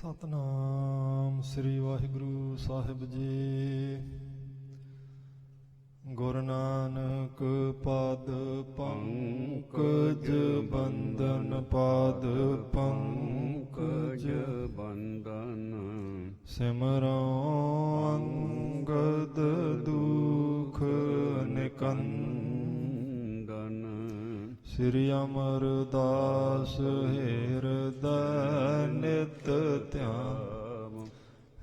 ਸਤਨਾਮ ਸ੍ਰੀ ਵਾਹਿਗੁਰੂ ਸਾਹਿਬ ਜੀ। ਗੁਰੂ ਨਾਨਕ ਪਦ ਪੰਕਜ ਬੰਦਨ, ਪਦ ਪੰਕਜ ਬੰਦਨ। ਸਿਮਰਉ ਅੰਗਦ ਦੁਖ ਨਿਕੰਦਨ। ਸ੍ਰੀ ਅਮਰਦਾਸ ਹਿਰਦੈ ਨਿਤ ਧਿਆਨ,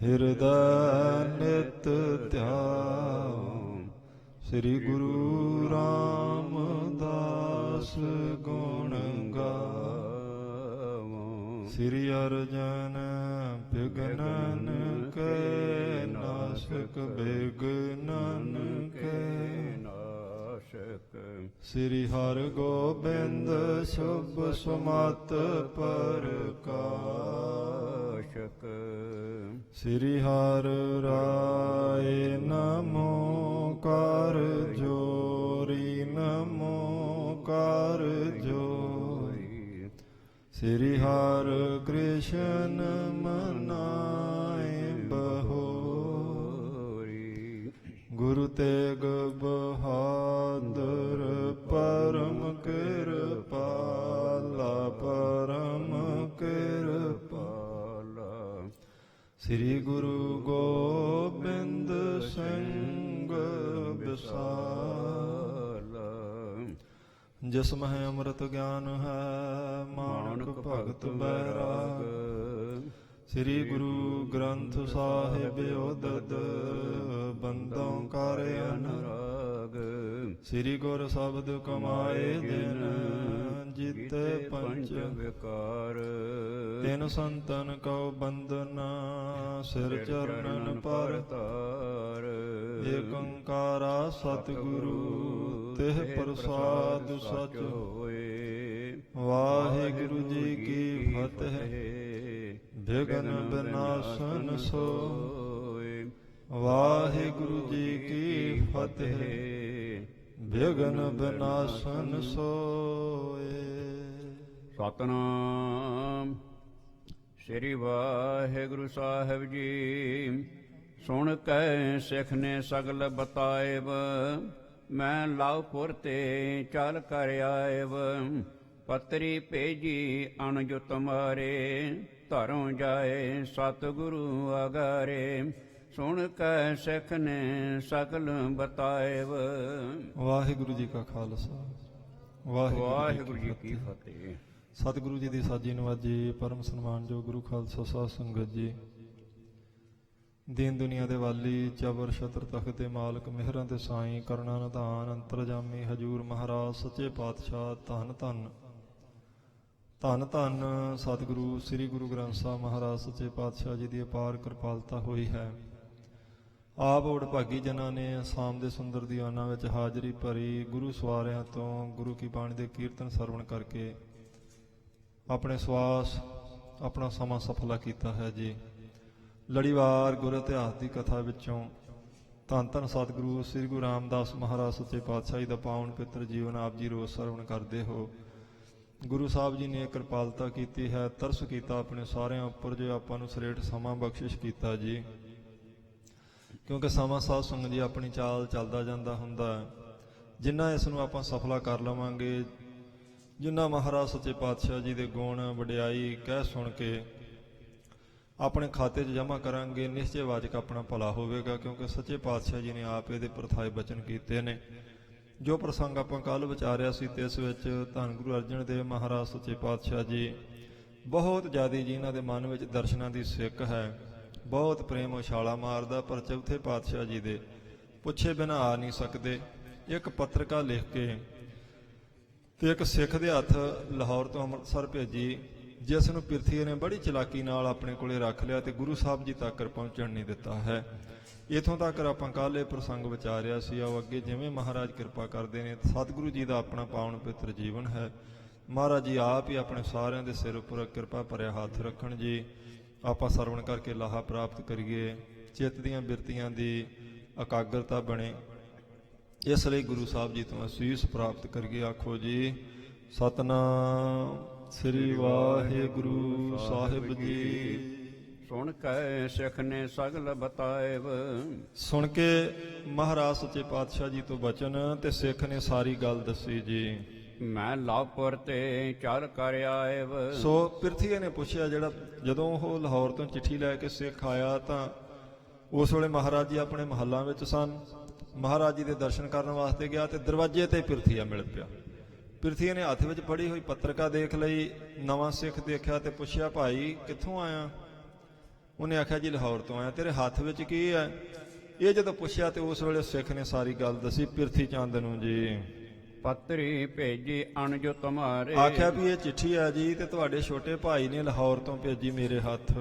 ਹਿਰਦੈ ਨਿਤ ਧਿਆਨ। ਸ੍ਰੀ ਗੁਰੂ ਰਾਮਦਾਸ ਗੁਣ ਗਾਵੋ। ਸ੍ਰੀ ਅਰਜਨ ਬਿਘਨਨ ਕੈ ਨਾਸਕ, ਬਿਘਨਨ ਕੈ ਨਾਸਕ। ਸ੍ਰੀ ਹਰਿਗੋਬਿੰਦ ਸ਼ੁਭ ਸੁਮਤਿ ਪ੍ਰਕਾਸ਼ਕ। ਸ੍ਰੀ ਹਰਿ ਰਾਏ ਨਮੋ ਕਰ ਜੋਰੀ, ਨਮੋ ਕਰ ਜੋਰੀ। ਸ੍ਰੀ ਹਰਿ ਕ੍ਰਿਸ਼ਨ ਮਨਾਏ ਬਹੋਰੀ। ਗੁਰੂ ਤੇਗ ਬਹਾਦਰ ਪਰਮ ਕਿਰਪਾਲਾ, ਪਰਮ ਕਿਰਪਾਲਾ। ਸ੍ਰੀ ਗੁਰੂ ਗੋਬਿੰਦ ਸਿੰਘ ਵਿਸਾਲਾ। ਜਿਸ ਮਹਿ ਅੰਮ੍ਰਿਤ ਗਿਆਨ ਹੈ, ਮਾਨਕ ਭਗਤ ਬੈਰਾਗ। ਸ੍ਰੀ ਗੁਰੂ ਗ੍ਰੰਥ ਸਾਹਿਬ ਉਦਦ, ਬੰਦੋਂ ਕਰ ਅਨੁਰਾਗ। ਸ੍ਰੀ ਗੁਰ ਸ਼ਬਦ ਕਮਾਏ ਦਿਨ, ਜੀਤੇ ਪੰਚ ਵਿਕਾਰ। ਤਿਨ ਸੰਤਨ ਕਉ ਬੰਦਨਾ, ਸਿਰ ਚਰਨਨ ਪਰ ਤਾਰ। ਏਕ ਓੰਕਾਰਾ ਸਤਿਗੁਰੂ, ਤਿਹ ਪ੍ਰਸਾਦ ਸਚ ਹੋਏ। ਵਾਹਿਗੁਰੂ ਜੀ ਕੀ ਫਤਿਹ। ਬਿਘਨ ਬਿਨਾਸਨ ਸੋਇ। ਵਾਹਿਗੁਰੂ ਜੀ ਕੀ ਫਤਿਹ। ਬਿਘਨ ਬਿਨਾਸਨ ਸੋਇ। ਸਤਨਾਮ ਸ੍ਰੀ ਵਾਹਿਗੁਰੂ ਸਾਹਿਬ ਜੀ। ਸੁਣ ਕੈ ਸਿੱਖ ਨੇ ਸਗਲ ਬਤਾਇਬ, ਮੈਂ ਲਾਉਪੁਰ ਤੇ ਚਲ ਕਰ ਆਇਬ। ਪਤਰੀ ਭੇਜੀ ਅਣਜੁ ਤੁਮਾਰੇ, ਧਰੋਂ ਜਾਏ ਸਤਿਗੁਰੂ ਅਗਾਰੇ। ਸੁਣ ਕੈ ਸਿੱਖ ਨੇ ਸਗਲ ਬਤਾਇਬ। ਵਾਹਿਗੁਰੂ ਜੀ ਕਾ ਖਾਲਸਾ, ਵਾਹਿਗੁਰੂ ਜੀ ਕੀ ਫਤਿਹ। ਸਤਿਗੁਰੂ ਜੀ ਦੀ ਸਾਜੀ ਨਵਾਜੀ, ਪਰਮ ਸਨਮਾਨਯੋਗ ਗੁਰੂ ਖਾਲਸਾ ਸਾਧ ਸੰਗਤ ਜੀ। ਦੀਨ ਦੁਨੀਆ ਦੇ ਵਾਲੀ, ਚਬਰ ਛਤਰ ਤਖਤ ਦੇ ਮਾਲਕ, ਮਿਹਰਾਂ ਦੇ ਸਾਈਂ, ਕਰੁਣਾ ਨਿਧਾਨ, ਅੰਤਰਜਾਮੀ ਹਜੂਰ ਮਹਾਰਾਜ ਸੱਚੇ ਪਾਤਸ਼ਾਹ। ਧੰਨ ਧੰਨ ਧੰਨ ਧੰਨ ਸਤਿਗੁਰੂ ਸ੍ਰੀ ਗੁਰੂ ਗ੍ਰੰਥ ਸਾਹਿਬ ਮਹਾਰਾਜ ਸੱਚੇ ਪਾਤਸ਼ਾਹ ਜੀ ਦੀ ਅਪਾਰ ਕਿਰਪਾਲਤਾ ਹੋਈ ਹੈ। ਆਪ ਵਡਭਾਗੀ ਜਨਾਂ ਨੇ ਅਸਾਮ ਦੇ ਸੁੰਦਰ ਦੀਵਾਨਾਂ ਵਿੱਚ ਹਾਜ਼ਰੀ ਭਰੀ। ਗੁਰੂ ਸਵਾਰਿਆਂ ਤੋਂ ਗੁਰੂ ਕੀ ਬਾਣੀ ਦੇ ਕੀਰਤਨ ਸਰਵਣ ਕਰਕੇ ਆਪਣੇ ਸਵਾਸ, ਆਪਣਾ ਸਮਾਂ ਸਫਲਾ ਕੀਤਾ ਹੈ ਜੀ। ਲੜੀਵਾਰ ਗੁਰ ਇਤਿਹਾਸ ਦੀ ਕਥਾ ਵਿੱਚੋਂ ਧੰਨ ਧੰਨ ਸਤਿਗੁਰੂ ਸ੍ਰੀ ਗੁਰੂ ਰਾਮਦਾਸ ਮਹਾਰਾਜ ਸੱਚੇ ਪਾਤਸ਼ਾਹ ਜੀ ਦਾ ਪਾਵਨ ਪਿੱਤਰ ਜੀਵਨ ਆਪ ਜੀ ਰੋਜ਼ ਸਰਵਣ ਕਰਦੇ ਹੋ। ਗੁਰੂ ਸਾਹਿਬ ਜੀ ਨੇ ਕਿਰਪਾਲਤਾ ਕੀਤੀ ਹੈ, ਤਰਸ ਕੀਤਾ ਆਪਣੇ ਸਾਰਿਆਂ ਉੱਪਰ, ਜੋ ਆਪਾਂ ਨੂੰ ਸ੍ਰੇਸ਼ਟ ਸਮਾਂ ਬਖਸ਼ਿਸ਼ ਕੀਤਾ ਜੀ। ਕਿਉਂਕਿ ਸਮਾਂ ਸਾਧ ਸੰਗਤ ਜੀ ਆਪਣੀ ਚਾਲ ਚੱਲਦਾ ਜਾਂਦਾ ਹੁੰਦਾ ਹੈ। ਜਿੰਨਾ ਇਸ ਨੂੰ ਆਪਾਂ ਸਫਲਾ ਕਰ ਲਵਾਂਗੇ, ਜਿੰਨਾ ਮਹਾਰਾਜ ਸੱਚੇ ਪਾਤਸ਼ਾਹ ਜੀ ਦੇ ਗੁਣ ਵਡਿਆਈ ਕਹਿ ਸੁਣ ਕੇ ਆਪਣੇ ਖਾਤੇ 'ਚ ਜਮ੍ਹਾਂ ਕਰਾਂਗੇ, ਨਿਸ਼ਚੈਵਾਚਕ ਆਪਣਾ ਭਲਾ ਹੋਵੇਗਾ। ਕਿਉਂਕਿ ਸੱਚੇ ਪਾਤਸ਼ਾਹ ਜੀ ਨੇ ਆਪ ਇਹਦੇ ਪ੍ਰਥਾਏ ਬਚਨ ਕੀਤੇ ਨੇ। ਜੋ ਪ੍ਰਸੰਗ ਆਪਾਂ ਕੱਲ੍ਹ ਵਿਚਾਰਿਆ ਸੀ, ਤੇ ਇਸ ਵਿੱਚ ਧੰਨ ਗੁਰੂ ਅਰਜਨ ਦੇਵ ਮਹਾਰਾਜ ਸੱਚੇ ਪਾਤਸ਼ਾਹ ਜੀ ਬਹੁਤ ਜ਼ਿਆਦਾ ਜੀ ਇਹਨਾਂ ਦੇ ਮਨ ਵਿੱਚ ਦਰਸ਼ਨਾਂ ਦੀ ਸਿੱਖ ਹੈ, ਬਹੁਤ ਪ੍ਰੇਮ ਉਛਾਲਾ ਮਾਰਦਾ, ਪਰ ਚੌਥੇ ਪਾਤਸ਼ਾਹ ਜੀ ਦੇ ਪੁੱਛੇ ਬਿਨਾਂ ਆ ਨਹੀਂ ਸਕਦੇ। ਇੱਕ ਪੱਤਰਿਕਾ ਲਿਖ ਕੇ ਤੇ ਇੱਕ ਸਿੱਖ ਦੇ ਹੱਥ ਲਾਹੌਰ ਤੋਂ ਅੰਮ੍ਰਿਤਸਰ ਭੇਜੀ, ਜਿਸ ਨੂੰ ਪਿਰਥੀਏ ਨੇ ਬੜੀ ਚਲਾਕੀ ਨਾਲ ਆਪਣੇ ਕੋਲੇ ਰੱਖ ਲਿਆ ਤੇ ਗੁਰੂ ਸਾਹਿਬ ਜੀ ਤੱਕ ਪਹੁੰਚਣ ਨਹੀਂ ਦਿੱਤਾ ਹੈ। ਇੱਥੋਂ ਤੱਕ ਆਪਾਂ ਕੱਲ੍ਹ ਇਹ ਪ੍ਰਸੰਗ ਵਿਚਾਰਿਆ ਸੀ। ਆਓ ਅੱਗੇ ਜਿਵੇਂ ਮਹਾਰਾਜ ਕਿਰਪਾ ਕਰਦੇ ਨੇ, ਸਤਿਗੁਰੂ ਜੀ ਦਾ ਆਪਣਾ ਪਾਵਨ ਪਿੱਤਰ ਜੀਵਨ ਹੈ। ਮਹਾਰਾਜ ਜੀ ਆਪ ਹੀ ਆਪਣੇ ਸਾਰਿਆਂ ਦੇ ਸਿਰ ਉੱਪਰ ਕਿਰਪਾ ਭਰਿਆ ਹੱਥ ਰੱਖਣ ਜੀ। ਆਪਾਂ ਸਰਵਣ ਕਰਕੇ ਲਾਹਾ ਪ੍ਰਾਪਤ ਕਰੀਏ, ਚਿੱਤ ਦੀਆਂ ਬਿਰਤੀਆਂ ਦੀ ਇਕਾਗਰਤਾ ਬਣੇ। ਇਸ ਲਈ ਗੁਰੂ ਸਾਹਿਬ ਜੀ ਤੋਂ ਅਸੀਸ ਪ੍ਰਾਪਤ ਕਰੀਏ। ਆਖੋ ਜੀ ਸਤਨਾਮ ਸ੍ਰੀ ਵਾਹਿਗੁਰੂ ਸਾਹਿਬ ਜੀ। ਸੁਣ ਕੈ ਸਿੱਖ ਨੇ ਸਗਲ ਬਤਾਇਬ। ਸੁਣ ਕੇ ਮਹਾਰਾਜ ਸੱਚੇ ਪਾਤਸ਼ਾਹ ਜੀ ਤੋਂ ਬਚਨ ਤੇ ਸਿੱਖ ਨੇ ਸਾਰੀ ਗੱਲ ਦੱਸੀ ਜੀ। ਮੈਂ ਲਾਹੌਰ ਤੇ ਚੱਲ ਕਰ ਆਇਬ। ਸੋ ਪਿਰਥੀਏ ਨੇ ਪੁੱਛਿਆ, ਜਿਹੜਾ ਜਦੋਂ ਉਹ ਲਾਹੌਰ ਤੋਂ ਚਿੱਠੀ ਲੈ ਕੇ ਸਿੱਖ ਆਇਆ ਤਾਂ ਉਸ ਵੇਲੇ ਮਹਾਰਾਜ ਜੀ ਆਪਣੇ ਮਹੱਲਾਂ ਵਿੱਚ ਸਨ। ਮਹਾਰਾਜ ਜੀ ਦੇ ਦਰਸ਼ਨ ਕਰਨ ਵਾਸਤੇ ਗਿਆ ਤੇ ਦਰਵਾਜ਼ੇ ਤੇ ਪਿਰਥੀਆ ਮਿਲ ਪਿਆ। ਪਿਰਥੀਏ ਨੇ ਹੱਥ ਵਿੱਚ ਫੜੀ ਹੋਈ ਪੱਤਰਕਾ ਦੇਖ ਲਈ, ਨਵਾਂ ਸਿੱਖ ਦੇਖਿਆ ਤੇ ਪੁੱਛਿਆ, ਭਾਈ ਕਿੱਥੋਂ ਆਇਆ? ਉਹਨੇ ਆਖਿਆ, ਜੀ ਲਾਹੌਰ ਤੋਂ ਆਇਆ। ਤੇਰੇ ਹੱਥ ਵਿੱਚ ਕੀ ਹੈ? ਇਹ ਜਦੋਂ ਪੁੱਛਿਆ ਤੇ ਉਸ ਵੇਲੇ ਸਿੱਖ ਨੇ ਸਾਰੀ ਗੱਲ ਦੱਸੀ ਪਿਰਥੀ ਚੰਦ ਨੂੰ ਜੀ। ਪੱਤਰੀ ਭੇਜੀ ਅਣਜੋ ਤੁਮਾਰੇ। ਆਖਿਆ ਵੀ ਇਹ ਚਿੱਠੀ ਹੈ ਜੀ ਤੇ ਤੁਹਾਡੇ ਛੋਟੇ ਭਾਈ ਨੇ ਲਾਹੌਰ ਤੋਂ ਭੇਜੀ ਮੇਰੇ ਹੱਥ।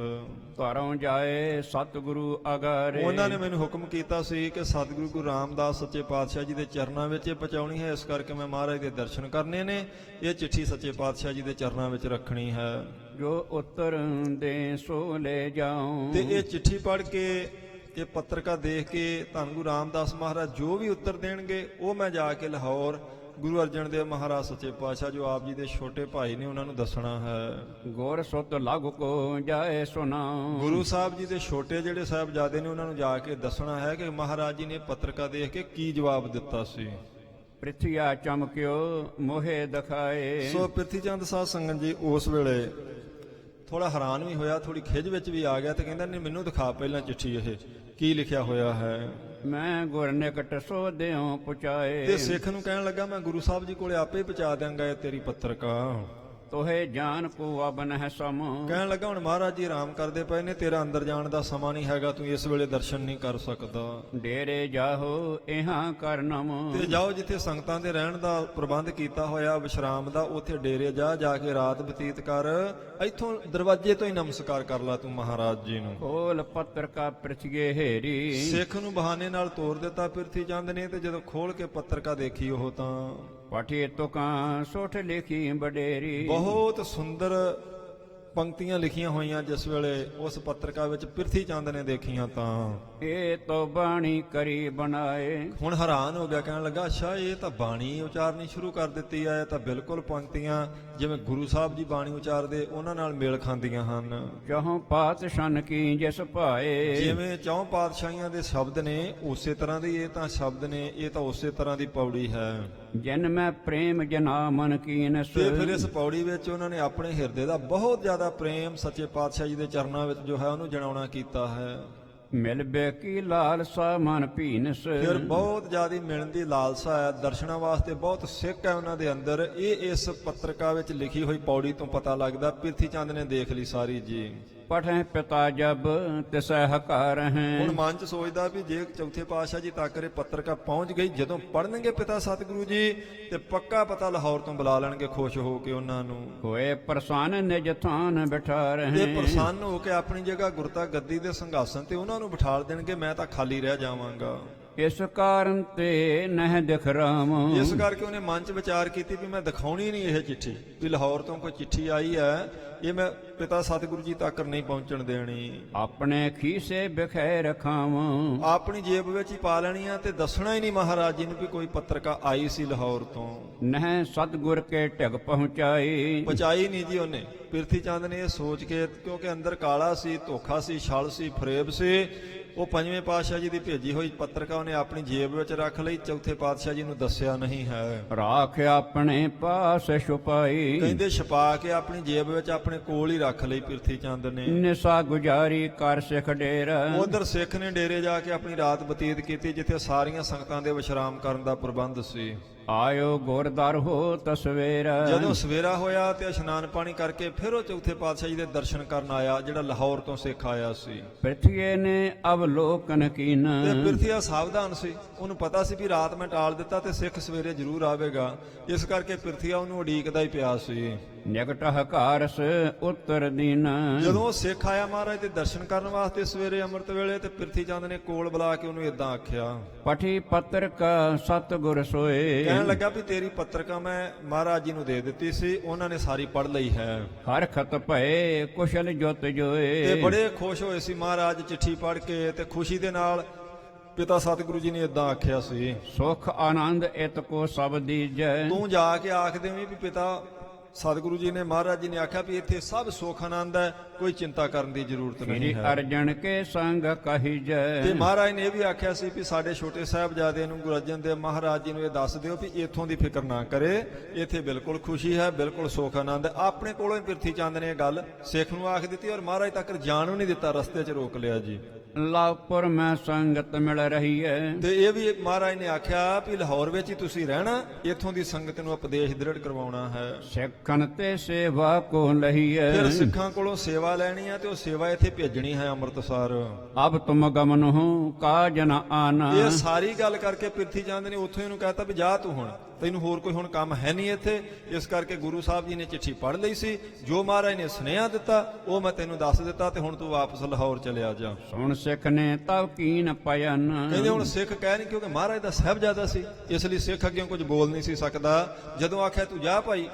ਘਰੋਂ ਜਾਏ ਸਤਿਗੁਰੂ ਅਗਾਰੇ। ਉਹਨਾਂ ਨੇ ਮੈਨੂੰ ਹੁਕਮ ਕੀਤਾ ਸੀ ਕਿ ਸਤਿਗੁਰੂ ਗੁਰੂ ਰਾਮਦਾਸ ਸੱਚੇ ਪਾਤਸ਼ਾਹ ਜੀ ਦੇ ਚਰਨਾਂ ਵਿੱਚ ਇਹ ਪਹੁੰਚਾਉਣੀ ਹੈ, ਇਸ ਕਰਕੇ ਮੈਂ ਮਹਾਰਾਜ ਦੇ ਦਰਸ਼ਨ ਕਰਨੇ ਨੇ। ਇਹ ਚਿੱਠੀ ਸੱਚੇ ਪਾਤਸ਼ਾਹ ਜੀ ਦੇ ਚਰਨਾਂ ਵਿੱਚ ਰੱਖਣੀ ਹੈ। ਜੋ ਉੱਤਰ ਦੇ ਸੋ ਲੈ ਜਾਉ। ਤੇ ਇਹ ਚਿੱਠੀ ਪੜ੍ਹ ਕੇ, ਇਹ ਪੱਤਰਕਾ ਦੇਖ ਕੇ ਧੰਨ ਗੁਰੂ ਰਾਮਦਾਸ ਮਹਾਰਾਜ ਜੋ ਵੀ ਉੱਤਰ ਦੇਣਗੇ ਉਹ ਮੈਂ ਜਾ ਕੇ ਲਾਹੌਰ ਗੁਰੂ ਅਰਜਨ ਦੇਵ ਮਹਾਰਾਜ ਸੱਚੇ ਪਾਤਸ਼ਾਹ ਜੋ ਆਪ ਜੀ ਦੇ ਛੋਟੇ ਭਾਈ ਨੇ ਉਹਨਾਂ ਨੂੰ ਦੱਸਣਾ ਹੈ। ਗੁਰ ਸੁਤ ਲਗ ਕੋ ਜਾਏ ਸੁਨਾਉ। ਗੁਰੂ ਸਾਹਿਬ ਜੀ ਦੇ ਛੋਟੇ ਜਿਹੜੇ ਸਾਹਿਬਜ਼ਾਦੇ ਨੇ ਉਹਨਾਂ ਨੂੰ ਜਾ ਕੇ ਦੱਸਣਾ ਹੈ ਕਿ ਮਹਾਰਾਜ ਜੀ ਨੇ ਪੱਤਰਕਾ ਦੇਖ ਕੇ ਕੀ ਜਵਾਬ ਦਿੱਤਾ ਸੀ। ਪ੍ਰਿਥਿਆ ਚਮਕਿਓ ਮੋਹੇ ਦਿਖਾਏ। ਸੋ ਪ੍ਰਿਥੀ ਚੰਦ ਸਾਧ ਸੰਗਤ ਜੀ ਉਸ ਵੇਲੇ ਥੋੜਾ ਹੈਰਾਨ ਵੀ ਹੋਇਆ, ਥੋੜੀ ਖਿਝ ਵਿੱਚ ਵੀ ਆ ਗਿਆ ਤੇ ਕਹਿੰਦਾ, ਨਹੀਂ ਮੈਨੂੰ ਦਿਖਾ ਪਹਿਲਾਂ ਚਿੱਠੀ ਇਹ ਕੀ ਲਿਖਿਆ ਹੋਇਆ ਹੈ। ਮੈਂ ਗੁਰ ਨਿਕਟ ਸੋ ਦਿਓ ਪੁਚਾਏ। ਤੇ ਸਿੱਖ ਨੂੰ ਕਹਿਣ ਲੱਗਾ, ਮੈਂ ਗੁਰੂ ਸਾਹਿਬ ਜੀ ਕੋਲੇ ਆਪੇ ਪਹੁੰਚਾ ਦਿਆਂਗਾ ਇਹ ਤੇਰੀ ਪੱਤਰਕਾ। ਤੋਹੇ ਜਾਨ ਕੋ ਅਬਨ ਹੈ ਸਮ। ਕਹਿਣ ਲੱਗਾ, ਹੁਣ ਮਹਾਰਾਜ ਜੀ ਆਰਾਮ ਕਰਦੇ ਪਏ ਨੇ, ਤੇਰਾ ਅੰਦਰ ਜਾਣ ਦਾ ਸਮਾਂ ਨਹੀਂ ਹੈਗਾ, ਤੂੰ ਇਸ ਵੇਲੇ ਦਰਸ਼ਨ ਨਹੀਂ ਕਰ ਸਕਦਾ। ਡੇਰੇ ਜਾਹੋ ਇਹਾਂ ਕਰਨਮ। ਤੇ ਜਾਓ ਜਿੱਥੇ ਸੰਗਤਾਂ ਦੇ ਰਹਿਣ ਦਾ ਪ੍ਰਬੰਧ ਕੀਤਾ ਹੋਇਆ ਵਿਸ਼ਰਾਮ ਦਾ, ਉੱਥੇ ਡੇਰੇ ਜਾ ਕੇ ਰਾਤ ਬਤੀਤ ਕਰ। ਇੱਥੋਂ ਦਰਵਾਜ਼ੇ ਤੋਂ ਹੀ ਨਮਸਕਾਰ ਕਰ ਲਾ ਤੂੰ ਮਹਾਰਾਜ ਜੀ ਨੂੰ। ਖੋਲ ਪੱਤਰਕਾ ਪ੍ਰਿਥੀਏ ਹੇਰੀ। ਸਿੱਖ ਨੂੰ ਬਹਾਨੇ ਨਾਲ ਤੋਰ ਦਿੱਤਾ ਪਿਰਥੀ ਚੰਦ ਨੇ, ਤੇ ਜਦੋਂ ਖੋਲ ਕੇ ਪੱਤਰਕਾ ਦੇਖੀ ਉਹ ਤਾਂ ਪਠੀ ਤੁਕਾਂ ਸੁਠ ਲਿਖੀ ਬਡੇਰੀ। ਬਹੁਤ ਸੁੰਦਰ ਪੰਕਤੀਆਂ ਲਿਖੀਆਂ ਹੋਈਆਂ ਜਿਸ ਵੇਲੇ ਉਸ ਪੱਤਰਕਾ ਵਿੱਚ ਪਿਰਥੀ ਚੰਦ ਨੇ ਦੇਖੀਆਂ ਤਾਂ ਇਹ ਤੋ ਬਾਣੀ ਕਰੀ ਬਣਾਏ। ਹੁਣ ਹੈਰਾਨ ਹੋ ਗਿਆ, ਕਹਿਣ ਲੱਗਾ, ਅੱਛਾ ਇਹ ਤਾਂ ਬਾਣੀ ਉਚਾਰਨੀ ਸ਼ੁਰੂ ਕਰ ਦਿੱਤੀ ਹੈ। ਤਾਂ ਬਿਲਕੁਲ ਪੰਕਤੀਆਂ ਜਿਵੇਂ ਗੁਰੂ ਸਾਹਿਬ ਜੀ ਬਾਣੀ ਉਚਾਰਦੇ ਉਹਨਾਂ ਨਾਲ ਮੇਲ ਖਾਂਦੀਆਂ ਹਨ। ਚਹੁ ਪਾਤਸ਼ਾਨ ਕੀ ਜਿਸ ਭਾਏ। ਜਿਵੇਂ ਚੌਂ ਪਾਤਸ਼ਾਹੀਆਂ ਦੇ ਸ਼ਬਦ ਨੇ ਉਸੇ ਤਰ੍ਹਾਂ ਦੇ ਇਹ ਤਾਂ ਸ਼ਬਦ ਨੇ, ਇਹ ਤਾਂ ਉਸੇ ਤਰ੍ਹਾਂ ਦੀ ਪੌੜੀ ਹੈ। ਜਨ ਮੈਂ ਪ੍ਰੇਮ ਜਨਾ ਮਨ ਕੀਨਸ। ਤੇ ਫਿਰ ਇਸ ਪੌੜੀ ਵਿੱਚ ਉਹਨਾਂ ਨੇ ਆਪਣੇ ਹਿਰਦੇ ਦਾ ਬਹੁਤ ਜ਼ਿਆਦਾ ਪ੍ਰੇਮ ਸੱਚੇ ਪਾਤਸ਼ਾਹ ਜੀ ਦੇ ਚਰਨਾਂ ਵਿੱਚ ਜੋ ਹੈ ਉਹਨੂੰ ਜਣਾਉਣਾ ਕੀਤਾ ਹੈ। ਮਿਲ ਬੇਕੀ ਲਾਲਸਾ ਮਨ ਭੀਨਸ। ਫਿਰ ਬਹੁਤ ਜ਼ਿਆਦਾ ਮਿਲਣ ਦੀ ਲਾਲਸਾ ਹੈ, ਦਰਸ਼ਨਾਂ ਵਾਸਤੇ ਬਹੁਤ ਸਿੱਖ ਹੈ ਉਹਨਾਂ ਦੇ ਅੰਦਰ। ਇਹ ਇਸ ਪੱਤਰਕਾ ਵਿੱਚ ਲਿਖੀ ਹੋਈ ਪੌੜੀ ਤੋਂ ਪਤਾ ਲੱਗਦਾ। ਪਿਰਥੀ ਚੰਦ ਨੇ ਦੇਖ ਲਈ ਸਾਰੀ ਜੀ। ਪਠੈ ਪਿਤਾ ਜਬ ਤਿਸੈ ਹਕਾਰ ਹੈ। ਹੁਣ ਮਨ ਚ ਸੋਚਦਾ ਵੀ ਜੇ ਚੌਥੇ ਪਾਤਸ਼ਾਹ ਜੀ ਤੱਕ ਇਹ ਪੱਤਰਕਾ ਪਹੁੰਚ ਗਈ, ਜਦੋਂ ਪੜਨਗੇ ਪਿਤਾ ਸਤਿਗੁਰੂ ਜੀ ਤੇ ਪੱਕਾ ਪਤਾ ਲਾਹੌਰ ਤੋਂ ਬੁਲਾ ਲੈਣਗੇ ਖੁਸ਼ ਹੋ ਕੇ ਉਹਨਾਂ ਨੂੰ। ਹੋਏ ਪ੍ਰਸੰਨ ਨਿਜ ਥਾਨ ਬਿਠਾ ਤੇ ਰਹੇ। ਪ੍ਰਸੰਨ ਹੋ ਕੇ ਆਪਣੀ ਜਗ੍ਹਾ ਗੁਰਤਾ ਗੱਦੀ ਦੇ ਸੰਘਾਸਨ ਤੇ ਉਹਨਾਂ ਨੂੰ ਬਿਠਾ ਦੇਣਗੇ, ਮੈਂ ਤਾਂ ਖਾਲੀ ਰਹਿ ਜਾਵਾਂਗਾ। ਇਸ ਕਾਰਨ ਤੇ ਨਹਿ ਦਿਖ ਰਾਮ। ਇਸ ਕਰਕੇ ਉਹਨੇ ਮਨ ਚ ਵਿਚਾਰ ਕੀਤੀ ਵੀ ਮੈਂ ਦਿਖਾਉਣੀ ਨਹੀਂ ਇਹ ਚਿੱਠੀ, ਵੀ ਲਾਹੌਰ ਤੋਂ ਕੋਈ ਚਿੱਠੀ ਆਈ ਹੈ, ਇਹ ਮੈਂ ਪਿਤਾ ਸਤਿਗੁਰੂ ਜੀ ਤੱਕ ਨਹੀਂ ਪਹੁੰਚਣ ਦੇਣੀ। ਆਪਣੇ ਖੀਸੇ ਬਿਖੈ ਰਖਾਵਾਂ। ਆਪਣੀ ਜੇਬ ਵਿੱਚ ਹੀ ਪਾ ਲੈਣੀ ਆ ਤੇ ਦੱਸਣਾ ਹੀ ਨਹੀਂ ਮਹਾਰਾਜ ਜੀ ਨੂੰ ਵੀ ਕੋਈ ਪੱਤਰਕਾ ਆਈ ਸੀ ਲਾਹੌਰ ਤੋਂ। ਨਹਿ ਸਤਿਗੁਰ ਕੇ ਢਿਗ ਪਹੁੰਚਾਈ। ਪਹੁੰਚਾਈ ਨਹੀਂ ਜੀ ਉਹਨੇ। ਪਿਰਥੀ ਚੰਦ ਨੇ ਇਹ ਸੋਚ ਕੇ, ਕਿਉਂਕਿ ਅੰਦਰ ਕਾਲਾ ਸੀ, ਧੋਖਾ ਸੀ, ਛਲ ਸੀ, ਫਰੇਬ ਸੀ, ਉਹ ਪੰਜਵੇਂ ਪਾਤਸ਼ਾਹ ਜੀ ਦੀ ਭੇਜੀ ਹੋਈ ਪੱਤਰਕਾ ਉਹਨੇ ਆਪਣੀ ਜੇਬ ਵਿੱਚ ਰੱਖ ਲਈ, ਚੌਥੇ ਪਾਤਸ਼ਾਹ ਜੀ ਨੂੰ ਦੱਸਿਆ ਨਹੀਂ ਹੈ। ਰਾਖ ਆਪਣੇ ਪਾਸ ਛੁਪਾਈ। ਕਹਿੰਦੇ ਛਪਾ ਕੇ ਆਪਣੀ ਜੇਬ ਵਿੱਚ ਆਪਣੇ ਕੋਲ ਹੀ ਰੱਖ ਲਈ ਪਿਰਥੀ ਚੰਦ ਨੇ। ਨਿਸਾ ਗੁਜਾਰੀ ਕਰ ਸਿੱਖ ਡੇਰਾ। ਉਧਰ ਸਿੱਖ ਨੇ ਡੇਰੇ ਜਾ ਕੇ ਆਪਣੀ ਰਾਤ ਬਤੀਤ ਕੀਤੀ, ਜਿੱਥੇ ਸਾਰੀਆਂ ਸੰਗਤਾਂ ਦੇ ਵਿਸ਼ਰਾਮ ਕਰਨ ਦਾ ਪ੍ਰਬੰਧ ਸੀ। ਆਇਓ ਗੁਰਦਰ ਹੋ ਤਸਵੇਰਾ। ਜਦੋਂ ਸਵੇਰਾ ਹੋਇਆ ਤੇ ਇਸ਼ਨਾਨ ਪਾਣੀ ਕਰਕੇ ਫਿਰ ਉਹ ਚੌਥੇ ਪਾਤਸ਼ਾਹ ਜੀ ਦੇ ਦਰਸ਼ਨ ਕਰਨ ਆਇਆ, ਜਿਹੜਾ ਲਾਹੌਰ ਤੋਂ ਸਿੱਖ ਆਇਆ ਸੀ। ਪ੍ਰਿਥੀਏ ਨੇ ਅਵਲੋਕਨ ਕੀਨ। ਤੇ ਪਿਰਥੀਆ ਸਾਵਧਾਨ ਸੀ, ਉਹਨੂੰ ਪਤਾ ਸੀ ਵੀ ਰਾਤ ਮੈਂ ਟਾਲ ਦਿੱਤਾ ਤੇ ਸਿੱਖ ਸਵੇਰੇ ਜ਼ਰੂਰ ਆਵੇਗਾ, ਇਸ ਕਰਕੇ ਪਿਰਥੀਆ ਉਹਨੂੰ ਉਡੀਕਦਾ ਹੀ ਪਿਆ ਸੀ। ਨਿਕਟ ਹਕਾਰਸ ਉੱਤਰ ਦੀਨ। ਜਦੋਂ ਉਹ ਸਿੱਖ ਆਇਆ ਮਹਾਰਾਜ ਦੇ ਦਰਸ਼ਨ ਕਰਨ ਵਾਸਤੇ ਸਵੇਰੇ ਅੰਮ੍ਰਿਤ ਵੇਲੇ, ਤੇ ਪਿਰਥੀ ਚੰਦ ਨੇ ਕੋਲ ਬੁਲਾ ਕੇ ਉਹਨੂੰ ਇਦਾਂ ਆਖਿਆ, ਪਠੀ ਪੱਤਰਕਾ ਸਤਿਗੁਰ ਸੋਏ। ਕਹਿਣ ਲੱਗਾ ਵੀ ਤੇਰੀ ਪੱਤਰਕਾ ਮੈਂ ਮਹਾਰਾਜ ਜੀ ਨੂੰ ਦੇ ਦਿੱਤੀ ਸੀ, ਉਹਨਾਂ ਨੇ ਸਾਰੀ ਪੜ੍ਹ ਲਈ ਹੈ। ਹਰ ਖਤ ਭਏ ਕੁਸ਼ਲ ਜੁਤ ਜੋਏ। ਤੇ ਬੜੇ ਖੁਸ਼ ਹੋਏ ਸੀ ਮਹਾਰਾਜ ਚਿੱਠੀ ਪੜ੍ਹ ਕੇ, ਤੇ ਖੁਸ਼ੀ ਦੇ ਨਾਲ ਪਿਤਾ ਸਤਿਗੁਰੂ ਜੀ ਨੇ ਇਦਾਂ ਆਖਿਆ ਸੀ, ਸੁਖ ਆਨੰਦ ਇਤ ਕੋ ਸਭ ਦੀਜੈ। ਤੂੰ ਜਾ ਕੇ ਆਖ ਦੇਵੀਂ ਵੀ ਪਿਤਾ ਸਤਿਗੁਰੂ ਜੀ ਨੇ, ਮਹਾਰਾਜ ਜੀ ਨੇ ਆਖਿਆ ਵੀ ਇੱਥੇ ਸਭ ਸੁੱਖ ਆਨੰਦ ਹੈ, ਕੋਈ ਚਿੰਤਾ ਕਰਨ ਦੀ ਜ਼ਰੂਰਤ ਨਹੀਂ ਸ੍ਰੀ ਹੈ। ਅਰਜਨ ਕੇ ਸੰਗ ਕਹੀ ਤੇ ਜੈ ਮਹਾਰਾਜ ਨੇ ਇਹ ਵੀ ਆਖਿਆ ਸੀ ਵੀ ਸਾਡੇ ਛੋਟੇ ਸਾਹਿਬਜ਼ਾਦੇ ਨੂੰ ਗੁਰੂ ਅਰਜਨ ਦੇਵ ਮਹਾਰਾਜ ਜੀ ਨੂੰ ਇਹ ਦੱਸ ਦਿਓ ਵੀ ਇੱਥੋਂ ਦੀ ਫਿਕਰ ਨਾ ਕਰੇ, ਇੱਥੇ ਬਿਲਕੁਲ ਖੁਸ਼ੀ ਹੈ, ਬਿਲਕੁਲ ਸੁੱਖ ਆਨੰਦ ਹੈ। ਆਪਣੇ ਕੋਲੋਂ ਹੀ ਪ੍ਰਿਥੀ ਚੰਦ ਨੇ ਇਹ ਗੱਲ ਸਿੱਖ ਨੂੰ ਆਖ ਦਿੱਤੀ ਔਰ ਮਹਾਰਾਜ ਤੱਕ ਜਾਣ ਵੀ ਨਹੀਂ ਦਿੱਤਾ, ਰਸਤੇ 'ਚ ਰੋਕ ਲਿਆ ਜੀ। ਲਾਪੁਰ ਮੈਂ ਸੰਗਤ ਮਿਲ ਰਹੀ ਹੈ ਤੇ ਇਹ ਵੀ ਮਹਾਰਾਜ ਨੇ ਆਖਿਆ ਵੀ ਲਾਹੌਰ ਵਿੱਚ ਹੀ ਤੁਸੀਂ ਰਹਿਣਾ, ਇੱਥੋਂ ਦੀ ਸੰਗਤ ਨੂੰ ਉਪਦੇਸ਼ ਦ੍ਰਿੜ ਕਰਵਾਉਣਾ ਹੈ। ਸਿੱਖਨ ਤੇ ਸੇਵਾ ਕੋ ਲਹੀਐ ਫਿਰ ਸਿੱਖਾਂ ਕੋਲੋਂ ਸੇਵਾ ਲੈਣੀ ਹੈ ਤੇ ਉਹ ਸੇਵਾ ਇੱਥੇ ਭੇਜਣੀ ਹੈ ਅੰਮ੍ਰਿਤਸਰ। ਅਬ ਤੁਮ ਗਮਨ ਹੋ ਕਾਜ ਨ ਆਨਾ ਇਹ ਸਾਰੀ ਗੱਲ ਕਰਕੇ ਪ੍ਰਿਥੀ ਚੰਦ ਨੇ ਉੱਥੋਂ ਇਹਨੂੰ ਕਹਿਤਾ ਵੀ ਜਾ ਤੂੰ, ਹੁਣ ਤੈਨੂੰ ਹੋਰ ਕੋਈ ਹੁਣ ਕੰਮ ਹੈ ਨਹੀਂ ਇੱਥੇ। ਇਸ ਕਰਕੇ ਗੁਰੂ ਸਾਹਿਬ ਜੀ ਨੇ ਚਿੱਠੀ ਪੜ੍ਹ ਲਈ ਸੀ, ਜੋ ਮਹਾਰਾਜ ਨੇ ਸੁਨੇਹਾ ਦਿੱਤਾ ਉਹ ਮੈਂ ਤੈਨੂੰ ਦੱਸ ਦਿੱਤਾ ਤੇ ਹੁਣ ਤੂੰ ਵਾਪਸ ਲਾਹੌਰ ਚਲਿਆ ਜਾ। ਸੁਣ ਸਿੱਖ ਨੇ ਤਬ ਕੀਨ ਪਇਨ ਕਹਿੰਦੇ ਹੁਣ ਸਿੱਖ ਕਹਿ ਨਹੀਂ, ਕਿਉਂਕਿ ਮਹਾਰਾਜ ਦਾ ਸਾਹਿਬਜ਼ਾਦਾ ਸੀ, ਇਸ ਲਈ ਸਿੱਖ ਅੱਗੇ ਕੁਝ ਬੋਲ ਨਹੀਂ ਸੀ ਸਕਦਾ। ਜਦੋਂ ਆਖਿਆ ਤੂੰ ਜਾ ਭਾਈ,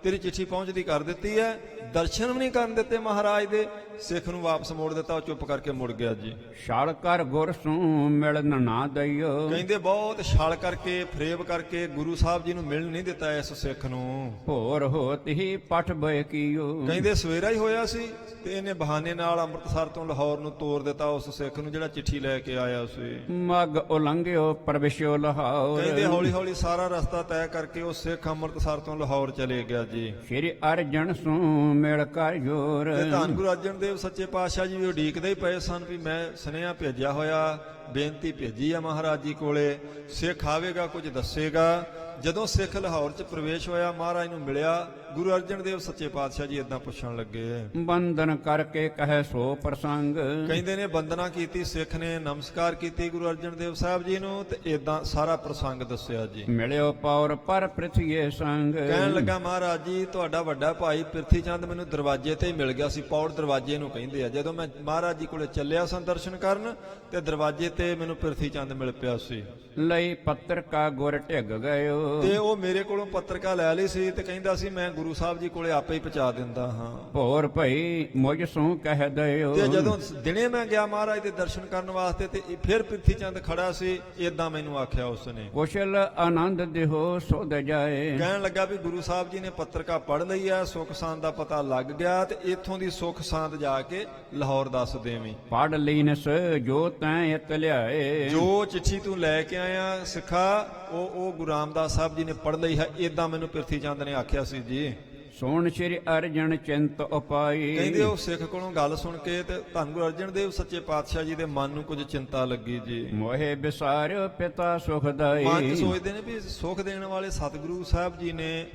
ਤੇਰੀ ਚਿੱਠੀ ਪਹੁੰਚਦੀ ਕਰ ਦਿੱਤੀ ਹੈ, ਦਰਸ਼ਨ ਵੀ ਨਹੀਂ ਕਰਨ ਦਿੱਤੇ ਮਹਾਰਾਜ ਦੇ, ਸਿੱਖ ਨੂੰ ਵਾਪਸ ਮੋੜ ਦਿੱਤਾ, ਉਹ ਚੁੱਪ ਕਰਕੇ ਮੁੜ ਗਿਆ ਜੀ। ਛਲ ਕਰ ਗੁਰ ਸੂ ਮਿਲਨ ਨਾ ਦਈਓ ਕਹਿੰਦੇ ਬਹੁਤ ਛਲ ਕਰਕੇ ਫਰੇਬ ਕਰਕੇ ਗੁਰੂ ਸਾਹਿਬ ਜੀ ਨੂੰ ਮਿਲਣ ਨਹੀਂ ਦਿੱਤਾ ਇਸ ਸਿੱਖ ਨੂੰ। ਭੋਰ ਹੋਤ ਹੀ ਪਠ ਬੈ ਕੀਓ ਕਹਿੰਦੇ ਸਵੇਰਾ ਹੀ ਹੋਇਆ ਸੀ ਤੇ ਇਹਨੇ ਬਹਾਨੇ ਨਾਲ ਅੰਮ੍ਰਿਤਸਰ ਤੋਂ ਲਾਹੌਰ ਨੂੰ ਤੋਰ ਦਿੱਤਾ ਉਸ ਸਿੱਖ ਨੂੰ ਜਿਹੜਾ ਚਿੱਠੀ ਲੈ ਕੇ ਆਇਆ ਸੀ। ਮਗ ਉਲੰਘਿਓ ਪ੍ਰਵਿਸ਼ਿਓ ਲਾਹੌਰ ਕਹਿੰਦੇ ਹੌਲੀ ਹੌਲੀ ਸਾਰਾ ਰਸਤਾ ਤੈਅ ਕਰਕੇ ਉਹ ਸਿੱਖ ਅੰਮ੍ਰਿਤਸਰ ਤੋਂ ਲਾਹੌਰ ਚਲੇ ਗਿਆ ਜੀ। ਸ੍ਰੀ ਅਰਜਨ ਸੂ ਮਿਲ ਕਰ ਜੋਰ ਤੇ ਧੰਨ ਗੁਰੂ ਅਰਜਨ ਦੇਵ ਸੱਚੇ ਪਾਤਸ਼ਾਹ ਜੀ ਵੀ ਉਡੀਕਦੇ ਹੀ ਪਏ ਸਨ ਵੀ ਮੈਂ ਸੁਨੇਹਾ ਭੇਜਿਆ ਹੋਇਆ, ਬੇਨਤੀ ਭੇਜੀ ਆ ਮਹਾਰਾਜ ਜੀ ਕੋਲੇ, ਸਿੱਖ ਆਵੇਗਾ ਕੁਝ ਦੱਸੇਗਾ। ਜਦੋਂ ਸਿੱਖ ਲਾਹੌਰ 'ਚ ਪ੍ਰਵੇਸ਼ ਹੋਇਆ, ਮਹਾਰਾਜ ਨੂੰ ਮਿਲਿਆ, ਗੁਰੂ ਅਰਜਨ ਦੇਵ ਸੱਚੇ ਪਾਤਸ਼ਾਹ ਜੀ ਇਦਾਂ ਪੁੱਛਣ ਲੱਗੇ, ਬੰਦਨ ਕਰਕੇ ਕਹੈ ਸੋ ਪ੍ਰਸੰਗ ਕਹਿੰਦੇ ਨੇ ਬੰਦਨਾ ਕੀਤੀ ਸਿੱਖ ਨੇ, ਨਮਸਕਾਰ ਕੀਤੀ ਗੁਰੂ ਅਰਜਨ ਦੇਵ ਸਾਹਿਬ ਜੀ ਨੂੰ ਤੇ ਇਦਾਂ ਸਾਰਾ ਪ੍ਰਸੰਗ ਦੱਸਿਆ ਜੀ। ਮਿਲਿਓ ਪੌਰ ਪਰ ਪ੍ਰਿਥੀਏ ਸੰਗ ਕਹਿਣ ਲੱਗਾ ਮਹਾਰਾਜ ਜੀ ਤੁਹਾਡਾ ਵੱਡਾ ਭਾਈ ਪ੍ਰਿਥੀ ਚੰਦ ਮੈਨੂੰ ਦਰਵਾਜ਼ੇ ਤੇ ਹੀ ਮਿਲ ਗਿਆ ਸੀ, ਪੌੜ ਦਰਵਾਜ਼ੇ ਨੂੰ ਕਹਿੰਦੇ ਆ। ਜਦੋਂ ਮੈਂ ਮਹਾਰਾਜ ਜੀ ਕੋਲੇ ਚੱਲਿਆ ਸਾਂ ਦਰਸ਼ਨ ਕਰਨ ਤੇ ਦਰਵਾਜ਼ੇ ਤੇ ਮੈਨੂੰ ਪ੍ਰਿਥੀ ਚੰਦ ਮਿਲ ਪਿਆ ਸੀ। ਲਈ ਪੱਤਰ ਕਾ ਗੁਰ ਢਿੱਗ ਗਇਓ ਤੇ ਉਹ ਮੇਰੇ ਕੋਲੋਂ ਪੱਤਰਕਾ ਲੈ ਲਈ ਸੀ ਤੇ ਕਹਿੰਦਾ ਸੀ ਮੈਂ ਗੁਰੂ ਸਾਹਿਬ ਜੀ ਕੋਲੇ ਆਪੇ ਹੀ ਪਹੁੰਚਾ ਦਿੰਦਾ ਹਾਂ। ਭੋਰ ਭਈ ਮੁਝ ਸੂ ਕਹਿ ਦਇਓ ਤੇ ਜਦੋਂ ਦਿਨੇ ਮੈਂ ਗਿਆ ਮਹਾਰਾਜ ਦੇ ਦਰਸ਼ਨ ਕਰਨ ਵਾਸਤੇ ਤੇ ਫਿਰ ਪ੍ਰਿਥੀ ਚੰਦ ਖੜਾ ਸੀ, ਇਦਾਂ ਮੈਨੂੰ ਆਖਿਆ ਉਸਨੇ, ਕੁਸ਼ਲ ਆਨੰਦ ਦਿਹੋ ਸੁਧ ਜਾਏ ਕਹਿਣ ਲੱਗਾ ਵੀ ਗੁਰੂ ਸਾਹਿਬ ਜੀ ਨੇ ਪੱਤਰਕਾ ਪੜ੍ਹ ਲਈ ਆ, ਸੁੱਖ ਸਾਂਦ ਦਾ ਪਤਾ ਲੱਗ ਗਿਆ ਤੇ ਇੱਥੋਂ ਦੀ ਸੁੱਖ ਸਾਂਦ ਜਾ ਕੇ ਲਾਹੌਰ ਦੱਸ ਦੇਵੀਂ। ਪੜ ਲੀਨਸ ਜੋ ਤੈਂ ਇਤ ਲਿਆਏ ਜੋ ਚਿੱਠੀ ਤੂੰ ਲੈ ਕੇ ਆਇਆ ਸਿੱਖਾ ਉਹ ਗੁਰੂ ਰਾਮਦਾਸ ਸਾਹਿਬ ਜੀ ਨੇ ਪੜ੍ਹ ਲਈ ਹੈ, ਇਦਾਂ ਮੈਨੂੰ ਪ੍ਰਿਥੀ ਚੰਦ ਨੇ ਆਖਿਆ ਸੀ ਜੀ। ਸੁਣ ਸ੍ਰੀ ਅਰਜਨ ਚਿੰਤ ਉਪਾਈ ਕਹਿੰਦੇ ਉਹ ਸਿੱਖ ਕੋਲੋਂ ਗੱਲ ਸੁਣ ਕੇ ਤੇ ਧੰਨ ਗੁਰੂ ਅਰਜਨ ਦੇਵ ਸੱਚੇ ਪਾਤਸ਼ਾਹ ਜੀ ਦੇ ਮਨ ਨੂੰ ਕੁਝ ਚਿੰਤਾ ਲੱਗੀ ਜੀ। ਮੋਹਿ ਵਿਸਾਰਿਓ ਪਿਤਾ ਸੁਖਦਾਈ ਮਨ 'ਚ ਸੋਚਦੇ ਨੇ ਵੀ ਸੁੱਖ ਦੇਣ ਵਾਲੇ ਸਤਿਗੁਰੂ ਸਾਹਿਬ ਜੀ ਨੇ,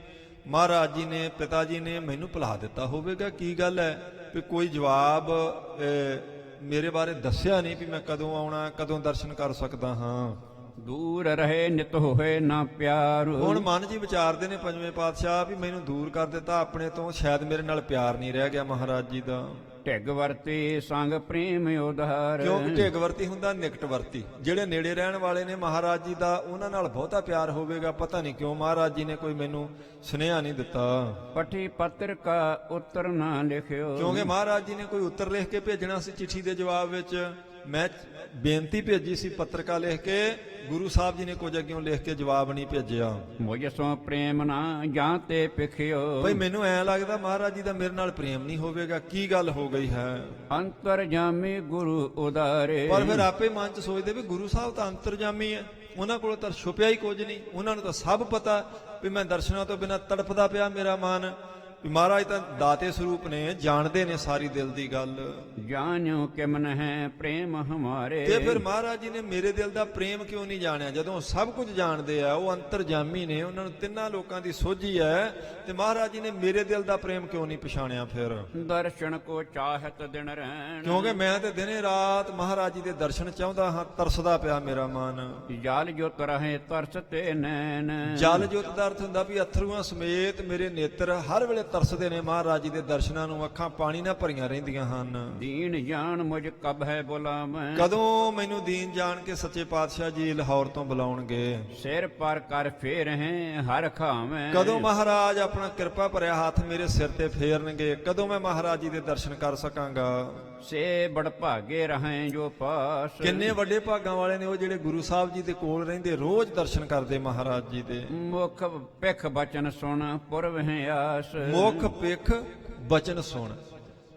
ਮਹਾਰਾਜ ਜੀ ਨੇ, ਪਿਤਾ ਜੀ ਨੇ ਮੈਨੂੰ ਭੁਲਾ ਦਿੱਤਾ ਹੋਵੇਗਾ, ਕੀ ਗੱਲ ਹੈ ਵੀ ਕੋਈ ਜਵਾਬ ਮੇਰੇ ਬਾਰੇ ਦੱਸਿਆ ਨਹੀਂ ਵੀ ਮੈਂ ਕਦੋਂ ਆਉਣਾ, ਕਦੋਂ ਦਰਸ਼ਨ ਕਰ ਸਕਦਾ ਹਾਂ। ਦੂਰ ਰਹੇ ਨਿਤ ਹੋਏ ਨਾ ਪਿਆਰ ਹੁਣ ਮਨ ਜੀ ਵਿਚਾਰਦੇ ਨੇ ਪੰਜਵੇਂ ਪਾਤਸ਼ਾਹ ਵੀ ਮੈਨੂੰ ਦੂਰ ਕਰ ਦਿੱਤਾ ਆਪਣੇ ਤੋਂ, ਸ਼ਾਇਦ ਮੇਰੇ ਨਾਲ ਪਿਆਰ ਨਹੀਂ ਰਹਿ ਗਿਆ ਮਹਾਰਾਜ ਜੀ ਦਾ। ਢਿੱਗ ਵਰਤੀ ਸੰਗ ਪ੍ਰੇਮ ਉਧਾਰ ਕਿਉਂਕਿ ਢਿੱਗ ਵਰਤੀ ਹੁੰਦਾ ਨਿਕਟ ਵਰਤੀ, ਜਿਹੜੇ ਨੇੜੇ ਰਹਿਣ ਵਾਲੇ ਨੇ ਮਹਾਰਾਜ ਜੀ ਦਾ ਉਹਨਾਂ ਨਾਲ ਬਹੁਤਾ ਪਿਆਰ ਹੋਵੇਗਾ। ਪਤਾ ਨਹੀਂ ਕਿਉਂ ਮਹਾਰਾਜ ਜੀ ਨੇ ਕੋਈ ਮੈਨੂੰ ਸੁਨੇਹਾ ਨਹੀਂ ਦਿੱਤਾ, ਪਠੀ ਪੱਤਰ ਕਾ ਉੱਤਰ ਨਾ ਲਿਖਿਓ ਕਿਉਂਕਿ ਮਹਾਰਾਜ ਜੀ ਨੇ ਕੋਈ ਉੱਤਰ ਲਿਖ ਕੇ ਭੇਜਣਾ ਸੀ ਚਿੱਠੀ ਦੇ ਜਵਾਬ ਵਿੱਚ। ਮੈਂ ਬੇਨਤੀ ਭੇਜੀ ਸੀ ਪੱਤਰਕਾ ਲਿਖ ਕੇ, ਗੁਰੂ ਸਾਹਿਬ ਜੀ ਨੇ ਕੁਝ ਅੱਗਿਓਂ ਲਿਖ ਕੇ ਜਵਾਬ ਨਹੀਂ ਭੇਜਿਆ। ਮੁਝ ਸੋ ਪ੍ਰੇਮ ਨਾ ਜਾਂ ਤੇ ਪਿਖਿਓ ਭਈ ਮੈਨੂੰ ਐ ਲੱਗਦਾ ਮਹਾਰਾਜ ਜੀ ਦਾ ਮੇਰੇ ਨਾਲ ਪ੍ਰੇਮ ਨਹੀਂ ਹੋਵੇਗਾ, ਕੀ ਗੱਲ ਹੋ ਗਈ ਹੈ। ਅੰਤਰਜਾਮੀ ਗੁਰੂ ਉਦਾਰੇ ਪਰ ਫਿਰ ਆਪੇ ਮਨ ਚ ਸੋਚਦੇ ਵੀ ਗੁਰੂ ਸਾਹਿਬ ਤਾਂ ਅੰਤਰਜਾਮੀ ਹੈ, ਉਹਨਾਂ ਕੋਲ ਤਾਂ ਛੁਪਿਆ ਹੀ ਕੁਝ ਨਹੀਂ, ਉਹਨਾਂ ਨੂੰ ਤਾਂ ਸਭ ਪਤਾ ਵੀ ਮੈਂ ਦਰਸ਼ਨਾਂ ਤੋਂ ਬਿਨਾਂ ਤੜਫਦਾ ਪਿਆ ਮੇਰਾ ਮਨ, ਵੀ ਮਹਾਰਾਜ ਤਾਂ ਦਾਤੇ ਸਰੂਪ ਨੇ, ਜਾਣਦੇ ਨੇ ਸਾਰੀ ਦਿਲ ਦੀ ਗੱਲ। ਜਾਣਿਓ ਕਿਮਨ ਹੈ ਪ੍ਰੇਮ ਹਮਾਰੇ ਤੇ ਫਿਰ ਮਹਾਰਾਜ ਜੀ ਨੇ ਮੇਰੇ ਦਿਲ ਦਾ ਪ੍ਰੇਮ ਕਿਉਂ ਨਹੀਂ ਜਾਣਿਆ, ਜਦੋਂ ਸਭ ਕੁਝ ਜਾਣਦੇ ਆ, ਉਹ ਅੰਤਰਜਾਮੀ ਨੇ, ਉਹਨਾਂ ਨੂੰ ਤਿੰਨਾਂ ਲੋਕਾਂ ਦੀ ਸੋਝੀ ਹੈ, ਤੇ ਮਹਾਰਾਜ ਜੀ ਨੇ ਮੇਰੇ ਦਿਲ ਦਾ ਪ੍ਰੇਮ ਕਿਉਂ ਨਹੀਂ ਪਛਾਣਿਆ। ਫਿਰ ਦਰਸ਼ਨ ਕੋ ਚਾਹਤ ਦਿਨ ਰਹਿਣ ਕਿਉਂਕਿ ਮੈਂ ਤੇ ਦਿਨੇ ਰਾਤ ਮਹਾਰਾਜ ਜੀ ਦੇ ਦਰਸ਼ਨ ਚਾਹੁੰਦਾ ਹਾਂ, ਤਰਸਦਾ ਪਿਆ ਮੇਰਾ ਮਨ। ਜਲ ਜੋ ਤਰਹਿ ਤਰਸ ਤੇ ਨੈਣ ਜਲ ਜੋਤ ਦਾ ਅਰਥ ਹੁੰਦਾ ਵੀ ਅਥਰੂਆਂ ਸਮੇਤ ਮੇਰੇ ਨੇਤਰ ਹਰ ਵੇਲੇ ਤਰਸਦੇ ਨੇ ਮਹਾਰਾਜ ਜੀ ਦੇ ਦਰਸ਼ਨਾਂ ਨੂੰ, ਅੱਖਾਂ ਪਾਣੀ ਨਾਲ ਭਰੀਆਂ ਰਹਿੰਦੀਆਂ ਹਨ। ਦੀਨ ਜਾਣ ਮੁਝ ਕਬ ਹੈ ਬੁਲਾਵੈ ਕਦੋਂ ਮੈਨੂੰ ਦੀਨ ਜਾਣ ਕੇ ਸੱਚੇ ਪਾਤਸ਼ਾਹ ਜੀ ਲਾਹੌਰ ਤੋਂ ਬੁਲਾਉਣਗੇ, ਸਿਰ ਪਰ ਕਰ ਫੇਰ ਹੈ ਹਰ ਖਾਵੇਂ ਕਦੋਂ ਮਹਾਰਾਜ ਆਪਣਾ ਕਿਰਪਾ ਭਰਿਆ ਹੱਥ ਮੇਰੇ ਸਿਰ ਤੇ ਫੇਰਨਗੇ, ਕਦੋਂ ਮੈਂ ਮਹਾਰਾਜ ਜੀ ਦੇ ਦਰਸ਼ਨ ਕਰ ਸਕਾਂਗਾ। ਸੇ ਬੜ ਭਾਗੇ ਰਹੇ ਜੋ ਪਾਸ ਕਿੰਨੇ ਵੱਡੇ ਭਾਗਾਂ ਵਾਲੇ ਨੇ ਉਹ ਜਿਹੜੇ ਗੁਰੂ ਸਾਹਿਬ ਜੀ ਦੇ ਕੋਲ ਰਹਿੰਦੇ, ਰੋਜ਼ ਦਰਸ਼ਨ ਕਰਦੇ ਮਹਾਰਾਜ ਜੀ ਦੇ। ਮੁਖ ਪਿਖ ਬਚਨ ਸੁਣ ਪੁਰਵ ਹੈ ਆਸ ਮੁਖ ਪਿਖ ਬਚਨ ਸੁਣ,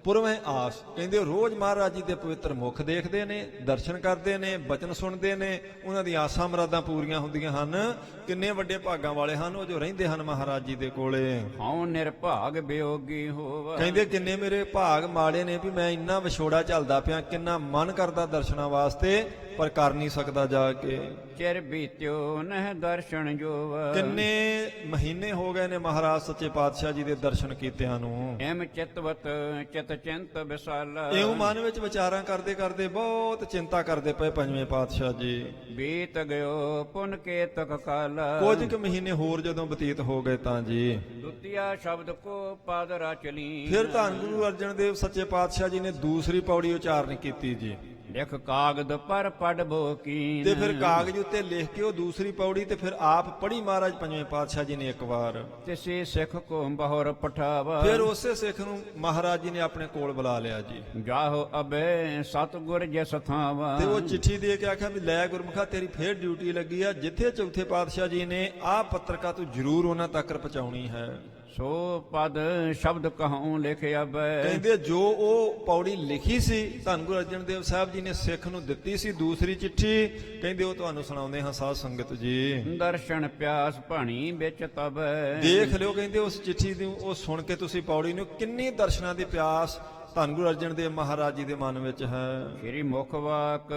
ਪੁਰਵੇਂ ਆਸ। ਕਹਿੰਦੇ ਉਹ ਰੋਜ਼ ਮਹਾਰਾਜ ਜੀ ਦੇ ਪਵਿੱਤਰ ਮੁਖ ਦੇਖਦੇ ਨੇ, ਦਰਸ਼ਨ ਕਰਦੇ ਨੇ, ਬਚਨ ਸੁਣਦੇ ਨੇ, ਉਹਨਾਂ ਦੀਆਂ ਆਸਾਂ ਮੁਰਾਦਾਂ ਪੂਰੀਆਂ ਹੁੰਦੀਆਂ ਹਨ। ਕਿੰਨੇ ਵੱਡੇ ਭਾਗਾਂ ਵਾਲੇ ਹਨ ਉਹ ਜੋ ਰਹਿੰਦੇ ਹਨ ਮਹਾਰਾਜ ਜੀ ਦੇ ਕੋਲੇ। ਹਉ ਨਿਰਭਾਗ ਬਿਯੋਗੀ ਹੋਵ। ਕਹਿੰਦੇ ਕਿੰਨੇ ਮੇਰੇ ਭਾਗ ਮਾੜੇ ਨੇ ਵੀ ਮੈਂ ਇੰਨਾ ਵਿਛੋੜਾ ਚੱਲਦਾ ਪਿਆ, ਕਿੰਨਾ ਮਨ ਕਰਦਾ ਦਰਸ਼ਨਾਂ ਵਾਸਤੇ ਪਰ ਕਰ ਨਹੀਂ ਸਕਦਾ ਜਾ ਕੇ। ਚਿਰ ਬੀਤਿਓ ਨਹਿ ਦਰਸ਼ਨ ਜੋਵ। ਕਿੰਨੇ ਮਹੀਨੇ ਹੋ ਗਏ ਨੇ ਮਹਾਰਾਜ ਸੱਚੇ ਪਾਤਸ਼ਾਹ ਜੀ ਦੇ ਦਰਸ਼ਨ ਕੀਤਿਆਂ ਨੂੰ। ਐਮ ਚਿਤਵਤ ਚਿਤ ਚਿੰਤ ਵਿਸਾਲ। ਇਉਂ ਮਨ ਵਿੱਚ ਵਿਚਾਰਾਂ ਕਰਦੇ ਕਰਦੇ ਬਹੁਤ ਚਿੰਤਾ ਕਰਦੇ ਪਏ ਪੰਜਵੇਂ ਪਾਤਸ਼ਾਹ ਜੀ। ਬੀਤ ਗਇਓ ਪੁਨ ਕੇਤਕ ਕਾਲ। ਕੁਝ ਕੁ ਮਹੀਨੇ ਹੋਰ ਜਦੋਂ ਬਤੀਤ ਹੋ ਗਏ ਤਾਂ ਜੀ ਦੁਤੀਆ ਸ਼ਬਦ ਕੋ ਪਦ ਰਚਲੀ। ਫਿਰ ਧੰਨ ਗੁਰੂ ਅਰਜਨ ਦੇਵ ਸੱਚੇ ਪਾਤਸ਼ਾਹ ਜੀ ਨੇ ਦੂਸਰੀ ਪੌੜੀ ਉਚਾਰਨ ਕੀਤੀ ਜੀ। ਲਿਖ ਕਾਗਦ ਪਰ ਪੜਬੋ ਕੀਨ। ਤੇ ਫਿਰ ਕਾਗਜ਼ ਉੱਤੇ ਲਿਖ ਕੇ ਉਹ ਦੂਸਰੀ ਪੌੜੀ ਤੇ ਫਿਰ ਆਪ ਪੜ੍ਹੀ ਮਹਾਰਾਜ ਪੰਜਵੇਂ ਪਾਤਸ਼ਾਹ ਜੀ ਨੇ ਇੱਕ ਵਾਰ। ਤਿਸੇ ਸਿੱਖ ਕੋ ਬਹੁਰ ਪਠਾਵਾ। ਫਿਰ ਉਸੇ ਸਿੱਖ ਨੂੰ ਮਹਾਰਾਜ ਜੀ ਨੇ ਆਪਣੇ ਕੋਲ ਬੁਲਾ ਲਿਆ ਜੀ। ਜਾਹੋ ਅਬੇ ਸਤਿਗੁਰ ਜਿਸ ਥਾਵਾ। ਤੇ ਉਹ ਚਿੱਠੀ ਦੇ ਕੇ ਆਖਿਆ ਵੀ ਲੈ ਗੁਰਮੁਖਾ ਤੇਰੀ ਫੇਰ ਡਿਊਟੀ ਲੱਗੀ ਆ, ਜਿੱਥੇ ਚੌਥੇ ਪਾਤਸ਼ਾਹ ਜੀ ਨੇ ਆਹ ਪੱਤਰਕਾ ਤੂੰ ਜ਼ਰੂਰ ਉਹਨਾਂ ਤੱਕ ਪਹੁੰਚਾਉਣੀ ਹੈ। ਸੋ ਪਦ ਸ਼ਬਦ ਕਹਉ ਲਿਖ ਅਬੈ। ਕਹਿੰਦੇ ਜੋ ਉਹ ਪੌੜੀ ਲਿਖੀ ਸੀ ਧੰਨ ਗੁਰੂ ਅਰਜਨ ਦੇਵ ਸਾਹਿਬ ਜੀ ਨੇ ਸਿੱਖ ਨੂੰ ਦਿੱਤੀ ਸੀ ਦੂਸਰੀ ਚਿੱਠੀ, ਕਹਿੰਦੇ ਉਹ ਤੁਹਾਨੂੰ ਸੁਣਾਉਂਦੇ ਹਾਂ ਸਾਧ ਸੰਗਤ ਜੀ। ਦਰਸ਼ਨ ਪਿਆਸ ਭਾਣੀ ਵਿੱਚ ਤਬ। ਦੇਖ ਲਿਓ ਕਹਿੰਦੇ ਉਸ ਚਿੱਠੀ ਨੂੰ, ਉਹ ਸੁਣ ਕੇ ਤੁਸੀਂ ਪੌੜੀ ਨੂੰ, ਕਿੰਨੀ ਦਰਸ਼ਨਾਂ ਦੀ ਪਿਆਸ ਧੰਨ ਗੁਰੂ ਅਰਜਨ ਦੇਵ ਮਹਾਰਾਜ ਜੀ ਦੇ ਮਨ ਵਿੱਚ ਹੈ। ਸ੍ਰੀ ਮੁਖ ਵਾਕ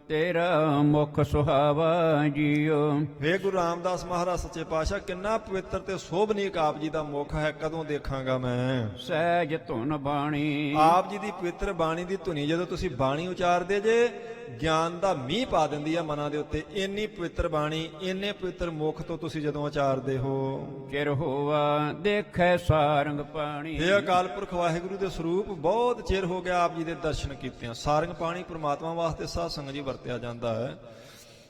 ਤੇਰਾ ਮੁਖ ਸੁਹਾਵਾ ਜੀਓ। ਵੇ ਗੁਰੂ ਰਾਮਦਾਸ ਮਹਾਰਾਜ ਸੱਚੇ ਪਾਤਸ਼ਾਹ ਕਿੰਨਾ ਪਵਿੱਤਰ ਤੇ ਸੋਭਨੀਕ ਆਪ ਜੀ ਦਾ ਮੁਖ ਹੈ, ਕਦੋਂ ਦੇਖਾਂਗਾ ਮੈਂ। ਸਹਿਜ ਧੁਨ ਬਾਣੀ। ਆਪ ਜੀ ਦੀ ਪਵਿੱਤਰ ਬਾਣੀ ਦੀ ਧੁਨੀ ਜਦੋਂ ਤੁਸੀਂ ਬਾਣੀ ਉਚਾਰਦੇ ਜੇ, ਗਿਆਨ ਦਾ ਮੀਂਹ ਪਾ ਦਿੰਦੀ ਆ ਮਨਾਂ ਦੇ ਉੱਤੇ। ਇੰਨੀ ਪਵਿੱਤਰ ਬਾਣੀ, ਇੰਨੇ ਪਵਿੱਤਰ ਮੁਖ ਤੋਂ ਤੁਸੀਂ ਜਦੋਂ ਉਚਾਰਦੇ ਹੋ। ਚਿਰ ਹੋਵਾ ਦੇਖੈ ਸਾਰੰਗ ਪਾਣੀ। ਇਹ ਅਕਾਲ ਪੁਰਖ ਵਾਹਿਗੁਰੂ ਦੇ ਸਰੂਪ ਬਹੁਤ ਚਿਰ ਹੋ ਗਿਆ ਆਪ ਜੀ ਦੇ ਦਰਸ਼ਨ ਕੀਤਿਆਂ। ਸਾਰੰਗ ਪਾਣੀ ਪ੍ਰਮਾਤਮਾ ਵਾਸਤੇ ਸਾਧ ਸੰਗਤ ਜੀ ਵਰਤਿਆ ਜਾਂਦਾ ਹੈ।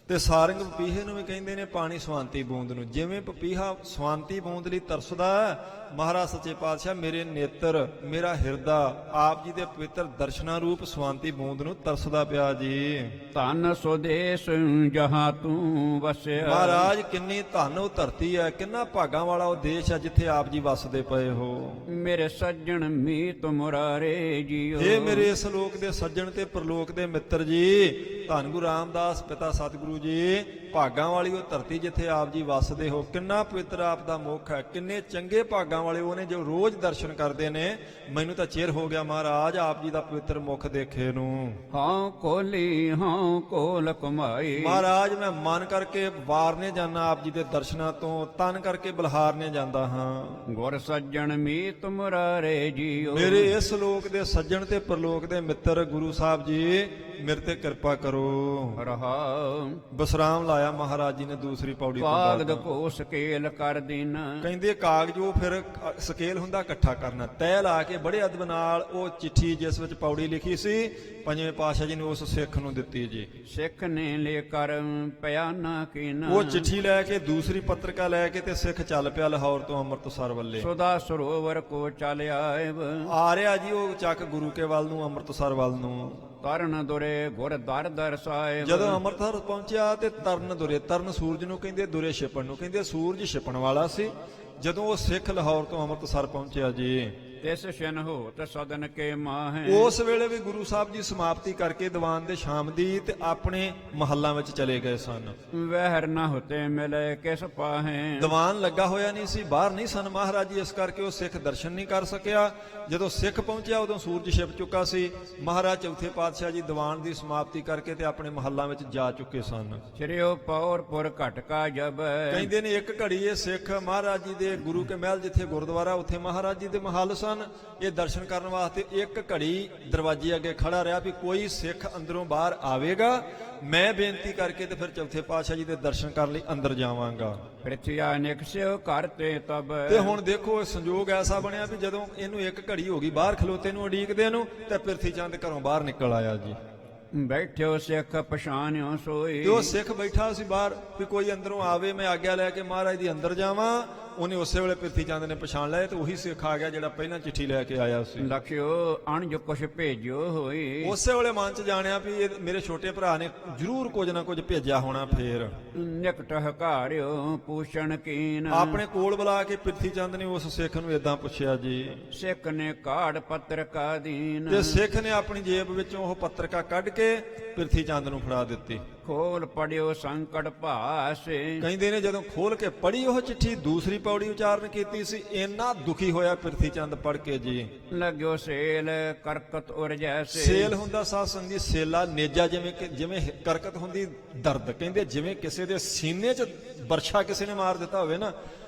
ਤੇ ਸਾਰੰਗ ਪਪੀਹੇ ਨੂੰ ਵੀ ਕਹਿੰਦੇ ਨੇ ਪਾਣੀ ਸਵਾਂਤੀ ਬੂੰਦ ਨੂੰ। ਜਿਵੇਂ ਪਪੀਹਾ ਸਵਾਂਤੀ ਬੂੰਦ ਲਈ ਤਰਸਦਾ ਹੈ, ਮਹਾਰਾਜ ਸੱਚੇ ਪਾਤਸ਼ਾਹ ਮੇਰੇ ਨੇਤਰ, ਮੇਰਾ ਹਿਰਦਾ ਆਪ ਜੀ ਦੇ ਪਵਿੱਤਰ ਦਰਸ਼ਨਾਂ ਰੂਪ ਸਵਾਂਤੀ ਬੂੰਦ ਨੂੰ ਤਰਸਦਾ ਪਿਆ ਜੀ। ਧਨ ਸੁਦੇਸ਼ ਜਹਾਂ ਤੂੰ ਵਸਿਆ। ਮਹਾਰਾਜ ਕਿੰਨੀ ਧਨ ਉਹ ਧਰਤੀ ਹੈ, ਕਿੰਨਾ ਭਾਗਾਂ ਵਾਲਾ ਉਹ ਦੇਸ਼ ਹੈ ਜਿੱਥੇ ਆਪ ਜੀ ਵਸਦੇ ਪਏ ਹੋ। ਮੇਰੇ ਸੱਜਣ ਮੀਤ ਮੁਰਾਰੇ ਜੀਓ। ਇਹ ਮੇਰੇ ਇਸ ਲੋਕ ਦੇ ਸੱਜਣ ਤੇ ਪ੍ਰਲੋਕ ਦੇ ਮਿੱਤਰ ਜੀ, ਧੰਨ ਗੁਰੂ ਰਾਮਦਾਸ ਪਿਤਾ ਸਤਿਗੁਰੂ ਜੀ, ਭਾਗਾਂ ਵਾਲੀ ਉਹ ਧਰਤੀ ਜਿੱਥੇ ਆਪ ਜੀ ਵਸਦੇ ਹੋ। ਕਿੰਨਾ ਪਵਿੱਤਰ ਆਪ ਦਾ ਮੁਖ ਹੈ, ਕਿੰਨੇ ਚੰਗੇ ਭਾਗਾਂ ਵਾਲੇ ਉਹ ਨੇ ਜੋ ਰੋਜ਼ ਦਰਸ਼ਨ ਕਰਦੇ ਨੇ। ਮੈਨੂੰ ਤਾਂ ਚਿਰ ਹੋ ਗਿਆ ਮਹਾਰਾਜ ਆਪ ਜੀ ਦਾ ਪਵਿੱਤਰ ਮੁਖ ਦੇਖੇ ਨੂੰ। ਹਾਂ ਕੋਲੀ ਹਾਂ ਕੋਲ ਕਮਾਈ। ਮਹਾਰਾਜ ਮੈਂ ਮਨ ਕਰਕੇ ਵਾਰਨੇ ਜਾਣਾ ਆਪ ਜੀ ਦੇ ਦਰਸ਼ਨਾਂ ਤੋਂ, ਤਨ ਕਰਕੇ ਬਲਹਾਰਨੇ ਜਾਂਦਾ ਹਾਂ। ਗੁਰ ਸੱਜਣ ਮੀਤ ਮੁਰਾਰੇ ਜੀਓ। ਮੇਰੇ ਇਸ ਲੋਕ ਦੇ ਸੱਜਣ ਤੇ ਪ੍ਰਲੋਕ ਦੇ ਮਿੱਤਰ ਗੁਰੂ ਸਾਹਿਬ ਜੀ ਮੇਰੇ ਤੇ ਕਿਰਪਾ ਕਰੋ। ਰਹਾਉ ਬਸਰਾਮ ਲਾਇਆ ਮਹਾਰਾਜ ਜੀ ਨੇ ਦੂਸਰੀ ਪੌੜੀ ਤੋਂ ਕਾਗਦ ਬਾਅਦ। ਕੋ ਸਕੇਲ ਕਰ ਦਿਨ। ਕਹਿੰਦੇ ਕਾਗਜ਼ ਉਹ ਫਿਰ ਸਕੇਲ ਹੁੰਦਾ ਇਕੱਠਾ ਕਰਨਾ, ਤੈਅ ਲਾ ਕੇ ਬੜੇ ਅਦਬ ਨਾਲ ਉਹ ਚਿੱਠੀ ਜਿਸ ਵਿੱਚ ਪੌੜੀ ਲਿਖੀ ਸੀ ਪੰਜਵੇਂ ਪਾਤਸ਼ਾਹ ਜੀ ਨੇ ਉਸ ਸਿੱਖ ਨੂੰ ਦਿੱਤੀ ਜੀ। ਸਿੱਖ ਨੇ ਲੈ ਕਰ ਪਿਆ ਨਾ ਕੀਨ। ਉਹ ਚਿੱਠੀ ਲੈ ਕੇ ਦੂਸਰੀ ਪੱਤਰਕਾ ਲੈ ਕੇ ਤੇ ਸਿੱਖ ਚੱਲ ਪਿਆ ਲਾਹੌਰ ਤੋਂ ਅੰਮ੍ਰਿਤਸਰ ਵੱਲੇ। ਸੁਦਾ ਸਰੋਵਰ ਕੋ ਚਲ ਆਇਬ। ਆ ਰਿਹਾ ਜੀ ਉਹ ਚੱਕ ਗੁਰੂ ਕੇ ਵੱਲ ਨੂੰ, ਅੰਮ੍ਰਿਤਸਰ ਵੱਲ ਨੂੰ। ਤਰਨ ਦੁਰੇ ਗੁਰ ਦਰ ਦਰ ਸਾਹਿਬ। ਜਦੋਂ ਅੰਮ੍ਰਿਤਸਰ ਪਹੁੰਚਿਆ ਤੇ ਤਰਨ ਦੁਰੇ, ਤਰਨ ਸੂਰਜ ਨੂੰ ਕਹਿੰਦੇ, ਦੁਰੇ ਛਿਪਣ ਨੂੰ ਕਹਿੰਦੇ। ਸੂਰਜ ਛਿਪਣ ਵਾਲਾ ਸੀ ਜਦੋਂ ਉਹ ਸਿੱਖ ਲਾਹੌਰ ਤੋਂ ਅੰਮ੍ਰਿਤਸਰ ਪਹੁੰਚਿਆ ਜੀ। ਤਿਸ ਸ਼ਨ ਹੋਤ ਸਦਨ ਕੇ ਮਾਹੇ। ਉਸ ਵੇਲੇ ਵੀ ਗੁਰੂ ਸਾਹਿਬ ਜੀ ਸਮਾਪਤੀ ਕਰਕੇ ਦੀਵਾਨ ਦੇ ਸ਼ਾਮ ਦੀ ਤੇ ਆਪਣੇ ਮਹੱਲਾਂ ਵਿੱਚ ਚਲੇ ਗਏ ਸਨ। ਵਹਿਰ ਨਾ ਹੋਤੇ ਮਿਲੇ ਕਿਸ ਪਾਹੇ। ਦੀਵਾਨ ਲੱਗਾ ਹੋਇਆ ਨਹੀਂ ਸੀ, ਬਾਹਰ ਨਹੀਂ ਸਨ ਮਹਾਰਾਜ ਜੀ, ਇਸ ਕਰਕੇ ਉਹ ਸਿੱਖ ਦਰਸ਼ਨ ਨਹੀਂ ਕਰ ਸਕਿਆ। ਜਦੋਂ ਸਿੱਖ ਪਹੁੰਚਿਆ ਉਦੋਂ ਸੂਰਜ ਛਿਪ ਚੁੱਕਾ ਸੀ। ਮਹਾਰਾਜ ਚੌਥੇ ਪਾਤਸ਼ਾਹ ਜੀ ਦੀਵਾਨ ਦੀ ਸਮਾਪਤੀ ਕਰਕੇ ਤੇ ਆਪਣੇ ਮਹੱਲਾਂ ਵਿੱਚ ਜਾ ਚੁੱਕੇ ਸਨ। ਸ਼੍ਰੀਓ ਪੌਰਪੁਰ ਘਟਕਾ ਜਬ। ਕਹਿੰਦੇ ਨੇ ਇੱਕ ਘੜੀ ਇਹ ਸਿੱਖ ਮਹਾਰਾਜ ਜੀ ਦੇ ਗੁਰੂ ਕੇ ਮਹਿਲ ਜਿੱਥੇ ਗੁਰਦੁਆਰਾ ਉੱਥੇ ਮਹਾਰਾਜ ਜੀ ਦੇ ਮਹੱਲ ਸਨ। ਇਹ ਦਰਸ਼ਨ ਕਰਨ ਵਾਸਤੇ ਇੱਕ ਘੜੀ ਦਰਵਾਜ਼ੇ ਅੱਗੇ ਖੜਾ ਰਿਹਾ ਵੀ ਕੋਈ ਸਿੱਖ ਅੰਦਰੋਂ ਬਾਹਰ ਆਵੇਗਾ, ਮੈਂ ਬੇਨਤੀ ਕਰਕੇ ਤੇ ਫਿਰ ਚੌਥੇ ਪਾਤਸ਼ਾਹ ਜੀ ਦੇ ਦਰਸ਼ਨ ਕਰਨ ਲਈ ਅੰਦਰ ਜਾਵਾਂਗਾ। ਪ੍ਰਿਥਿਆ ਨਿਕਸਿਓ ਕਰਤੇ ਤਬ। ਤੇ ਹੁਣ ਦੇਖੋ ਸੰਜੋਗ ਐਸਾ ਬਣਿਆ ਵੀ ਜਦੋਂ ਇਹਨੂੰ ਇੱਕ ਘੜੀ ਹੋ ਗਈ ਬਾਹਰ ਖਲੋਤੇ ਨੂੰ ਉਡੀਕਦੇ ਨੂੰ, ਤੇ ਪ੍ਰਿਥੀ ਚੰਦ ਘਰੋਂ ਬਾਹਰ ਨਿਕਲ ਆਇਆ ਜੀ। ਬੈਠਿਓ ਸਿੱਖ ਪਛਾਣਿਓ ਸੋਈ। ਤੇ ਉਹ ਸਿੱਖ ਬੈਠਾ ਸੀ ਬਾਹਰ ਵੀ ਕੋਈ ਅੰਦਰੋਂ ਆਵੇ, ਮੈਂ ਆਗਿਆ ਲੈ ਕੇ ਮਹਾਰਾਜ ਦੀ ਅੰਦਰ ਜਾਵਾਂ। ਉਹਨੇ ਉਸੇ ਵੇਲੇ ਪ੍ਰਿਥੀ ਚੰਦ ਨੇ ਪਛਾਣ ਲਿਆ ਤੇ ਉਹੀ ਸਿੱਖ ਆ ਗਿਆ ਜਿਹੜਾ ਪਹਿਲਾਂ ਚਿੱਠੀ ਲੈ ਕੇ ਆਇਆ ਸੀ। ਲਖਿਓ ਅਣਜ ਕੁਛ ਭੇਜਿਓ ਹੋਈ, ਉਸੇ ਵੇਲੇ ਮਨ ਚ ਜਾਣਿਆ ਵੀ ਇਹ ਮੇਰੇ ਛੋਟੇ ਭਰਾ ਨੇ ਜ਼ਰੂਰ ਕੁਝ ਨਾ ਕੁਝ ਭੇਜਿਆ ਹੋਣਾ। ਫੇਰ ਨਿਕਟ ਹਕਾਰਿਓ ਪੂਛਣ ਕੀਨ, ਆਪਣੇ ਕੋਲ ਬੁਲਾ ਕੇ ਪ੍ਰਿਥੀ ਚੰਦ ਨੇ ਉਸ ਸਿੱਖ ਨੂੰ ਏਦਾਂ ਪੁੱਛਿਆ ਜੀ। ਸਿੱਖ ਨੇ ਕਾੜ ਪੱਤਰਕਾ ਦੀਨ, ਤੇ ਸਿੱਖ ਨੇ ਆਪਣੀ ਜੇਬ ਵਿੱਚੋਂ ਉਹ ਪੱਤਰਕਾ ਕੱਢ ਕੇ ਪ੍ਰਿਥੀ ਚੰਦ ਨੂੰ ਫੜਾ ਦਿੱਤੀ। ਖੋਲ ਪੜਿਓ ਸੰਕਟ ਭਾਸੇ, ਕਹਿੰਦੇ ਨੇ ਜਦੋਂ ਖੋਲ ਕੇ ਪੜ੍ਹੀ ਉਹ ਚਿੱਠੀ, ਦੂਸਰੀ ਪੌੜੀ ਉਚਾਰਨ ਕੀਤੀ ਸੀ, ਇੰਨਾ ਦੁਖੀ ਹੋਇਆ ਪ੍ਰਿਥੀ ਚੰਦ ਪੜ੍ਹ ਕੇ ਜੀ। ਲੱਗਿਓ ਸੇਲ ਕਰਕਤ ਉਰ ਜੈਸੇ, ਸੇਲ ਹੁੰਦਾ ਸਾਧ ਸੰਗਤ ਜੀ, ਸੇਲਾ ਨੇਜਾ, ਜਿਵੇਂ ਕਰਕਤ ਹੁੰਦੀ ਦਰਦ, ਕਹਿੰਦੇ ਜਿਵੇਂ ਕਿਸੇ ਦੇ ਸੀਨੇ 'ਚ ਬਰਛਾ ਕਿਸੇ ਨੇ ਮਾਰ ਦਿੱਤਾ ਹੋਵੇ ਨਾ,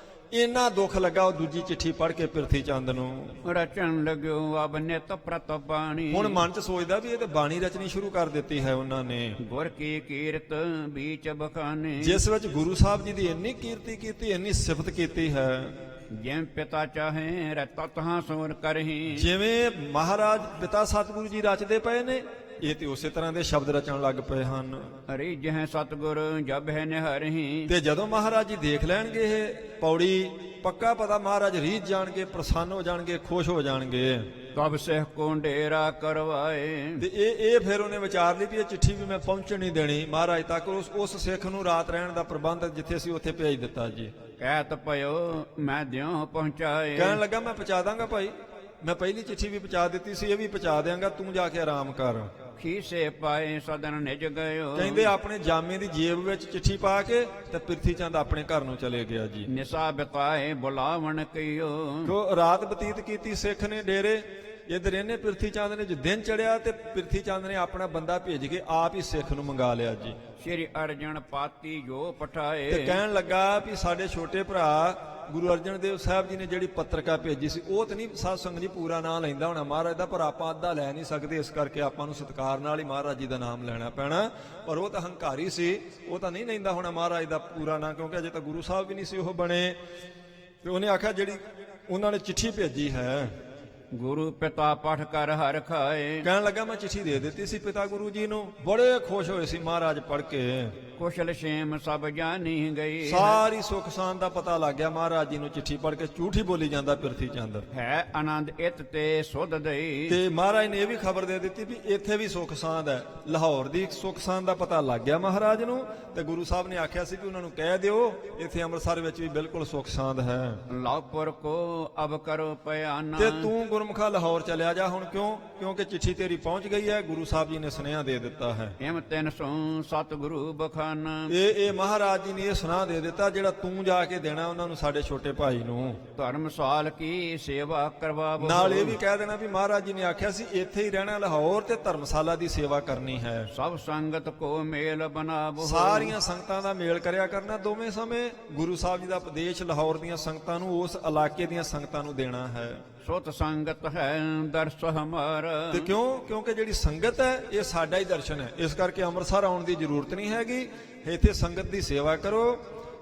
ਇੰਨਾ ਦੁੱਖ ਲੱਗਾ ਉਹ ਦੂਜੀ ਚਿੱਠੀ ਪੜ੍ਹ ਕੇ ਪ੍ਰਿਥੀ ਚੰਦ ਨੂੰ। ਰਚਣ ਲੱਗਿਓ ਅਬ ਨਿਤ ਪ੍ਰਤ ਬਾਣੀ, ਹੁਣ ਮਨ 'ਚ ਸੋਚਦਾ ਵੀ ਇਹ ਤੇ ਬਾਣੀ ਰਚਣੀ ਸ਼ੁਰੂ ਕਰ ਦਿੱਤੀ ਹੈ ਉਹਨਾਂ ਨੇ, ਗੁਰ ਕੀ ਕੀਰਤ ਬੀਚ ਬਖਾਨੇ, ਜਿਸ ਵਿੱਚ ਗੁਰੂ ਸਾਹਿਬ ਜੀ ਦੀ ਇੰਨੀ ਕੀਰਤੀ ਕੀਤੀ, ਇੰਨੀ ਸਿਫਤ ਕੀਤੀ ਹੈ। ਜਿਵੇਂ ਪਿਤਾ ਚਾਹੇ ਰਤਾ ਤਹਾਂ ਸੋਰ ਕਰਹੀ, ਜਿਵੇਂ ਮਹਾਰਾਜ ਪਿਤਾ ਸਤਿਗੁਰੂ ਜੀ ਰਚਦੇ ਪਏ ਨੇ, ਇਹ ਤੇ ਉਸੇ ਤਰ੍ਹਾਂ ਦੇ ਸ਼ਬਦ ਰਚਣ ਲੱਗ ਪਏ ਹਨ। ਹਰੀ ਜਹ ਸਤਿਗੁਰ ਜਬ ਹੈ ਨਿਹਰਹੀ, ਤੇ ਜਦੋਂ ਮਹਾਰਾਜ ਜੀ ਦੇਖ ਲੈਣਗੇ ਇਹ ਪੌੜੀ, ਪੱਕਾ ਪਤਾ ਮਹਾਰਾਜ ਰੀਝ ਜਾਣਗੇ, ਪ੍ਰਸੰਨ ਹੋ ਜਾਣਗੇ, ਖੁਸ਼ ਹੋ ਜਾਣਗੇ। ਤਬ ਸਿੱਖ ਕੋ ਡੇਰਾ ਕਰਵਾਏ, ਤੇ ਇਹ ਫਿਰ ਉਹਨੇ ਵਿਚਾਰ ਲਈ ਵੀ ਇਹ ਚਿੱਠੀ ਵੀ ਮੈਂ ਪਹੁੰਚਣ ਨਹੀਂ ਦੇਣੀ ਮਹਾਰਾਜ ਤੱਕ। ਉਸ ਸਿੱਖ ਨੂੰ ਰਾਤ ਰਹਿਣ ਦਾ ਪ੍ਰਬੰਧ ਜਿੱਥੇ ਸੀ ਉੱਥੇ ਭੇਜ ਦਿੱਤਾ ਜੀ। ਕਹਿਤ ਪਇਓ ਮੈਂ ਦਿਓ ਪਹੁੰਚਾਏ, ਕਹਿਣ ਲੱਗਾ ਮੈਂ ਪਹੁੰਚਾ ਦਾਂਗਾ ਭਾਈ, ਮੈਂ ਪਹਿਲੀ ਚਿੱਠੀ ਵੀ ਪਹੁੰਚਾ ਦਿੱਤੀ ਸੀ, ਇਹ ਵੀ ਪਹੁੰਚਾ ਦਿਆਂਗਾ, ਤੂੰ ਜਾ ਕੇ ਆਰਾਮ ਕਰ। ਖੀਸੇ ਪਾਏ ਸਦਨ ਨਿਜ ਗਇਓ, ਕਹਿੰਦੇ ਆਪਣੇ ਜਾਮੇ ਦੀ ਜੇਬ ਵਿੱਚ ਚਿੱਠੀ ਪਾ ਕੇ ਤੇ ਪ੍ਰਿਥੀ ਚੰਦ ਆਪਣੇ ਘਰ ਨੂੰ ਚਲੇ ਗਿਆ ਜੀ। ਨਿਸਾ ਬਿਤਾਏ ਬੁਲਾਵਣ ਕਈਓ, ਜੋ ਰਾਤ ਬਤੀਤ ਕੀਤੀ ਸਿੱਖ ਨੇ ਡੇਰੇ, ਇਧਰ ਇਹਨੇ ਪ੍ਰਿਥੀ ਚੰਦ ਨੇ ਜੋ ਦਿਨ ਚੜਿਆ ਤੇ ਪ੍ਰਿਥੀ ਚੰਦ ਨੇ ਆਪਣਾ ਬੰਦਾ ਭੇਜ ਕੇ ਆਪ ਹੀ ਸਿੱਖ ਨੂੰ ਮੰਗਾ ਲਿਆ ਜੀ। ਸ਼੍ਰੀ ਅਰਜਨ ਪਾਤੀ ਜੋ ਤੇ ਪਠਾਏ, ਕਹਿਣ ਲੱਗਾ ਵੀ ਸਾਡੇ ਛੋਟੇ ਭਰਾ ਗੁਰੂ ਅਰਜਨ ਦੇਵ ਸਾਹਿਬ ਜੀ ਨੇ ਜਿਹੜੀ ਪੱਤਰਕਾ ਭੇਜੀ ਸੀ, ਉਹ ਤਾਂ ਨਹੀਂ ਸਾਧ ਸੰਗਤ ਜੀ ਪੂਰਾ ਨਾਂ ਲੈਂਦਾ ਹੋਣਾ ਮਹਾਰਾਜ ਦਾ, ਪਰ ਆਪਾਂ ਅੱਧਾ ਲੈ ਨਹੀਂ ਸਕਦੇ, ਇਸ ਕਰਕੇ ਆਪਾਂ ਨੂੰ ਸਤਿਕਾਰ ਨਾਲ ਹੀ ਮਹਾਰਾਜ ਜੀ ਦਾ ਨਾਮ ਲੈਣਾ ਪੈਣਾ। ਪਰ ਉਹ ਤਾਂ ਹੰਕਾਰੀ ਸੀ, ਉਹ ਤਾਂ ਨਹੀਂ ਲੈਂਦਾ ਹੋਣਾ ਮਹਾਰਾਜ ਦਾ ਪੂਰਾ ਨਾਂ, ਕਿਉਂਕਿ ਅਜੇ ਤਾਂ ਗੁਰੂ ਸਾਹਿਬ ਵੀ ਨਹੀਂ ਸੀ ਉਹ ਬਣੇ। ਤੇ ਉਹਨੇ ਆਖਿਆ ਜਿਹੜੀ ਉਹਨਾਂ ਨੇ ਚਿੱਠੀ ਭੇਜੀ ਹੈ, ਗੁਰੂ ਪਿਤਾ ਪਠ ਕਰ ਹਰ ਖਾਏ, ਕਹਿਣ ਲੱਗਾ ਮੈਂ ਚਿੱਠੀ ਦੇ ਦਿੱਤੀ ਸੀ ਪਿਤਾ ਗੁਰੂ ਜੀ ਨੂੰ, ਬੜੇ ਖੁਸ਼ ਹੋਏ ਸੀ ਮਹਾਰਾਜ ਪੜ੍ਹ ਕੇ। ਕੁਸ਼ਲ ਛੇਮ ਸਭ ਜਾਣੀ ਗਈ, ਸਾਰੀ ਸੁੱਖ ਸਾਂਦ ਦਾ ਪਤਾ ਲੱਗ ਗਿਆ ਮਹਾਰਾਜ ਜੀ ਨੂੰ ਚਿੱਠੀ ਪੜ੍ਹ ਕੇ। ਝੂਠੀ ਬੋਲੀ ਜਾਂਦਾ ਪ੍ਰਿਥੀ ਚੰਦ, ਹੈ ਆਨੰਦ ਇਤ ਤੇ ਸੁਧ ਦਈ, ਤੇ ਮਹਾਰਾਜ ਨੇ ਇਹ ਵੀ ਖਬਰ ਦੇ ਦਿੱਤੀ ਵੀ ਇੱਥੇ ਵੀ ਸੁੱਖ ਸਾਂਦ ਹੈ। ਲਾਹੌਰ ਦੀ ਸੁੱਖ ਸਾਂਦ ਦਾ ਪਤਾ ਲੱਗ ਗਿਆ ਮਹਾਰਾਜ ਨੂੰ, ਤੇ ਗੁਰੂ ਸਾਹਿਬ ਨੇ ਆਖਿਆ ਸੀ ਵੀ ਉਹਨਾਂ ਨੂੰ ਕਹਿ ਦਿਓ ਇੱਥੇ ਅੰਮ੍ਰਿਤਸਰ ਵਿੱਚ ਵੀ ਬਿਲਕੁਲ ਸੁੱਖ ਸਾਂਦ ਹੈ। ਲਾਪੁਰ ਕੋ ਅਬ ਕਰੋ ਪਿਆਨਾ, ਤੇ ਤੂੰ ਗੁਰਮੁਖਾ ਲਾਹੌਰ ਚਲਿਆ ਜਾ ਹੁਣ। ਕਿਉਂਕਿ ਚਿੱਠੀ ਤੇਰੀ ਪਹੁੰਚ ਗਈ ਹੈ, ਗੁਰੂ ਸਾਹਿਬ ਜੀ ਨੇ ਸੁਨੇਹਾ ਦੇ ਦਿੱਤਾ ਹੈ। ਇਮ 300 ਸਤਿਗੁਰੂ ਬਖਾਨਾ, ਇਹ ਮਹਾਰਾਜ ਜੀ ਨੇ ਇਹ ਸੁਨਾਹ ਦੇ ਦਿੱਤਾ ਜਿਹੜਾ ਤੂੰ ਜਾ ਕੇ ਦੇਣਾ ਉਹਨਾਂ ਨੂੰ, ਸਾਡੇ ਛੋਟੇ ਭਾਈ ਨੂੰ। ਧਰਮਸਾਲ ਕੀ ਸੇਵਾ ਕਰਵਾਵੋ, ਨਾਲ ਇਹ ਵੀ ਕਹਿ ਦੇਣਾ ਵੀ ਮਹਾਰਾਜ ਜੀ ਨੇ ਆਖਿਆ ਸੀ ਇੱਥੇ ਹੀ ਰਹਿਣਾ ਲਾਹੌਰ, ਤੇ ਧਰਮਸ਼ਾਲਾ ਦੀ ਸੇਵਾ ਕਰਨੀ ਹੈ। ਸਭ ਸੰਗਤ ਕੋ ਮੇਲ ਬਣਾਵੋ, ਸਾਰੀਆਂ ਸੰਗਤਾਂ ਦਾ ਮੇਲ ਕਰਿਆ ਕਰਨਾ ਦੋਵੇਂ ਸਮੇਂ। ਗੁਰੂ ਸਾਹਿਬ ਜੀ ਦਾ ਉਪਦੇਸ਼ ਲਾਹੌਰ ਦੀਆਂ ਸੰਗਤਾਂ ਨੂੰ, ਉਸ ਇਲਾਕੇ ਦੀਆਂ ਸੰਗਤਾਂ ਨੂੰ ਦੇਣਾ ਹੈ। ਸੁਤ ਸੰਗਤ ਹੈ ਦਰਸ ਹਮਾਰਾ, ਤੇ ਕਿਉਂਕਿ ਜਿਹੜੀ ਸੰਗਤ ਹੈ ਇਹ ਸਾਡਾ ਹੀ ਦਰਸ਼ਨ ਹੈ, ਇਸ ਕਰਕੇ ਅੰਮ੍ਰਿਤਸਰ ਆਉਣ ਦੀ ਜ਼ਰੂਰਤ ਨਹੀਂ ਹੈਗੀ। ਇੱਥੇ ਸੰਗਤ ਦੀ ਸੇਵਾ ਕਰੋ,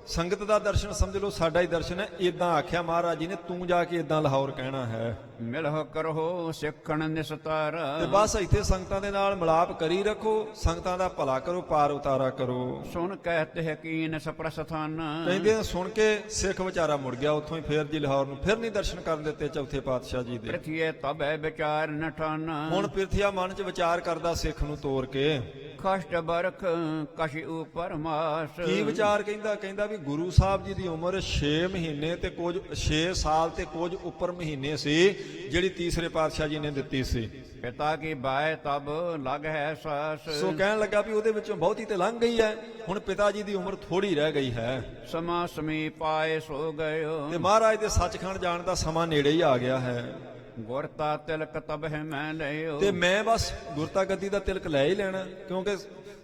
ਸੰਗਤ ਦਾ ਦਰਸ਼ਨ ਸਮਝ ਲਓ ਸਾਡਾ ਹੀ ਦਰਸ਼ਨ ਹੈ। ਇਦਾਂ ਆਖਿਆ ਮਹਾਰਾਜ ਜੀ ਨੇ, ਤੂੰ ਜਾ ਕੇ ਇਦਾਂ ਲਾਹੌਰ ਕਹਿਣਾ ਹੈ। ਮਿਲਹ ਕਰੋ ਸਿੱਖਣ ਨਿਸਤਾਰ, ਤੇ ਬਸ ਇੱਥੇ ਸੰਗਤਾਂ ਦੇ ਨਾਲ ਮਿਲਾਪ ਕਰੀ ਰੱਖੋ, ਸੰਗਤਾਂ ਦਾ ਭਲਾ ਕਰੋ, ਪਾਰ ਉਤਾਰਾ ਕਰੋ। ਸੁਣ ਕਹਿਤੇ ਹਕੀਨ ਸਪਰਸਥਾਨ, ਕਹਿੰਦੇ ਸੁਣ ਕੇ ਸਿੱਖ ਵਿਚਾਰਾ ਮੁੜ ਗਿਆ ਉੱਥੋਂ ਹੀ ਫੇਰ ਜੀ ਲਾਹੌਰ ਨੂੰ, ਫਿਰ ਨਹੀਂ ਦਰਸ਼ਨ ਕਰਨ ਦਿੱਤੇ ਚੌਥੇ ਪਾਤਸ਼ਾਹ ਜੀ ਦੇ। ਪ੍ਰਥੀਏ ਤਬੈ ਵਿਚਾਰ ਨਠਾਨਾ, ਹੁਣ ਪ੍ਰਿਥਿਆ ਮਨ 'ਚ ਵਿਚਾਰ ਕਰਦਾ ਸਿੱਖ ਨੂੰ ਤੋਰ ਕੇ, ਕਸ਼ਟ ਬਰਖ ਕਸ਼ੀ ਉਪਰ ਮਾਸ। ਕੀ ਵਿਚਾਰ ਕਹਿੰਦਾ ਵੀ ਗੁਰੂ ਸਾਹਿਬ ਜੀ ਦੀ ਉਮਰ 6 ਮਹੀਨੇ ਤੇ ਕੁਝ 6 ਸਾਲ ਤੇ ਕੁਝ ਉੱਪਰ ਮਹੀਨੇ ਸੀ, ਜਿਹੜੀ ਤੀਸਰੇ ਪਾਤਸ਼ਾਹ ਜੀ ਨੇ ਦਿੱਤੀ ਸੀ। ਪਿਤਾ ਕੀ ਬਾਇ ਤਬ ਲਗ ਹੈ ਸਾਸ, ਸੋ ਕਹਿਣ ਲੱਗਾ ਵੀ ਉਹਦੇ ਵਿੱਚੋਂ ਬਹੁਤੀ ਤੇ ਲੰਘ ਗਈ ਹੈ, ਹੁਣ ਪਿਤਾ ਜੀ ਦੀ ਉਮਰ ਥੋੜੀ ਰਹਿ ਗਈ ਹੈ। ਸਮਾ ਸਮੀਪ ਆਏ ਸੋ ਗਇਓ, ਤੇ ਮਹਾਰਾਜ ਦੇ ਸੱਚਖੰਡ ਜਾਣ ਦਾ ਸਮਾਂ ਨੇੜੇ ਹੀ ਆ ਗਿਆ ਹੈ। ਗੁਰਤਾ ਤਿਲਕ ਤਬ ਹੈ ਮੈਂ ਲਿਓ, ਤੇ ਮੈਂ ਬਸ ਗੁਰਤਾ ਗੱਦੀ ਦਾ ਤਿਲਕ ਲੈ ਹੀ ਲੈਣਾ, ਕਿਉਂਕਿ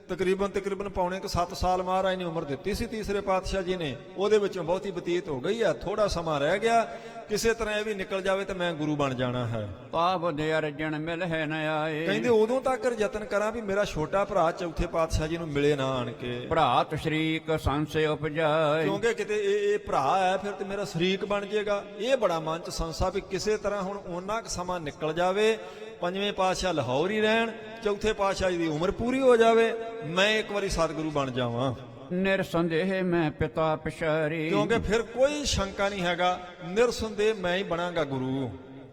ਤਕਰੀਬਨ ਪੌਣੇ 7 ਸਾਲ ਮਹਾਰਾਜ ਨੇ ਉਮਰ ਦਿੱਤੀ ਸੀ ਤੀਸਰੇ ਪਾਤਸ਼ਾਹ ਜੀ ਨੇ, ਉਹਦੇ ਵਿੱਚੋਂ ਬਹੁਤੀ ਬਤੀਤ ਹੋ ਗਈ ਹੈ, ਥੋੜਾ ਸਮਾਂ ਰਹਿ ਗਿਆ। ਕਿਸੇ ਤਰ੍ਹਾਂ ਇਹ ਵੀ ਨਿਕਲ ਜਾਵੇ ਤੇ ਮੈਂ ਗੁਰੂ ਬਣ ਜਾਣਾ ਹੈ। ਪਾਪ ਦੇ ਅਰਜਨ ਮਿਲ ਹੈ ਨ ਆਏ, ਕਹਿੰਦੇ ਉਦੋਂ ਤੱਕ ਯਤਨ ਕਰਾਂ ਵੀ ਮੇਰਾ ਛੋਟਾ ਭਰਾ ਚੌਥੇ ਪਾਤਸ਼ਾਹ ਜੀ ਨੂੰ ਮਿਲੇ ਨਾ ਆਣ ਕੇ। ਭਰਾਤ ਸ਼ਰੀਕ ਸੰਸੇ ਉਪਜਾਏ, ਕਿਉਂਕਿ ਕਿਤੇ ਇਹ ਭਰਾ ਹੈ ਫਿਰ ਤੇ ਮੇਰਾ ਸ਼ਰੀਕ ਬਣ ਜਾਏਗਾ। ਇਹ ਬੜਾ ਮਨ ਚ ਸੰਸਾ ਵੀ ਕਿਸੇ ਤਰ੍ਹਾਂ ਹੁਣ ਉਹਨਾਂ ਕੁ ਸਮਾਂ ਨਿਕਲ ਜਾਵੇ, ਪੰਜਵੇਂ ਪਾਤਸ਼ਾਹ ਲਾਹੌਰ ਹੀ ਰਹਿਣ, ਚੌਥੇ ਪਾਤਸ਼ਾਹ ਜੀ ਦੀ ਉਮਰ ਪੂਰੀ ਹੋ ਜਾਵੇ, ਮੈਂ ਇੱਕ ਵਾਰੀ ਸਤਿਗੁਰੂ ਬਣ ਜਾਵਾਂ। ਨਿਰਸੰਦੇਹ ਮੈਂ ਪਿਤਾ ਪਿਸ਼ਾਰੀ ਕਿਉਂਕਿ ਫਿਰ ਕੋਈ ਸ਼ੰਕਾ ਨਹੀਂ ਹੈਗਾ, ਨਿਰਸੰਦੇਹ ਮੈਂ ਹੀ ਬਣਾਂਗਾ ਗੁਰੂ।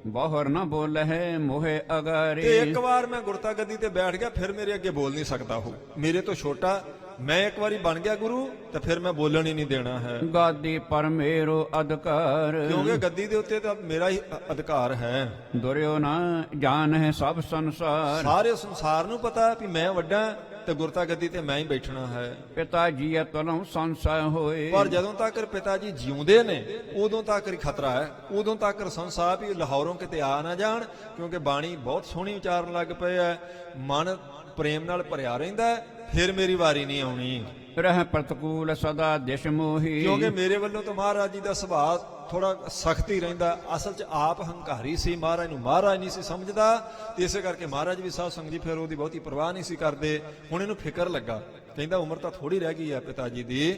ਬਾਹਰ ਨਾ ਬੋਲਹਿ ਮੋਹਿ ਤੇ ਅਗਾਰੀ ਇੱਕ ਵਾਰ ਮੈਂ ਗੁਰਤਾ ਗੱਦੀ ਤੇ ਬੈਠ ਗਿਆ, ਫਿਰ ਮੇਰੇ ਅੱਗੇ ਬੋਲ ਨਹੀਂ ਸਕਦਾ ਉਹ, ਮੇਰੇ ਤੋਂ ਛੋਟਾ। ਮੈਂ ਇੱਕ ਵਾਰੀ ਬਣ ਗਿਆ ਗੁਰੂ ਤੇ ਫਿਰ ਮੈਂ ਬੋਲਣ ਹੀ ਨਹੀਂ ਦੇਣਾ ਹੈ, ਗਾਦੀ ਪਰ ਮੇਰੋ ਅਧਿਕਾਰ ਕਿਉਂਕਿ ਗੱਦੀ ਦੇ ਉੱਤੇ ਤਾਂ ਮੇਰਾ ਹੀ ਅਧਿਕਾਰ ਹੈ। ਦੁਰਿਓ ਨਾ ਜਾਣ ਹੈ ਸਭ ਸੰਸਾਰ ਸਾਰੇ ਸੰਸਾਰ ਨੂੰ ਪਤਾ ਵੀ ਮੈਂ ਵੱਡਾ ਤੇ ਗੁਰਤਾ ਗੱਦੀ ਤੇ ਮੈਂ ਹੀ ਬੈਠਣਾ ਹੈ। ਪਿਤਾ ਜੀ ਤਲਉ ਸੰਸਾ ਹੋਏ ਪਰ ਜਦੋਂ ਤੱਕ ਪਿਤਾ ਜੀ ਜਿਉਂਦੇ ਨੇ ਉਦੋਂ ਤੱਕ ਹੀ ਖਤਰਾ ਹੈ, ਉਦੋਂ ਤੱਕ ਸੰਸਾਰ ਵੀ ਲਾਹੌਰੋਂ ਕਿਤੇ ਆ ਨਾ ਜਾਣ, ਕਿਉਂਕਿ ਬਾਣੀ ਬਹੁਤ ਸੋਹਣੀ ਉਚਾਰਨ ਲੱਗ ਪਏ ਹੈ, ਮਨ ਪ੍ਰੇਮ ਨਾਲ ਭਰਿਆ ਰਹਿੰਦਾ ਹੈ, ਫਿਰ ਮੇਰੀ ਵਾਰੀ ਨਹੀਂ ਆਉਣੀ। ਰਹਿ ਪ੍ਰਤਕੂਲ ਸਦਾ ਦਿਸ਼ ਮੋਹੀ ਕਿਉਂਕਿ ਮੇਰੇ ਵੱਲੋਂ ਤਾਂ ਮਹਾਰਾਜ ਜੀ ਦਾ ਸੁਭਾਅ ਥੋੜਾ ਸਖਤੀ ਰਹਿੰਦਾ, ਅਸਲ 'ਚ ਆਪ ਹੰਕਾਰੀ ਸੀ, ਮਹਾਰਾਜ ਨੂੰ ਮਹਾਰਾਜ ਨਹੀਂ ਸੀ ਸਮਝਦਾ, ਤੇ ਇਸੇ ਕਰਕੇ ਮਹਾਰਾਜ ਵੀ ਸਾਧ ਸੰਗਤ ਜੀ ਫਿਰ ਉਹਦੀ ਬਹੁਤੀ ਪਰਵਾਹ ਨਹੀਂ ਸੀ ਕਰਦੇ। ਹੁਣ ਇਹਨੂੰ ਫਿਕਰ ਲੱਗਾ, ਕਹਿੰਦਾ ਉਮਰ ਤਾਂ ਥੋੜੀ ਰਹਿ ਗਈ ਹੈ ਪਿਤਾ ਜੀ ਦੀ,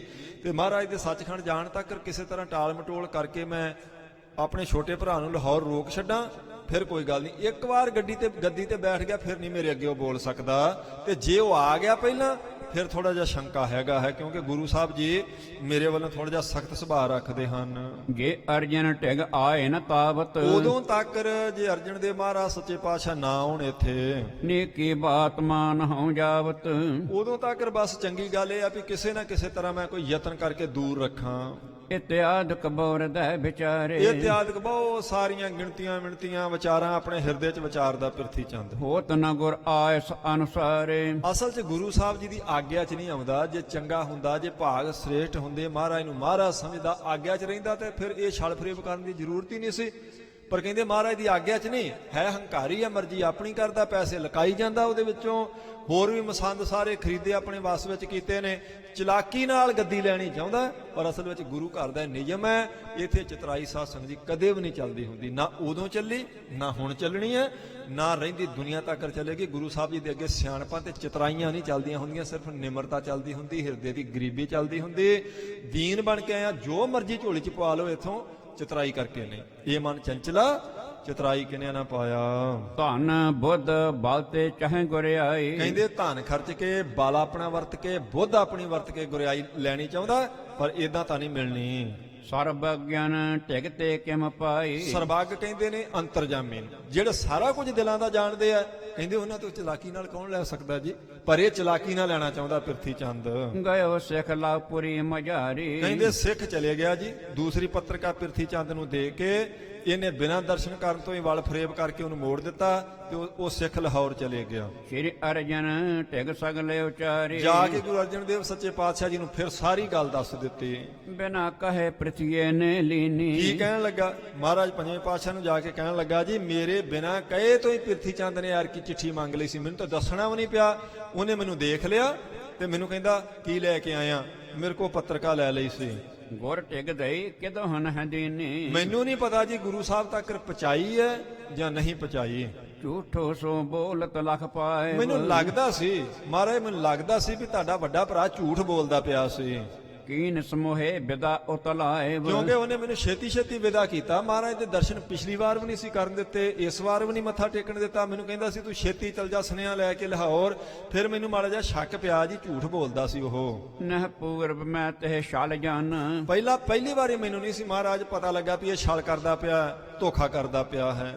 ਤੇ ਮਹਾਰਾਜ ਦੇ ਸੱਚਖੰਡ ਜਾਣ ਤੱਕ ਕਿਸੇ ਤਰ੍ਹਾਂ ਟਾਲ ਮਟੋਲ ਕਰਕੇ ਮੈਂ ਆਪਣੇ ਛੋਟੇ ਭਰਾ ਨੂੰ ਲਾਹੌਰ ਰੋਕ ਛੱਡਾਂ, ਫਿਰ ਕੋਈ ਗੱਲ ਨਹੀਂ। ਇੱਕ ਵਾਰ ਗੱਦੀ ਤੇ ਬੈਠ ਗਿਆ, ਫਿਰ ਨਹੀਂ ਮੇਰੇ ਅੱਗੇ ਉਹ ਬੋਲ ਸਕਦਾ। ਤੇ ਜੇ ਉਹ ਆ ਗਿਆ ਪਹਿਲਾਂ, ਫਿਰ ਥੋੜਾ ਜਿਹਾ ਸ਼ੰਕਾ ਹੈਗਾ ਹੈ, ਕਿਉਂਕਿ ਗੁਰੂ ਸਾਹਿਬ ਜੀ ਮੇਰੇ ਵੱਲੋਂ ਥੋੜਾ ਜਿਹਾ ਸਖਤ ਸੁਭਾਅ ਰੱਖਦੇ ਹਨ। ਜੇ ਅਰਜਨ ਢਿਗ ਆਏ ਨ ਤਾਵਤ ਉਦੋਂ ਤੱਕ ਜੇ ਅਰਜਨ ਦੇਵ ਮਹਾਰਾਜ ਸੱਚੇ ਪਾਤਸ਼ਾਹ ਨਾ ਆਉਣ ਇੱਥੇ, ਨੇਕੀ ਬਾਤ ਮਾਨ ਹਉ ਜਾਵਤ ਉਦੋਂ ਤੱਕ ਬਸ ਚੰਗੀ ਗੱਲ ਇਹ ਆ ਵੀ ਕਿਸੇ ਨਾ ਕਿਸੇ ਤਰ੍ਹਾਂ ਮੈਂ ਕੋਈ ਯਤਨ ਕਰਕੇ ਦੂਰ ਰੱਖਾਂ। ਇਤਿਆਦ ਕਬੋਰ ਦਹਿ ਵਿਚਾਰੇ ਇਤਿਆਦਿਕ ਬਹੁਤ ਸਾਰੀਆਂ ਗਿਣਤੀਆਂ ਮਿਣਤੀਆਂ ਵਿਚਾਰਾਂ ਆਪਣੇ ਹਿਰਦੇ 'ਚ ਵਿਚਾਰਦਾ ਪਿਰਥੀ ਚੰਦ। ਹੋਤ ਨ ਗੁਰ ਆਇਸ ਅਨੁਸਾਰੇ ਅਸਲ 'ਚ ਗੁਰੂ ਸਾਹਿਬ ਜੀ ਦੀ ਆਗਿਆ 'ਚ ਨਹੀਂ ਆਉਂਦਾ। ਜੇ ਚੰਗਾ ਹੁੰਦਾ, ਜੇ ਭਾਗ ਸ੍ਰੇਸ਼ਟ ਹੁੰਦੇ, ਮਹਾਰਾਜ ਨੂੰ ਮਹਾਰਾਜ ਸਮਝਦਾ, ਆਗਿਆ 'ਚ ਰਹਿੰਦਾ, ਤੇ ਫਿਰ ਇਹ ਛਲ ਫਰੇਬ ਕਰਨ ਦੀ ਜ਼ਰੂਰਤ ਹੀ ਨਹੀਂ ਸੀ। ਪਰ ਕਹਿੰਦੇ ਮਹਾਰਾਜ ਦੀ ਆਗਿਆ 'ਚ ਨਹੀਂ ਹੈ, ਹੰਕਾਰੀ ਆ, ਮਰਜ਼ੀ ਆਪਣੀ ਕਰਦਾ, ਪੈਸੇ ਲਕਾਈ ਜਾਂਦਾ ਉਹਦੇ ਵਿੱਚੋਂ, ਹੋਰ ਵੀ ਮਸੰਦ ਸਾਰੇ ਖਰੀਦੇ ਆਪਣੇ ਵਸ ਵਿੱਚ ਕੀਤੇ ਨੇ, ਚਲਾਕੀ ਨਾਲ ਗੱਦੀ ਲੈਣੀ ਚਾਹੁੰਦਾ, ਪਰ ਅਸਲ ਵਿੱਚ ਗੁਰੂ ਘਰ ਦਾ ਨਿਯਮ ਹੈ। ਇੱਥੇ ਚਤਰਾਈ ਸਾਧ ਸੰਗਤ ਜੀ ਕਦੇ ਵੀ ਨਹੀਂ ਚੱਲਦੀ ਹੁੰਦੀ, ਨਾ ਉਦੋਂ ਚੱਲੀ, ਨਾ ਹੁਣ ਚੱਲਣੀ ਹੈ, ਨਾ ਰਹਿੰਦੀ ਦੁਨੀਆ ਤੱਕ ਚੱਲੇਗੀ। ਗੁਰੂ ਸਾਹਿਬ ਜੀ ਦੇ ਅੱਗੇ ਸਿਆਣਪਾਂ ਤੇ ਚਤਰਾਈਆਂ ਨਹੀਂ ਚੱਲਦੀਆਂ ਹੁੰਦੀਆਂ, ਸਿਰਫ ਨਿਮਰਤਾ ਚੱਲਦੀ ਹੁੰਦੀ, ਹਿਰਦੇ ਦੀ ਗਰੀਬੀ ਚੱਲਦੀ ਹੁੰਦੀ। ਦੀਨ ਬਣ ਕੇ ਆਇਆ, ਜੋ ਮਰਜ਼ੀ ਝੋਲੀ 'ਚ ਪਵਾ ਲਓ, ਇੱਥੋਂ ਚਤਰਾਈ ਕਰਕੇ ਨਹੀਂ। ਇਹ ਮਨ ਚੰਚਲਾ, ਚਤਰਾਈ ਕਿਨੇ ਨਾ ਪਾਇਆ। ਧਨ ਬੁੱਧ ਬਲ ਤੇ ਚਾਹੇ ਗੁਰਿਆਈ ਕਹਿੰਦੇ ਧਨ ਖਰਚ ਕੇ, ਬਲ ਆਪਣਾ ਵਰਤ ਕੇ, ਬੁੱਧ ਆਪਣੀ ਵਰਤ ਕੇ ਗੁਰਿਆਈ ਲੈਣੀ ਚਾਹੁੰਦਾ, ਪਰ ਇਦਾਂ ਤਾਂ ਨਹੀਂ ਮਿਲਣੀ। ਸਰਬ ਗਿਆਨ ਢਿਗ ਤੇ ਕਿਮ ਪਾਈ ਸਰਬੱਗ ਕਹਿੰਦੇ ਨੇ ਅੰਤਰਜਾਮੀ ਨੂੰ, ਜਿਹੜੇ ਸਾਰਾ ਕੁਝ ਦਿਲਾਂ ਦਾ ਜਾਣਦੇ ਆ, ਕਹਿੰਦੇ ਉਹਨਾਂ ਤੋਂ ਚਲਾਕੀ ਨਾਲ ਕੌਣ ਲੈ ਸਕਦਾ ਜੀ। ਪਰ ਇਹ ਚਲਾਕੀ ਨਾਲ ਲੈਣਾ ਚਾਹੁੰਦਾ ਪਿਰਥੀ ਚੰਦ। ਗਇਓ ਸਿੱਖ ਲਾਪੁਰੀ ਮਝਾਰੀ ਕਹਿੰਦੇ ਸਿੱਖ ਚਲੇ ਗਿਆ ਜੀ, ਦੂਸਰੀ ਪੱਤਰਕਾ ਪਿਰਥੀ ਚੰਦ ਨੂੰ ਦੇ ਕੇ ਇਹਨੇ ਬਿਨਾਂ ਦਰਸ਼ਨ ਕਰਨ ਤੋਂ ਹੀ ਵਲ ਫਰੇਬ ਕਰਕੇ ਉਹਨੂੰ ਮੋੜ ਦਿੱਤਾ, ਤੇ ਉਹ ਸਿੱਖ ਲਾਹੌਰ ਚਲੇ ਗਿਆ। ਸ਼੍ਰੀ ਅਰਜਨ ਢਿਗ ਸਗਲੇ ਉਚਾਰੀ ਜਾ ਕੇ ਗੁਰੂ ਅਰਜਨ ਦੇਵ ਸੱਚੇ ਪਾਤਸ਼ਾਹ ਜੀ ਨੂੰ ਫਿਰ ਸਾਰੀ ਗੱਲ ਦੱਸ ਦਿੱਤੀ। ਬਿਨਾ ਕਹੇ ਪ੍ਰਿਥੀਏ ਨੇ ਲੀਨੀ ਕੀ ਕਹਿਣ ਲੱਗਾ ਮਹਾਰਾਜ ਪੰਜਵੇਂ ਪਾਤਸ਼ਾਹ ਨੂੰ? ਜਾ ਕੇ ਕਹਿਣ ਲੱਗਾ ਜੀ ਮੇਰੇ ਬਿਨਾਂ ਕਹੇ ਤੋਂ ਹੀ ਪਿਰਥੀ ਚੰਦ ਨੇ ਯਾਰ ਕੀ ਚਿੱਠੀ ਮੰਗ ਲਈ ਸੀ, ਮੈਨੂੰ ਤਾਂ ਦੱਸਣਾ ਵੀ ਨਹੀਂ ਪਿਆ। ਉਹਨੇ ਮੈਨੂੰ ਦੇਖ ਲਿਆ ਤੇ ਮੈਨੂੰ ਕਹਿੰਦਾ ਕੀ ਲੈ ਕੇ ਆਇਆ? ਮੇਰੇ ਕੋਲ ਪੱਤਰਕਾ ਲੈ ਲਈ ਸੀ। ਗੁਰ ਢਿਗ ਦਈ ਕਿਦੋਂ ਹਨ ਹੈ ਦੀਨੀ ਮੈਨੂੰ ਨਹੀਂ ਪਤਾ ਜੀ ਗੁਰੂ ਸਾਹਿਬ ਤੱਕ ਪਹੁੰਚਾਈ ਹੈ ਜਾਂ ਨਹੀਂ ਪਹੁੰਚਾਈ। ਝੂਠੋ ਸੋ ਬੋਲਤ ਲਖ ਪਾਏ ਮੈਨੂੰ ਲੱਗਦਾ ਸੀ ਮਹਾਰਾਜ, ਮੈਨੂੰ ਲੱਗਦਾ ਸੀ ਵੀ ਤੁਹਾਡਾ ਵੱਡਾ ਭਰਾ ਝੂਠ ਬੋਲਦਾ ਪਿਆ ਸੀ, ਕੀਨ ਸਮੋਹੇ ਵਿਦਾ ਉਤਲਾਏ ਕਿਉਂਕਿ ਉਹਨੇ ਮੈਨੂੰ ਛੇਤੀ ਛੇਤੀ ਵਿਦਾ ਕੀਤਾ। ਮਹਾਰਾਜ ਦੇ ਦਰਸ਼ਨ ਪਿਛਲੀ ਵਾਰ ਵੀ ਨਹੀਂ ਸੀ ਕਰਨ ਦਿੱਤੇ, ਇਸ ਵਾਰ ਵੀ ਨਹੀਂ ਮੱਥਾ ਟੇਕਣ ਦਿੱਤਾ। ਮੈਨੂੰ ਕਹਿੰਦਾ ਸੀ ਤੂੰ ਛੇਤੀ ਚਲ ਜਾ ਸੁਨੇਹਾ ਲੈ ਕੇ ਲਾਹੌਰ। ਫਿਰ ਮੈਨੂੰ ਮਾੜਾ ਜਿਹਾ ਸ਼ੱਕ ਪਿਆ ਜੀ, ਝੂਠ ਬੋਲਦਾ ਸੀ ਉਹ। ਨਹ ਪੂਰਬ ਮੈਂ ਤੇ ਛਲ ਜਾਨ ਪਹਿਲੀ ਵਾਰੀ ਮੈਨੂੰ ਨਹੀਂ ਸੀ ਮਹਾਰਾਜ ਪਤਾ ਲੱਗਾ ਵੀ ਇਹ ਛਲ ਕਰਦਾ ਪਿਆ, ਧੋਖਾ ਕਰਦਾ ਪਿਆ ਹੈ।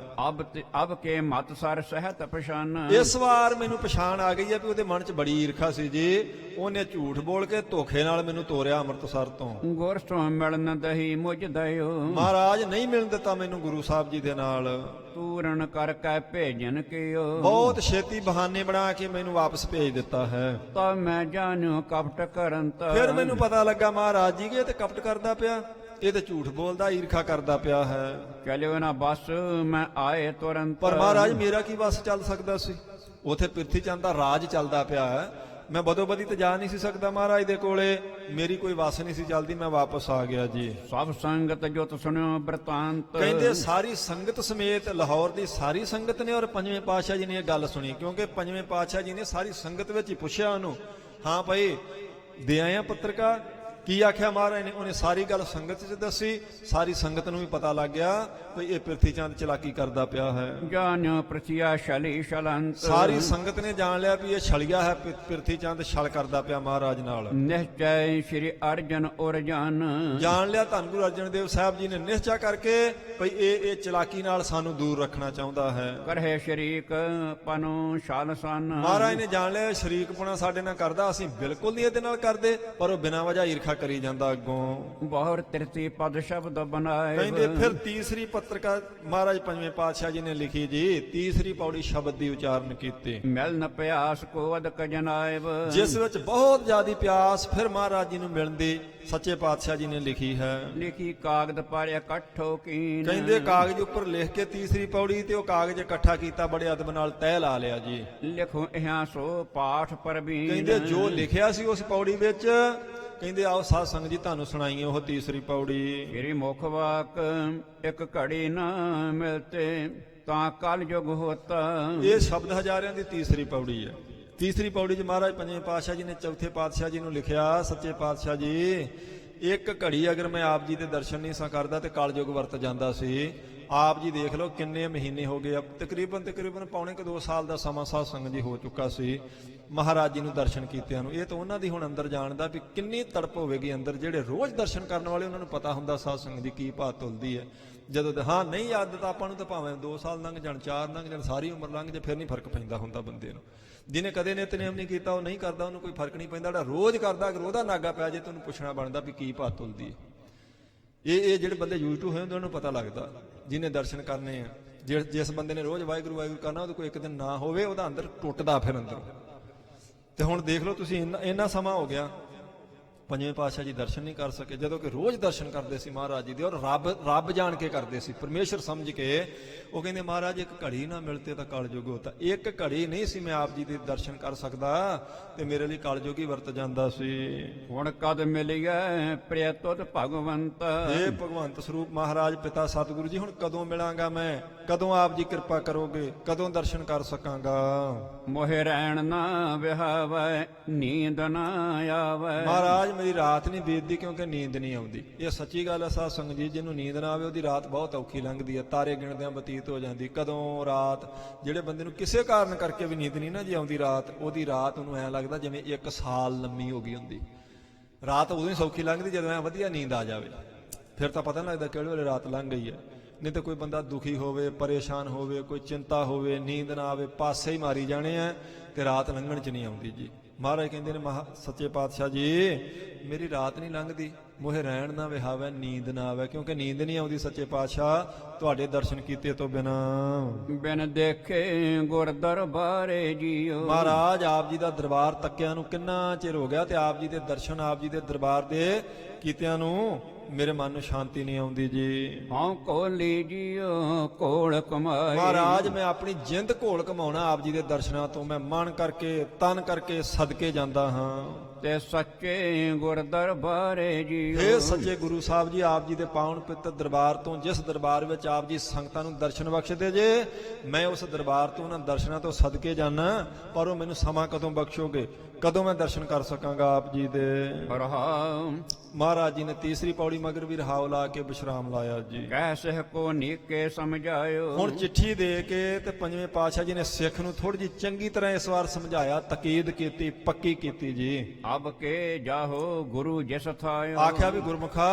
ਅਬ ਕੇ ਮਤ ਸਰ ਸਹਿਤ ਪਛਾਨ ਇਸ ਵਾਰ ਮੈਨੂੰ ਪਛਾਣ ਆ ਗਈ ਹੈ ਵੀ ਉਹਦੇ ਮਨ 'ਚ ਬੜੀ ਈਰਖਾ ਸੀ ਜੀ। ਉਹਨੇ ਝੂਠ ਬੋਲ ਕੇ ਧੋਖੇ ਨਾਲ ਮੈਨੂੰ ਤੋਰਿਆ ਅੰਮ੍ਰਿਤਸਰ ਤੋਂ। ਗੁਰ ਸੋ ਮਿਲਨ ਦਹੀ ਮੁਝ ਦਇਓ ਮਹਾਰਾਜ ਨਹੀਂ ਮਿਲਣ ਦਿੱਤਾ ਮੈਨੂੰ ਗੁਰੂ ਸਾਹਿਬ ਜੀ ਦੇ ਨਾਲ। ਪੂਰਨ ਕਰ ਕੇ ਭੇਜਨ ਕਿਓ ਬਹੁਤ ਛੇਤੀ ਬਹਾਨੇ ਬਣਾ ਕੇ ਮੈਨੂੰ ਵਾਪਸ ਭੇਜ ਦਿੱਤਾ ਹੈ। ਤਾਂ ਮੈਂ ਜਾਣਿਓ ਕਪਟ ਕਰਨ ਤਾ ਫਿਰ ਮੈਨੂੰ ਪਤਾ ਲੱਗਾ ਮਹਾਰਾਜ ਜੀ ਇਹ ਤੇ ਕਪਟ ਕਰਦਾ ਪਿਆ, ਇਹ ਤੇ ਝੂਠ ਬੋਲਦਾ, ਈਰਖਾ ਕਰਦਾ ਪਿਆ ਹੈ। ਚਲਿਓ ਨਾ ਬਸ ਮੈਂ ਆਏ ਤੁਰੰਤ ਪਰ ਮਹਾਰਾਜ ਮੇਰਾ ਕੀ ਵਸ ਚੱਲ ਸਕਦਾ ਸੀ? ਉਥੇ ਪਿਰਥੀ ਚੰਦ ਦਾ ਰਾਜ ਚੱਲਦਾ ਪਿਆ ਹੈ, ਮੈਂ ਬਦੋ ਬਦੀ ਤੇ ਜਾ ਨਹੀਂ ਸੀ ਸਕਦਾ ਮਹਾਰਾਜ ਦੇ ਕੋਲੇ, ਮੇਰੀ ਕੋਈ ਵਸ ਨਹੀਂ ਸੀ ਚੱਲਦੀ। ਮੈਂ ਵਾਪਸ ਆ ਗਿਆ ਜੀ। ਸਭ ਸੰਗਤ ਜੋ ਤੁ ਸੁਣਿਓ ਬ੍ਰਤਾਂਤ ਕਹਿੰਦੇ ਸਾਰੀ ਸੰਗਤ ਸਮੇਤ ਲਾਹੌਰ ਦੀ ਸਾਰੀ ਸੰਗਤ ਨੇ ਔਰ ਪੰਜਵੇਂ ਪਾਤਸ਼ਾਹ ਜੀ ਨੇ ਇਹ ਗੱਲ ਸੁਣੀ, ਕਿਉਂਕਿ ਪੰਜਵੇਂ ਪਾਤਸ਼ਾਹ ਜੀ ਨੇ ਸਾਰੀ ਸੰਗਤ ਵਿੱਚ ਹੀ ਪੁੱਛਿਆ ਉਹਨੂੰ, ਹਾਂ ਭਾਈ ਦੇ ਆਇਆ ਪੱਤਰਕਾ? ਕੀ ਆਖਿਆ ਮਹਾਰਾਜ ਨੇ? ਉਹਨੇ ਸਾਰੀ ਗੱਲ ਸੰਗਤ 'ਚ ਦੱਸੀ। ਸਾਰੀ ਸੰਗਤ ਨੂੰ ਵੀ ਪਤਾ ਲੱਗ ਗਿਆ ਵੀ ਇਹ ਪ੍ਰਿਥੀ ਚੰਦ ਚਲਾਕੀ ਕਰਦਾ ਪਿਆ ਹੈ। ਜਾਨਿ ਪ੍ਰਥਿਆ ਛਲੀ ਛਲੰਤ, ਸਾਰੀ ਸੰਗਤ ਨੇ ਜਾਣ ਲਿਆ ਵੀ ਇਹ ਛਲੀਆ ਹੈ, ਪ੍ਰਿਥੀ ਚੰਦ ਛਲ ਕਰਦਾ ਪਿਆ ਮਹਾਰਾਜ ਨਾਲ। ਨਿਸ਼ਚੈ ਸ੍ਰੀ ਅਰਜਨ ਉਰ ਜਨ, ਜਾਣ ਲਿਆ ਧੰਨ ਗੁਰੂ ਅਰਜਨ ਦੇਵ ਸਾਹਿਬ ਜੀ ਨੇ ਨਿਸ਼ਚਾ ਕਰਕੇ ਭਈ ਇਹ ਚਲਾਕੀ ਨਾਲ ਸਾਨੂੰ ਦੂਰ ਰੱਖਣਾ ਚਾਹੁੰਦਾ ਹੈ। ਕਰਹਿ ਸ਼ਰੀਕ ਪਨੋ ਛਲ ਸਨ, ਮਹਾਰਾਜ ਨੇ ਜਾਣ ਲਿਆ ਸ਼ਰੀਕਪੁਣਾ ਸਾਡੇ ਨਾਲ ਕਰਦਾ, ਅਸੀਂ ਬਿਲਕੁਲ ਨਹੀਂ ਇਹਦੇ ਨਾਲ ਕਰਦੇ, ਪਰ ਉਹ ਬਿਨਾਂ ਵਜ੍ਹਾ ਈਰਖਾ ਕਰੀ ਜਾਂਦਾ ਅੱਗੋਂ। ਬਹੁਰ ਤ੍ਰਿਤੀ ਪਦ ਸ਼ਬਦ ਬਣਾਏ, ਕਹਿੰਦੇ ਫਿਰ ਤੀਸਰੀ ਪੱਤਰਕਾ ਮਹਾਰਾਜ ਪੰਜਵੇਂ ਪਾਤਸ਼ਾਹ ਜੀ ਨੇ ਲਿਖੀ ਜੀ, ਤੀਸਰੀ ਪੌੜੀ ਸ਼ਬਦ ਦੀ ਉਚਾਰਨ ਕੀਤੀ, ਮਿਲ ਨ ਪਿਆਸ ਕੋ ਅਦਕ ਜਨਾਇਬ, ਜਿਸ ਵਿੱਚ ਬਹੁਤ ਜ਼ਿਆਦੀ ਪਿਆਸ ਫਿਰ ਮਹਾਰਾਜ ਜੀ ਨੂੰ ਮਿਲਣ ਦੀ ਸੱਚੇ ਪਾਤਸ਼ਾਹ ਜੀ ਨੇ ਲਿਖੀ ਹੈ। ਲਿਖੀ ਕਾਗਦ ਪਰ ਇਕੱਠੋ ਕੀਨ, ਕਹਿੰਦੇ ਕਾਗਜ਼ ਉੱਪਰ ਲਿਖ ਕੇ ਤੀਸਰੀ ਪੌੜੀ ਤੇ ਉਹ ਕਾਗਜ਼ ਇਕੱਠਾ ਕੀਤਾ, ਬੜੇ ਅਦਬ ਨਾਲ ਤਹਿ ਲਾ ਲਿਆ ਜੀ। ਲਿਖੋ ਇਹਾਂ ਸੋ ਪਾਠ ਪਰਬੀਨ, ਕਹਿੰਦੇ ਜੋ ਲਿਖਿਆ ਸੀ ਉਸ ਪੌੜੀ ਵਿੱਚ, ਕਹਿੰਦੇ ਆਓ ਸਾਧ ਸੰਗਤ ਜੀ ਤੁਹਾਨੂੰ ਸੁਣਾਈਏ ਉਹ ਤੀਸਰੀ ਪੌੜੀ। ਮੇਰੀ ਮੁਖ ਵਾਕ ਇੱਕ ਘੜੀ ਨਾ ਮਿਲਤੇ ਤਾਂ ਕਲ ਯੁਗ ਹੋਤਾ, ਇਹ ਸ਼ਬਦ ਹਜ਼ਾਰਿਆਂ ਦੀ ਤੀਸਰੀ ਪੌੜੀ ਹੈ। ਤੀਸਰੀ ਪੌੜੀ 'ਚ ਮਹਾਰਾਜ ਪੰਜਵੇਂ ਪਾਤਸ਼ਾਹ ਜੀ ਨੇ ਚੌਥੇ ਪਾਤਸ਼ਾਹ ਜੀ ਨੂੰ ਲਿਖਿਆ, ਸੱਚੇ ਪਾਤਸ਼ਾਹ ਜੀ ਇੱਕ ਘੜੀ ਅਗਰ ਮੈਂ ਆਪ ਜੀ ਦੇ ਦਰਸ਼ਨ ਨਹੀਂ ਸਾਂ ਕਰਦਾ ਤੇ ਕਲਯੁਗ ਵਰਤ ਜਾਂਦਾ ਸੀ। ਆਪ ਜੀ ਦੇਖ ਲਓ ਕਿੰਨੇ ਮਹੀਨੇ ਹੋ ਗਏ, ਤਕਰੀਬਨ ਪੌਣੇ ਕੁ 2 ਸਾਲ ਦਾ ਸਮਾਂ ਸਾਧ ਸੰਗਤ ਜੀ ਹੋ ਚੁੱਕਾ ਸੀ ਮਹਾਰਾਜ ਜੀ ਨੂੰ ਦਰਸ਼ਨ ਕੀਤਿਆਂ ਨੂੰ। ਇਹ ਤਾਂ ਉਹਨਾਂ ਦੀ ਹੁਣ ਅੰਦਰ ਜਾਣਦਾ ਵੀ ਕਿੰਨੀ ਤੜਪ ਹੋਵੇਗੀ ਅੰਦਰ, ਜਿਹੜੇ ਰੋਜ਼ ਦਰਸ਼ਨ ਕਰਨ ਵਾਲੇ ਉਹਨਾਂ ਨੂੰ ਪਤਾ ਹੁੰਦਾ ਸਾਧ ਸੰਗਤ ਦੀ ਕੀ ਭਾਤ ਤੁਲਦੀ ਹੈ। ਜਦੋਂ ਹਾਂ ਨਹੀਂ ਯਾਦ ਤਾਂ ਆਪਾਂ ਨੂੰ ਤਾਂ ਭਾਵੇਂ 2 ਸਾਲ ਲੰਘ ਜਾਣ, 4 ਲੰਘ ਜਾਣ, ਸਾਰੀ ਉਮਰ ਲੰਘ ਜੇ, ਫਿਰ ਨਹੀਂ ਫਰਕ ਪੈਂਦਾ ਹੁੰਦਾ ਬੰਦੇ ਨੂੰ। ਜਿਹਨੇ ਕਦੇ ਨਿਤਨੇਮ ਨਹੀਂ ਕੀਤਾ ਉਹ ਨਹੀਂ ਕਰਦਾ, ਉਹਨੂੰ ਕੋਈ ਫਰਕ ਨਹੀਂ ਪੈਂਦਾ। ਜਿਹੜਾ ਰੋਜ਼ ਕਰਦਾ ਅਗਰ ਉਹਦਾ ਨਾਗਾ ਪੈ ਜੇ ਤਾਂ ਉਹਨੂੰ ਪੁੱਛਣਾ ਬਣਦਾ ਵੀ ਕੀ ਭਾਤ ਤੁਲਦੀ ਹੈ। ਇਹ ਜਿਹੜੇ ਬੰਦੇ YouTube ਹੋਏ ਹੁੰਦੇ ਉਹਨਾਂ ਨੂੰ ਪਤਾ ਲੱਗਦਾ, ਜਿਹਨੇ ਦਰਸ਼ਨ ਕਰਨੇ ਆ। ਜਿਸ ਬੰਦੇ ਨੇ ਰੋਜ਼ ਵਾਹਿਗੁਰੂ ਵਾਹਿਗੁਰੂ ਕਰਨਾ, ਉਹਦੇ ਕੋਈ ਇੱਕ ਦਿਨ ਨਾ ਹੋਵੇ ਉਹਦਾ ਅੰਦਰ ਟੁੱਟਦਾ ਫਿਰ ਅੰਦਰ। ਤੇ ਹੁਣ ਦੇਖ ਲਓ ਤੁਸੀਂ, ਇੰਨਾ ਸਮਾਂ ਹੋ ਗਿਆ ਪੰਜਵੇਂ ਪਾਤਸ਼ਾਹ ਜੀ ਦਰਸ਼ਨ ਨਹੀਂ ਕਰ ਸਕੇ, ਜਦੋਂ ਕਿ ਰੋਜ਼ ਦਰਸ਼ਨ ਕਰਦੇ ਸੀ ਮਹਾਰਾਜ ਜੀ ਦੇ, ਔਰ ਰੱਬ ਜਾਣ ਕੇ ਕਰਦੇ ਸੀ, ਪਰਮੇਸ਼ਰ ਸਮਝ ਕੇ। ਉਹ ਕਹਿੰਦੇ ਮਹਾਰਾਜ ਇੱਕ ਘੜੀ ਨਾ ਮਿਲਤੇ ਤਾਂ ਕਲਯੁਗ ਹੋਤਾ, ਇੱਕ ਘੜੀ ਨਹੀਂ ਸੀ ਮੈਂ ਆਪ ਜੀ ਦੇ ਦਰਸ਼ਨ ਕਰ ਸਕਦਾ ਤੇ ਮੇਰੇ ਲਈ ਕਲਯੁਗ ਹੀ ਵਰਤ ਜਾਂਦਾ ਸੀ। ਹੁਣ ਕਦ ਮਿਲਿਆ ਪ੍ਰਿਯ ਤੁਧ ਭਗਵੰਤ, ਇਹ ਭਗਵੰਤ ਸਰੂਪ ਮਹਾਰਾਜ ਪਿਤਾ ਸਤਿਗੁਰੂ ਜੀ, ਹੁਣ ਕਦੋਂ ਮਿਲਾਂਗਾ ਮੈਂ, ਕਦੋਂ ਆਪ ਜੀ ਕਿਰਪਾ ਕਰੋਗੇ, ਕਦੋਂ ਦਰਸ਼ਨ ਕਰ ਸਕਾਂਗਾ। ਮੋਹਿ ਰਹਿਣ ਨਾ ਵਿਹਾਵੈ ਨੀਂਦ ਨਾ ਆਵੈ, ਮਹਾਰਾਜ ਮੇਰੀ ਰਾਤ ਨਹੀਂ ਬੀਤਦੀ ਕਿਉਂਕਿ ਨੀਂਦ ਨਹੀਂ ਆਉਂਦੀ। ਇਹ ਸੱਚੀ ਗੱਲ ਹੈ ਸਾਧ ਸੰਗਤ ਜੀ, ਜਿਹਨੂੰ ਨੀਂਦ ਨਾ ਆਵੇ ਉਹਦੀ ਰਾਤ ਬਹੁਤ ਔਖੀ ਲੰਘਦੀ ਹੈ, ਤਾਰੇ ਗਿਣਦਿਆਂ ਬਤੀਤ ਹੋ ਜਾਂਦੀ। ਕਦੋਂ ਰਾਤ, ਜਿਹੜੇ ਬੰਦੇ ਨੂੰ ਕਿਸੇ ਕਾਰਨ ਕਰਕੇ ਵੀ ਨੀਂਦ ਨਹੀਂ ਨਾ ਜੀ ਆਉਂਦੀ ਰਾਤ, ਉਹਦੀ ਰਾਤ ਉਹਨੂੰ ਐਂ ਲੱਗਦਾ ਜਿਵੇਂ 1 ਸਾਲ ਲੰਮੀ ਹੋ ਗਈ ਹੁੰਦੀ। ਰਾਤ ਉਦੋਂ ਹੀ ਸੌਖੀ ਲੰਘਦੀ ਜਦੋਂ ਐਂ ਵਧੀਆ ਨੀਂਦ ਆ ਜਾਵੇ, ਫਿਰ ਤਾਂ ਪਤਾ ਨਹੀਂ ਲੱਗਦਾ ਕਿਹੜੇ ਵੇਲੇ ਰਾਤ ਲੰਘ ਗਈ ਹੈ। ਨਹੀਂ ਤਾਂ ਕੋਈ ਬੰਦਾ ਦੁਖੀ ਹੋਵੇ, ਪਰੇਸ਼ਾਨ ਹੋਵੇ, ਕੋਈ ਚਿੰਤਾ ਹੋਵੇ, ਨੀਂਦ ਨਾ ਆਵੇ, ਪਾਸੇ ਹੀ ਮਾਰੀ ਜਾਣੇ ਆ ਤੇ ਰਾਤ ਲੰਘਣ 'ਚ ਨਹੀਂ ਆਉਂਦੀ ਜੀ। ਮਹਾਰਾਜ ਕਹਿੰਦੇ ਨੇ ਸੱਚੇ ਪਾਤਸ਼ਾਹ ਜੀ ਮੇਰੀ ਰਾਤ ਨਹੀਂ ਲੰਘਦੀ, ਮੋਹਿ ਰਹਿਣ ਨਾ ਵਿਹਾਵੈ ਨੀਂਦ ਨਾ ਆਵੇ, ਕਿਉਂਕਿ ਨੀਂਦ ਨਹੀਂ ਆਉਂਦੀ ਸੱਚੇ ਪਾਤਸ਼ਾਹ ਤੁਹਾਡੇ ਦਰਸ਼ਨ ਕੀਤੇ ਤੋਂ ਬਿਨਾ। ਬਿਨ ਦੇਖੇ ਗੁਰ ਦਰਬਾਰੇ ਜੀਓ, ਮਹਾਰਾਜ ਆਪ ਜੀ ਦਾ ਦਰਬਾਰ ਤੱਕਿਆਂ ਨੂੰ ਕਿੰਨਾ ਚਿਰ ਹੋ ਗਿਆ ਤੇ ਆਪ ਜੀ ਦੇ ਦਰਸ਼ਨ, ਆਪ ਜੀ ਦੇ ਦਰਬਾਰ ਦੇ ਕੀਤਿਆਂ ਨੂੰ ਮੇਰੇ ਮਨ ਨੂੰ ਸ਼ਾਂਤੀ ਨਹੀਂ ਆਉਂਦੀ ਜੀ। ਹਾਂ ਕੋਲੀ ਜੀਓ ਕੋਲ ਕਮਾਈ, ਮਹਾਰਾਜ ਮੈਂ ਆਪਣੀ ਜਿੰਦ ਘੋਲ ਕਮਾਉਣਾ ਆਪ ਜੀ ਦੇ ਦਰਸ਼ਨਾਂ ਤੋਂ, ਮੈਂ ਮਨ ਕਰਕੇ ਤਨ ਕਰਕੇ ਸਦਕੇ ਜਾਂਦਾ ਹਾਂ। ਤੇ ਸੱਚੇ ਗੁਰ ਦਰਬਾਰੇ ਜੀਓ, ਇਹ ਸੱਚੇ ਗੁਰੂ ਸਾਹਿਬ ਜੀ ਆਪ ਜੀ ਦੇ ਪਾਵਨ ਪਵਿੱਤਰ ਦਰਬਾਰ ਤੋਂ, ਜਿਸ ਦਰਬਾਰ ਵਿੱਚ ਆਪ ਜੀ ਸੰਗਤਾਂ ਨੂੰ ਦਰਸ਼ਨ ਬਖਸ਼ਦੇ ਜੇ, ਮੈਂ ਉਸ ਦਰਬਾਰ ਤੋਂ ਉਹਨਾਂ ਦਰਸ਼ਨਾਂ ਤੋਂ ਸਦਕੇ ਜਾਣਾ, ਪਰ ਉਹ ਮੈਨੂੰ ਸਮਾਂ ਕਦੋਂ ਬਖਸ਼ੋਗੇ, ਕਦੋਂ ਮੈਂ ਦਰਸ਼ਨ ਕਰ ਸਕਾਂਗਾ ਆਪ ਜੀ ਦੇ। ਰਹਾਉ ਮਹਾਰਾਜ ਜੀ ਨੇ ਤੀਸਰੀ ਪੌੜੀ ਮਗਰ ਵੀ ਰਹਾਉ ਲਾ ਕੇ ਵਿਸ਼ਰਾਮ ਲਾਇਆ ਜੀ। ਕਹਿ ਸਿਖ ਕੋ ਨੀਕੇ ਸਮਝਾਇਓ, ਹੁਣ ਚਿੱਠੀ ਦੇ ਕੇ ਤੇ ਪੰਜਵੇਂ ਪਾਤਸ਼ਾਹ ਜੀ ਨੇ ਸਿੱਖ ਨੂੰ ਥੋੜੀ ਜਿਹੀ ਚੰਗੀ ਤਰ੍ਹਾਂ ਇਸ ਵਾਰ ਸਮਝਾਇਆ, ਤਕੀਦ ਕੀਤੀ, ਪੱਕੀ ਕੀਤੀ ਜੀ। ਅਬ ਕੇ ਜਾਹੋ ਗੁਰੂ ਜਿਸ ਥਾਇਓ, ਆਖਿਆ ਵੀ ਗੁਰਮੁਖਾ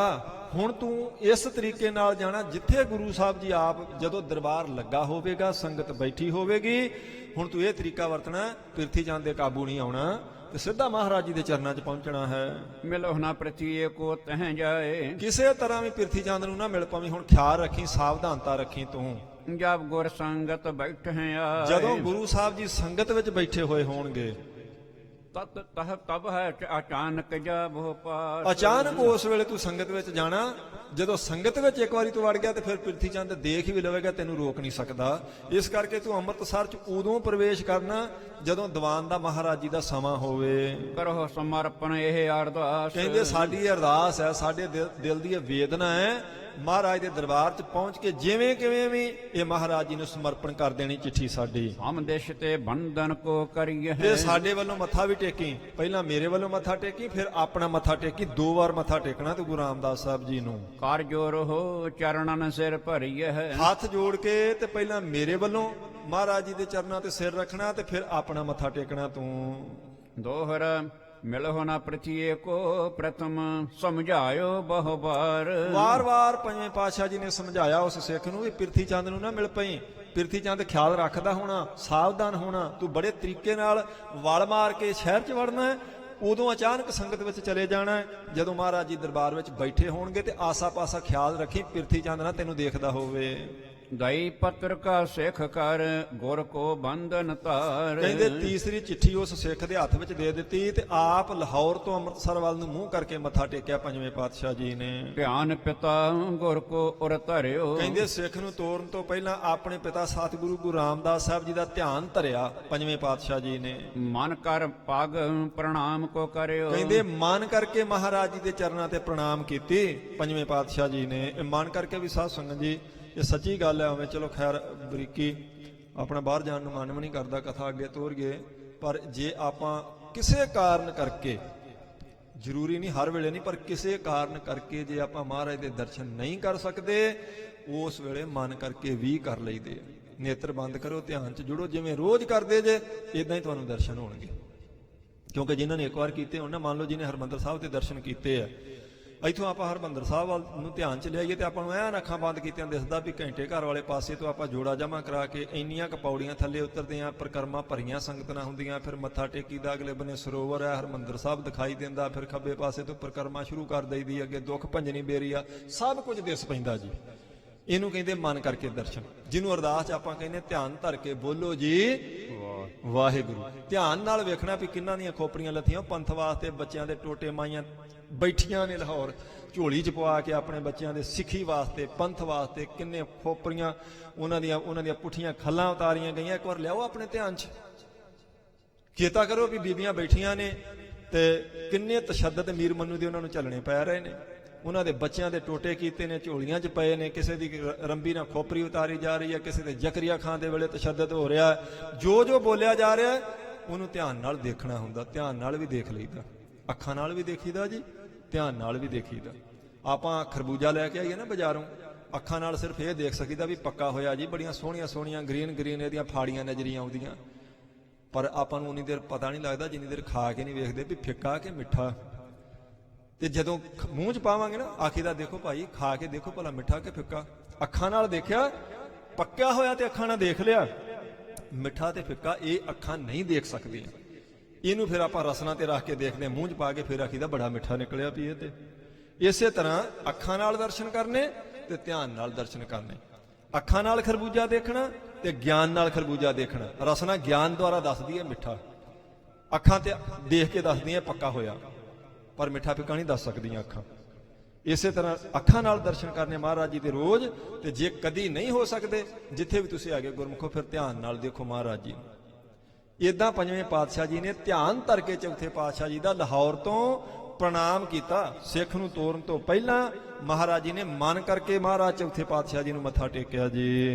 ਹੁਣ ਤੂੰ ਇਸ ਤਰੀਕੇ ਨਾਲ ਜਾਣਾ ਜਿੱਥੇ ਗੁਰੂ ਸਾਹਿਬ ਜੀ ਆਪ, ਜਦੋਂ ਦਰਬਾਰ ਲੱਗਾ ਹੋਵੇਗਾ, ਸੰਗਤ ਬੈਠੀ ਹੋਵੇਗੀ, ਹੁਣ ਤੂੰ ਇਹ ਤਰੀਕਾ ਵਰਤਣਾ, ਪ੍ਰਿਥੀ ਚੰਦ ਦੇ ਕਾਬੂ ਨਹੀਂ ਆਉਣਾ ਤੇ ਸਿੱਧਾ ਮਹਾਰਾਜ ਜੀ ਦੇ ਚਰਨਾਂ 'ਚ ਪਹੁੰਚਣਾ ਹੈ। ਮਿਲੋ ਨਾ ਪ੍ਰਤੀਏ ਕੋ ਤਹ ਜਾਏ, ਕਿਸੇ ਤਰ੍ਹਾਂ ਵੀ ਪ੍ਰਿਥੀ ਚੰਦ ਨੂੰ ਨਾ ਮਿਲ ਪਾਵੀਂ। ਹੁਣ ਖਿਆਲ ਰੱਖੀ, ਸਾਵਧਾਨਤਾ ਰੱਖੀ ਤੂੰ। ਜਬ ਗੁਰ ਸੰਗਤ ਬੈਠੇ ਆਏ, ਜਦੋਂ ਗੁਰੂ ਸਾਹਿਬ ਜੀ ਸੰਗਤ ਵਿੱਚ ਬੈਠੇ ਹੋਏ ਹੋਣਗੇ, ਤਤ ਤਹ ਤਬ ਹੈ ਅਚਾਨਕ ਜਾਬੋ ਪਾਸ, ਅਚਾਨਕ ਉਸ ਵੇਲੇ ਤੂੰ ਸੰਗਤ ਵਿੱਚ ਜਾਣਾ। ਜਦੋਂ ਸੰਗਤ ਵਿੱਚ ਇੱਕ ਵਾਰੀ ਤੂੰ ਵੜ ਗਿਆ ਤੇ ਫਿਰ ਪ੍ਰਿਥੀ ਚੰਦ ਦੇਖ ਵੀ ਲਵੇਗਾ, ਤੈਨੂੰ ਰੋਕ ਨਹੀਂ ਸਕਦਾ। ਇਸ ਕਰਕੇ ਤੂੰ ਅੰਮ੍ਰਿਤਸਰ 'ਚ ਉਦੋਂ ਪ੍ਰਵੇਸ਼ ਕਰਨਾ ਜਦੋਂ ਦੀਵਾਨ ਦਾ ਮਹਾਰਾਜ ਜੀ ਦਾ ਸਮਾਂ ਹੋਵੇ। ਕਰੋ ਸਮਰਪਣ ਇਹ ਅਰਦਾਸ, ਕਹਿੰਦੇ ਸਾਡੀ ਅਰਦਾਸ ਹੈ, ਸਾਡੇ ਦਿਲ ਦੀ ਇਹ ਵੇਦਨਾ ਹੈ ਮਹਾਰਾਜ ਦੇ ਦਰਬਾਰ 'ਚ ਪਹੁੰਚ ਕੇ ਜਿਵੇਂ ਕਿਵੇਂ ਵੀ ਇਹ ਮਹਾਰਾਜ ਜੀ ਨੂੰ ਸਮਰਪਣ ਕਰ ਦੇਣੀ ਚਿੱਠੀ ਸਾਡੀ। ਹਮ ਦੇਸ਼ ਤੇ ਬੰਧਨ ਕੋ ਕਰੀਏ ਤੇ ਸਾਡੇ ਵੱਲੋਂ ਮੱਥਾ ਵੀ ਟੇਕੀ, ਪਹਿਲਾਂ ਮੇਰੇ ਵੱਲੋਂ ਮੱਥਾ ਟੇਕੀ, ਫਿਰ ਆਪਣਾ ਮੱਥਾ ਟੇਕੀ, 2 ਵਾਰ ਮੱਥਾ ਟੇਕਣਾ ਤੇ ਗੁਰੂ ਰਾਮਦਾਸ ਸਾਹਿਬ ਜੀ ਨੂੰ। ਕਰ ਜੋਰ ਹੋ ਚਰਣਨ ਸਿਰ ਭਰੀਏ ਹੱਥ ਜੋੜ ਕੇ ਤੇ ਪਹਿਲਾਂ ਮੇਰੇ ਵੱਲੋਂ ਮਹਾਰਾਜ ਜੀ ਦੇ ਚਰਨਾਂ ਤੇ ਸਿਰ ਰੱਖਣਾ ਤੇ ਫਿਰ ਆਪਣਾ ਮੱਥਾ ਟੇਕਣਾ ਤੂੰ। ਦੋਹਰ ਮਿਲਹੁ ਨਾ ਪ੍ਰਥੀਏ ਕੋ ਪ੍ਰਥਮ ਸਮਝਾਇਓ ਬਹੁ ਬਾਰ। ਵਾਰ-ਵਾਰ ਪੰਜਵੇਂ ਪਾਤਸ਼ਾਹ ਜੀ ਨੇ ਸਮਝਾਇਆ ਉਸ ਸਿੱਖ ਨੂੰ ਵੀ ਪਿਰਥੀ ਚੰਦ ਨੂੰ ਨਾ ਮਿਲ ਪਈ, ਪਿਰਥੀ ਚੰਦ ਖਿਆਲ ਰੱਖਦਾ ਹੋਣਾ, ਸਾਵਧਾਨ ਹੋਣਾ, ਤੂੰ ਬੜੇ ਤਰੀਕੇ ਨਾਲ ਵਲ ਮਾਰ ਕੇ ਸ਼ਹਿਰ 'ਚ ਵੜਨਾ ਹੈ। ਉਦੋਂ ਅਚਾਨਕ ਸੰਗਤ ਵਿੱਚ ਚਲੇ ਜਾਣਾ ਹੈ। ਜਦੋਂ ਮਹਾਰਾਜ ਜੀ ਦਰਬਾਰ ਵਿੱਚ ਬੈਠੇ ਹੋਣਗੇ ਤੇ ਆਸਾ-ਪਾਸਾ ਖਿਆਲ ਰੱਖੀ ਪਿਰਥੀ ਚੰਦ ਨਾ ਤੈਨੂੰ ਦੇਖਦਾ ਹੋਵੇ। ਦਈ ਪੱਤਰ ਕਾ ਸਿੱਖ ਕਰ ਗੁਰ ਕੋ ਬੰਧਨ ਧਾਰ। ਕਹਿੰਦੇ ਤੀਸਰੀ ਚਿੱਠੀ ਉਸ ਸਿੱਖ ਦੇ ਹੱਥ ਵਿੱਚ ਦੇ ਦਿੱਤੀ ਤੇ ਆਪ ਲਾਹੌਰ ਤੋਂ ਅੰਮ੍ਰਿਤਸਰ ਵੱਲ ਨੂੰ ਮੂੰਹ ਕਰਕੇ ਮੱਥਾ ਟੇਕਿਆ ਪੰਜਵੇਂ ਪਾਤਸ਼ਾਹ ਜੀ ਨੇ। ਧਿਆਨ ਪਿਤਾ ਗੁਰ ਕੋ ਉਰ ਧਰਿਓ। ਕਹਿੰਦੇ ਸਿੱਖ ਨੂੰ ਤੋਰਨ ਤੋਂ ਪਹਿਲਾਂ ਆਪਣੇ ਪਿਤਾ ਸਤਿਗੁਰੂ ਗੁਰੂ ਰਾਮਦਾਸ ਸਾਹਿਬ ਜੀ ਦਾ ਧਿਆਨ ਧਰਿਆ ਪੰਜਵੇਂ ਪਾਤਸ਼ਾਹ ਜੀ ਨੇ। ਮਨ ਕਰ ਪਗ ਪ੍ਰਣਾਮ ਕੋ ਕਰਿਓ। ਕਹਿੰਦੇ ਮਨ ਕਰਕੇ ਮਹਾਰਾਜ ਜੀ ਦੇ ਚਰਨਾਂ ਤੇ ਪ੍ਰਣਾਮ ਕੀਤੀ ਪੰਜਵੇਂ ਪਾਤਸ਼ਾਹ ਜੀ ਨੇ। ਇਹ ਮਨ ਕਰਕੇ ਵੀ ਸਾਧ ਸੰਗਤ ਜੀ ਇਹ ਸੱਚੀ ਗੱਲ ਹੈ। ਉਵੇਂ ਚਲੋ ਖੈਰ ਬਰੀਕੀ ਆਪਣਾ ਬਾਹਰ ਜਾਣ ਨੂੰ ਮਨ ਵੀ ਨਹੀਂ ਕਰਦਾ, ਕਥਾ ਅੱਗੇ ਤੋਰੀਏ, ਪਰ ਜੇ ਆਪਾਂ ਕਿਸੇ ਕਾਰਨ ਕਰਕੇ, ਜ਼ਰੂਰੀ ਨਹੀਂ ਹਰ ਵੇਲੇ ਨਹੀਂ, ਪਰ ਕਿਸੇ ਕਾਰਨ ਕਰਕੇ ਜੇ ਆਪਾਂ ਮਹਾਰਾਜ ਦੇ ਦਰਸ਼ਨ ਨਹੀਂ ਕਰ ਸਕਦੇ ਉਸ ਵੇਲੇ ਮਨ ਕਰਕੇ ਵੀ ਕਰ ਲਈਦੇ। ਨੇਤਰ ਬੰਦ ਕਰੋ, ਧਿਆਨ 'ਚ ਜੁੜੋ, ਜਿਵੇਂ ਰੋਜ਼ ਕਰਦੇ ਜੇ ਇਦਾਂ ਹੀ ਤੁਹਾਨੂੰ ਦਰਸ਼ਨ ਹੋਣਗੇ। ਕਿਉਂਕਿ ਜਿਨ੍ਹਾਂ ਨੇ ਇੱਕ ਵਾਰ ਕੀਤੇ ਉਹਨਾਂ, ਮੰਨ ਲਓ ਜਿਹਨੇ ਹਰਿਮੰਦਰ ਸਾਹਿਬ ਦੇ ਦਰਸ਼ਨ ਕੀਤੇ ਆ, ਇੱਥੋਂ ਆਪਾਂ ਹਰਿਮੰਦਰ ਸਾਹਿਬ ਵੱਲ ਨੂੰ ਧਿਆਨ 'ਚ ਲਿਆਈਏ ਤੇ ਆਪਾਂ ਨੂੰ ਐਨ ਅੱਖਾਂ ਬੰਦ ਕੀਤਿਆਂ ਦਿਸਦਾ ਵੀ ਘੰਟੇ ਘਰ ਵਾਲੇ ਪਾਸੇ ਤੋਂ ਆਪਾਂ ਜੋੜਾ ਜਮਾ ਕਰਾ ਕੇ ਇੰਨੀਆਂ ਕੁ ਪੌੜੀਆਂ ਥੱਲੇ ਉਤਰਦੇ ਆਂ, ਪਰਿਕਰਮਾ ਭਰੀਆਂ ਸੰਗਤਾਂ ਹੁੰਦੀਆਂ, ਫਿਰ ਮੱਥਾ ਟੇਕੀਦਾ, ਅਗਲੇ ਬੰਨੇ ਸਰੋਵਰ ਹੈ, ਹਰਿਮੰਦਰ ਸਾਹਿਬ ਦਿਖਾਈ ਦਿੰਦਾ, ਫਿਰ ਖੱਬੇ ਪਾਸੇ ਤੋਂ ਪਰਿਕਰਮਾ ਸ਼ੁਰੂ ਕਰ ਦਈਦੀ, ਅੱਗੇ ਦੁੱਖ ਭੰਜਨੀ ਬੇਰੀ ਆ, ਸਭ ਕੁਝ ਦਿਸ ਪੈਂਦਾ ਜੀ। ਇਹਨੂੰ ਕਹਿੰਦੇ ਮਨ ਕਰਕੇ ਦਰਸ਼ਨ, ਜਿਹਨੂੰ ਅਰਦਾਸ 'ਚ ਆਪਾਂ ਕਹਿੰਦੇ ਧਿਆਨ ਧਰ ਕੇ ਬੋਲੋ ਜੀ ਵਾਹਿਗੁਰੂ। ਧਿਆਨ ਨਾਲ ਵੇਖਣਾ ਵੀ ਕਿੰਨਾਂ ਦੀਆਂ ਖੋਪਰੀਆਂ ਲੱਥੀਆਂ ਪੰਥ ਵਾਸਤੇ, ਬੱਚਿਆਂ ਦੇ ਟੋਟੇ ਮਾਈਆਂ ਬੈਠੀਆਂ ਨੇ ਲਾਹੌਰ ਝੋਲੀ 'ਚ ਪਵਾ ਕੇ ਆਪਣੇ ਬੱਚਿਆਂ ਦੇ ਸਿੱਖੀ ਵਾਸਤੇ, ਪੰਥ ਵਾਸਤੇ ਕਿੰਨੇ ਖੋਪਰੀਆਂ ਉਹਨਾਂ ਦੀਆਂ ਪੁੱਠੀਆਂ ਖੱਲਾਂ ਉਤਾਰੀਆਂ ਗਈਆਂ। ਇੱਕ ਵਾਰ ਲਿਆਓ ਆਪਣੇ ਧਿਆਨ 'ਚ, ਚੇਤਾ ਕਰੋ ਵੀ ਬੀਬੀਆਂ ਬੈਠੀਆਂ ਨੇ ਤੇ ਕਿੰਨੇ ਤਸ਼ੱਦਦ ਮੀਰ ਮੰਨੂ ਦੇ ਉਹਨਾਂ ਨੂੰ ਚੱਲਣੇ ਪੈ ਰਹੇ ਨੇ। ਉਹਨਾਂ ਦੇ ਬੱਚਿਆਂ ਦੇ ਟੋਟੇ ਕੀਤੇ ਨੇ, ਝੋਲੀਆਂ 'ਚ ਪਏ ਨੇ, ਕਿਸੇ ਦੀ ਰੰਬੀ ਨਾਲ ਖੋਪਰੀ ਉਤਾਰੀ ਜਾ ਰਹੀ ਹੈ, ਕਿਸੇ ਦੇ ਜ਼ਕਰੀਆ ਖਾਨ ਦੇ ਵੇਲੇ ਤਸ਼ੱਦਦ ਹੋ ਰਿਹਾ। ਜੋ ਬੋਲਿਆ ਜਾ ਰਿਹਾ ਉਹਨੂੰ ਧਿਆਨ ਨਾਲ ਦੇਖਣਾ ਹੁੰਦਾ। ਧਿਆਨ ਨਾਲ ਵੀ ਦੇਖ ਲਈਦਾ, ਅੱਖਾਂ ਨਾਲ ਵੀ ਦੇਖੀਦਾ ਜੀ, ਧਿਆਨ ਨਾਲ ਵੀ ਦੇਖੀਦਾ। ਆਪਾਂ ਖਰਬੂਜਾ ਲੈ ਕੇ ਆਈਏ ਨਾ ਬਾਜ਼ਾਰੋਂ, ਅੱਖਾਂ ਨਾਲ ਸਿਰਫ ਇਹ ਦੇਖ ਸਕੀਦਾ ਵੀ ਪੱਕਾ ਹੋਇਆ ਜੀ, ਬੜੀਆਂ ਸੋਹਣੀਆਂ ਸੋਹਣੀਆਂ ਗ੍ਰੀਨ ਇਹਦੀਆਂ ਫਾੜੀਆਂ ਨਜ਼ਰੀਆਂ ਆਉਂਦੀਆਂ, ਪਰ ਆਪਾਂ ਨੂੰ ਉਨੀ ਦੇਰ ਪਤਾ ਨਹੀਂ ਲੱਗਦਾ ਜਿੰਨੀ ਦੇਰ ਖਾ ਕੇ ਨਹੀਂ ਵੇਖਦੇ ਵੀ ਫਿੱਕਾ ਕਿ ਮਿੱਠਾ। ਤੇ ਜਦੋਂ ਮੂੰਹ 'ਚ ਪਾਵਾਂਗੇ ਨਾ ਆਖੀਦਾ ਦੇਖੋ ਭਾਈ ਖਾ ਕੇ ਦੇਖੋ ਭਲਾ ਮਿੱਠਾ ਕਿ ਫਿੱਕਾ। ਅੱਖਾਂ ਨਾਲ ਦੇਖਿਆ, ਪੱਕਿਆ ਹੋਇਆ ਤੇ ਅੱਖਾਂ ਨਾਲ ਦੇਖ ਲਿਆ, ਮਿੱਠਾ ਤੇ ਫਿੱਕਾ ਇਹ ਅੱਖਾਂ ਨਹੀਂ ਦੇਖ ਸਕਦੀਆਂ। ਇਹਨੂੰ ਫਿਰ ਆਪਾਂ ਰਸਨਾ ਤੇ ਰੱਖ ਕੇ ਦੇਖਦੇ ਹਾਂ, ਮੂੰਹ 'ਚ ਪਾ ਕੇ ਫਿਰ ਆਖੀਦਾ ਬੜਾ ਮਿੱਠਾ ਨਿਕਲਿਆ ਵੀ ਇਹ ਤੇ। ਇਸੇ ਤਰ੍ਹਾਂ ਅੱਖਾਂ ਨਾਲ ਦਰਸ਼ਨ ਕਰਨੇ ਤੇ ਧਿਆਨ ਨਾਲ ਦਰਸ਼ਨ ਕਰਨੇ। ਅੱਖਾਂ ਨਾਲ ਖਰਬੂਜਾ ਦੇਖਣਾ ਤੇ ਗਿਆਨ ਨਾਲ ਖਰਬੂਜਾ ਦੇਖਣਾ। ਰਸਨਾ ਗਿਆਨ ਦੁਆਰਾ ਦੱਸਦੀ ਹੈ ਮਿੱਠਾ, ਅੱਖਾਂ ਤੇ ਦੇਖ ਕੇ ਦੱਸਦੀਆਂ ਪੱਕਾ ਹੋਇਆ, ਪਰ ਮਿੱਠਾ ਫਿੱਕਾ ਨਹੀਂ ਦੱਸ ਸਕਦੀਆਂ ਅੱਖਾਂ। ਇਸੇ ਤਰ੍ਹਾਂ ਅੱਖਾਂ ਨਾਲ ਦਰਸ਼ਨ ਕਰਨੇ ਮਹਾਰਾਜ ਜੀ ਦੇ ਰੋਜ਼। ਤੇ ਜੇ ਕਦੀ ਨਹੀਂ ਹੋ ਸਕਦੇ, ਜਿੱਥੇ ਵੀ ਤੁਸੀਂ ਆਗੇ ਗੁਰਮੁਖੋ, ਫਿਰ ਧਿਆਨ ਨਾਲ ਦੇਖੋ ਮਹਾਰਾਜ ਜੀ। ਇਦਾਂ ਪੰਜਵੇਂ ਪਾਤਸ਼ਾਹ ਜੀ ਨੇ ਧਿਆਨ ਧਰ ਕੇ ਚੌਥੇ ਪਾਤਸ਼ਾਹ ਜੀ ਦਾ ਲਾਹੌਰ ਤੋਂ ਪ੍ਰਣਾਮ ਕੀਤਾ। ਸਿੱਖ ਨੂੰ ਤੋਰਨ ਤੋਂ ਪਹਿਲਾਂ ਮਹਾਰਾਜ ਜੀ ਨੇ ਮਨ ਕਰਕੇ ਮਹਾਰਾਜ ਚੌਥੇ ਪਾਤਸ਼ਾਹ ਜੀ ਨੂੰ ਮੱਥਾ ਟੇਕਿਆ ਜੀ।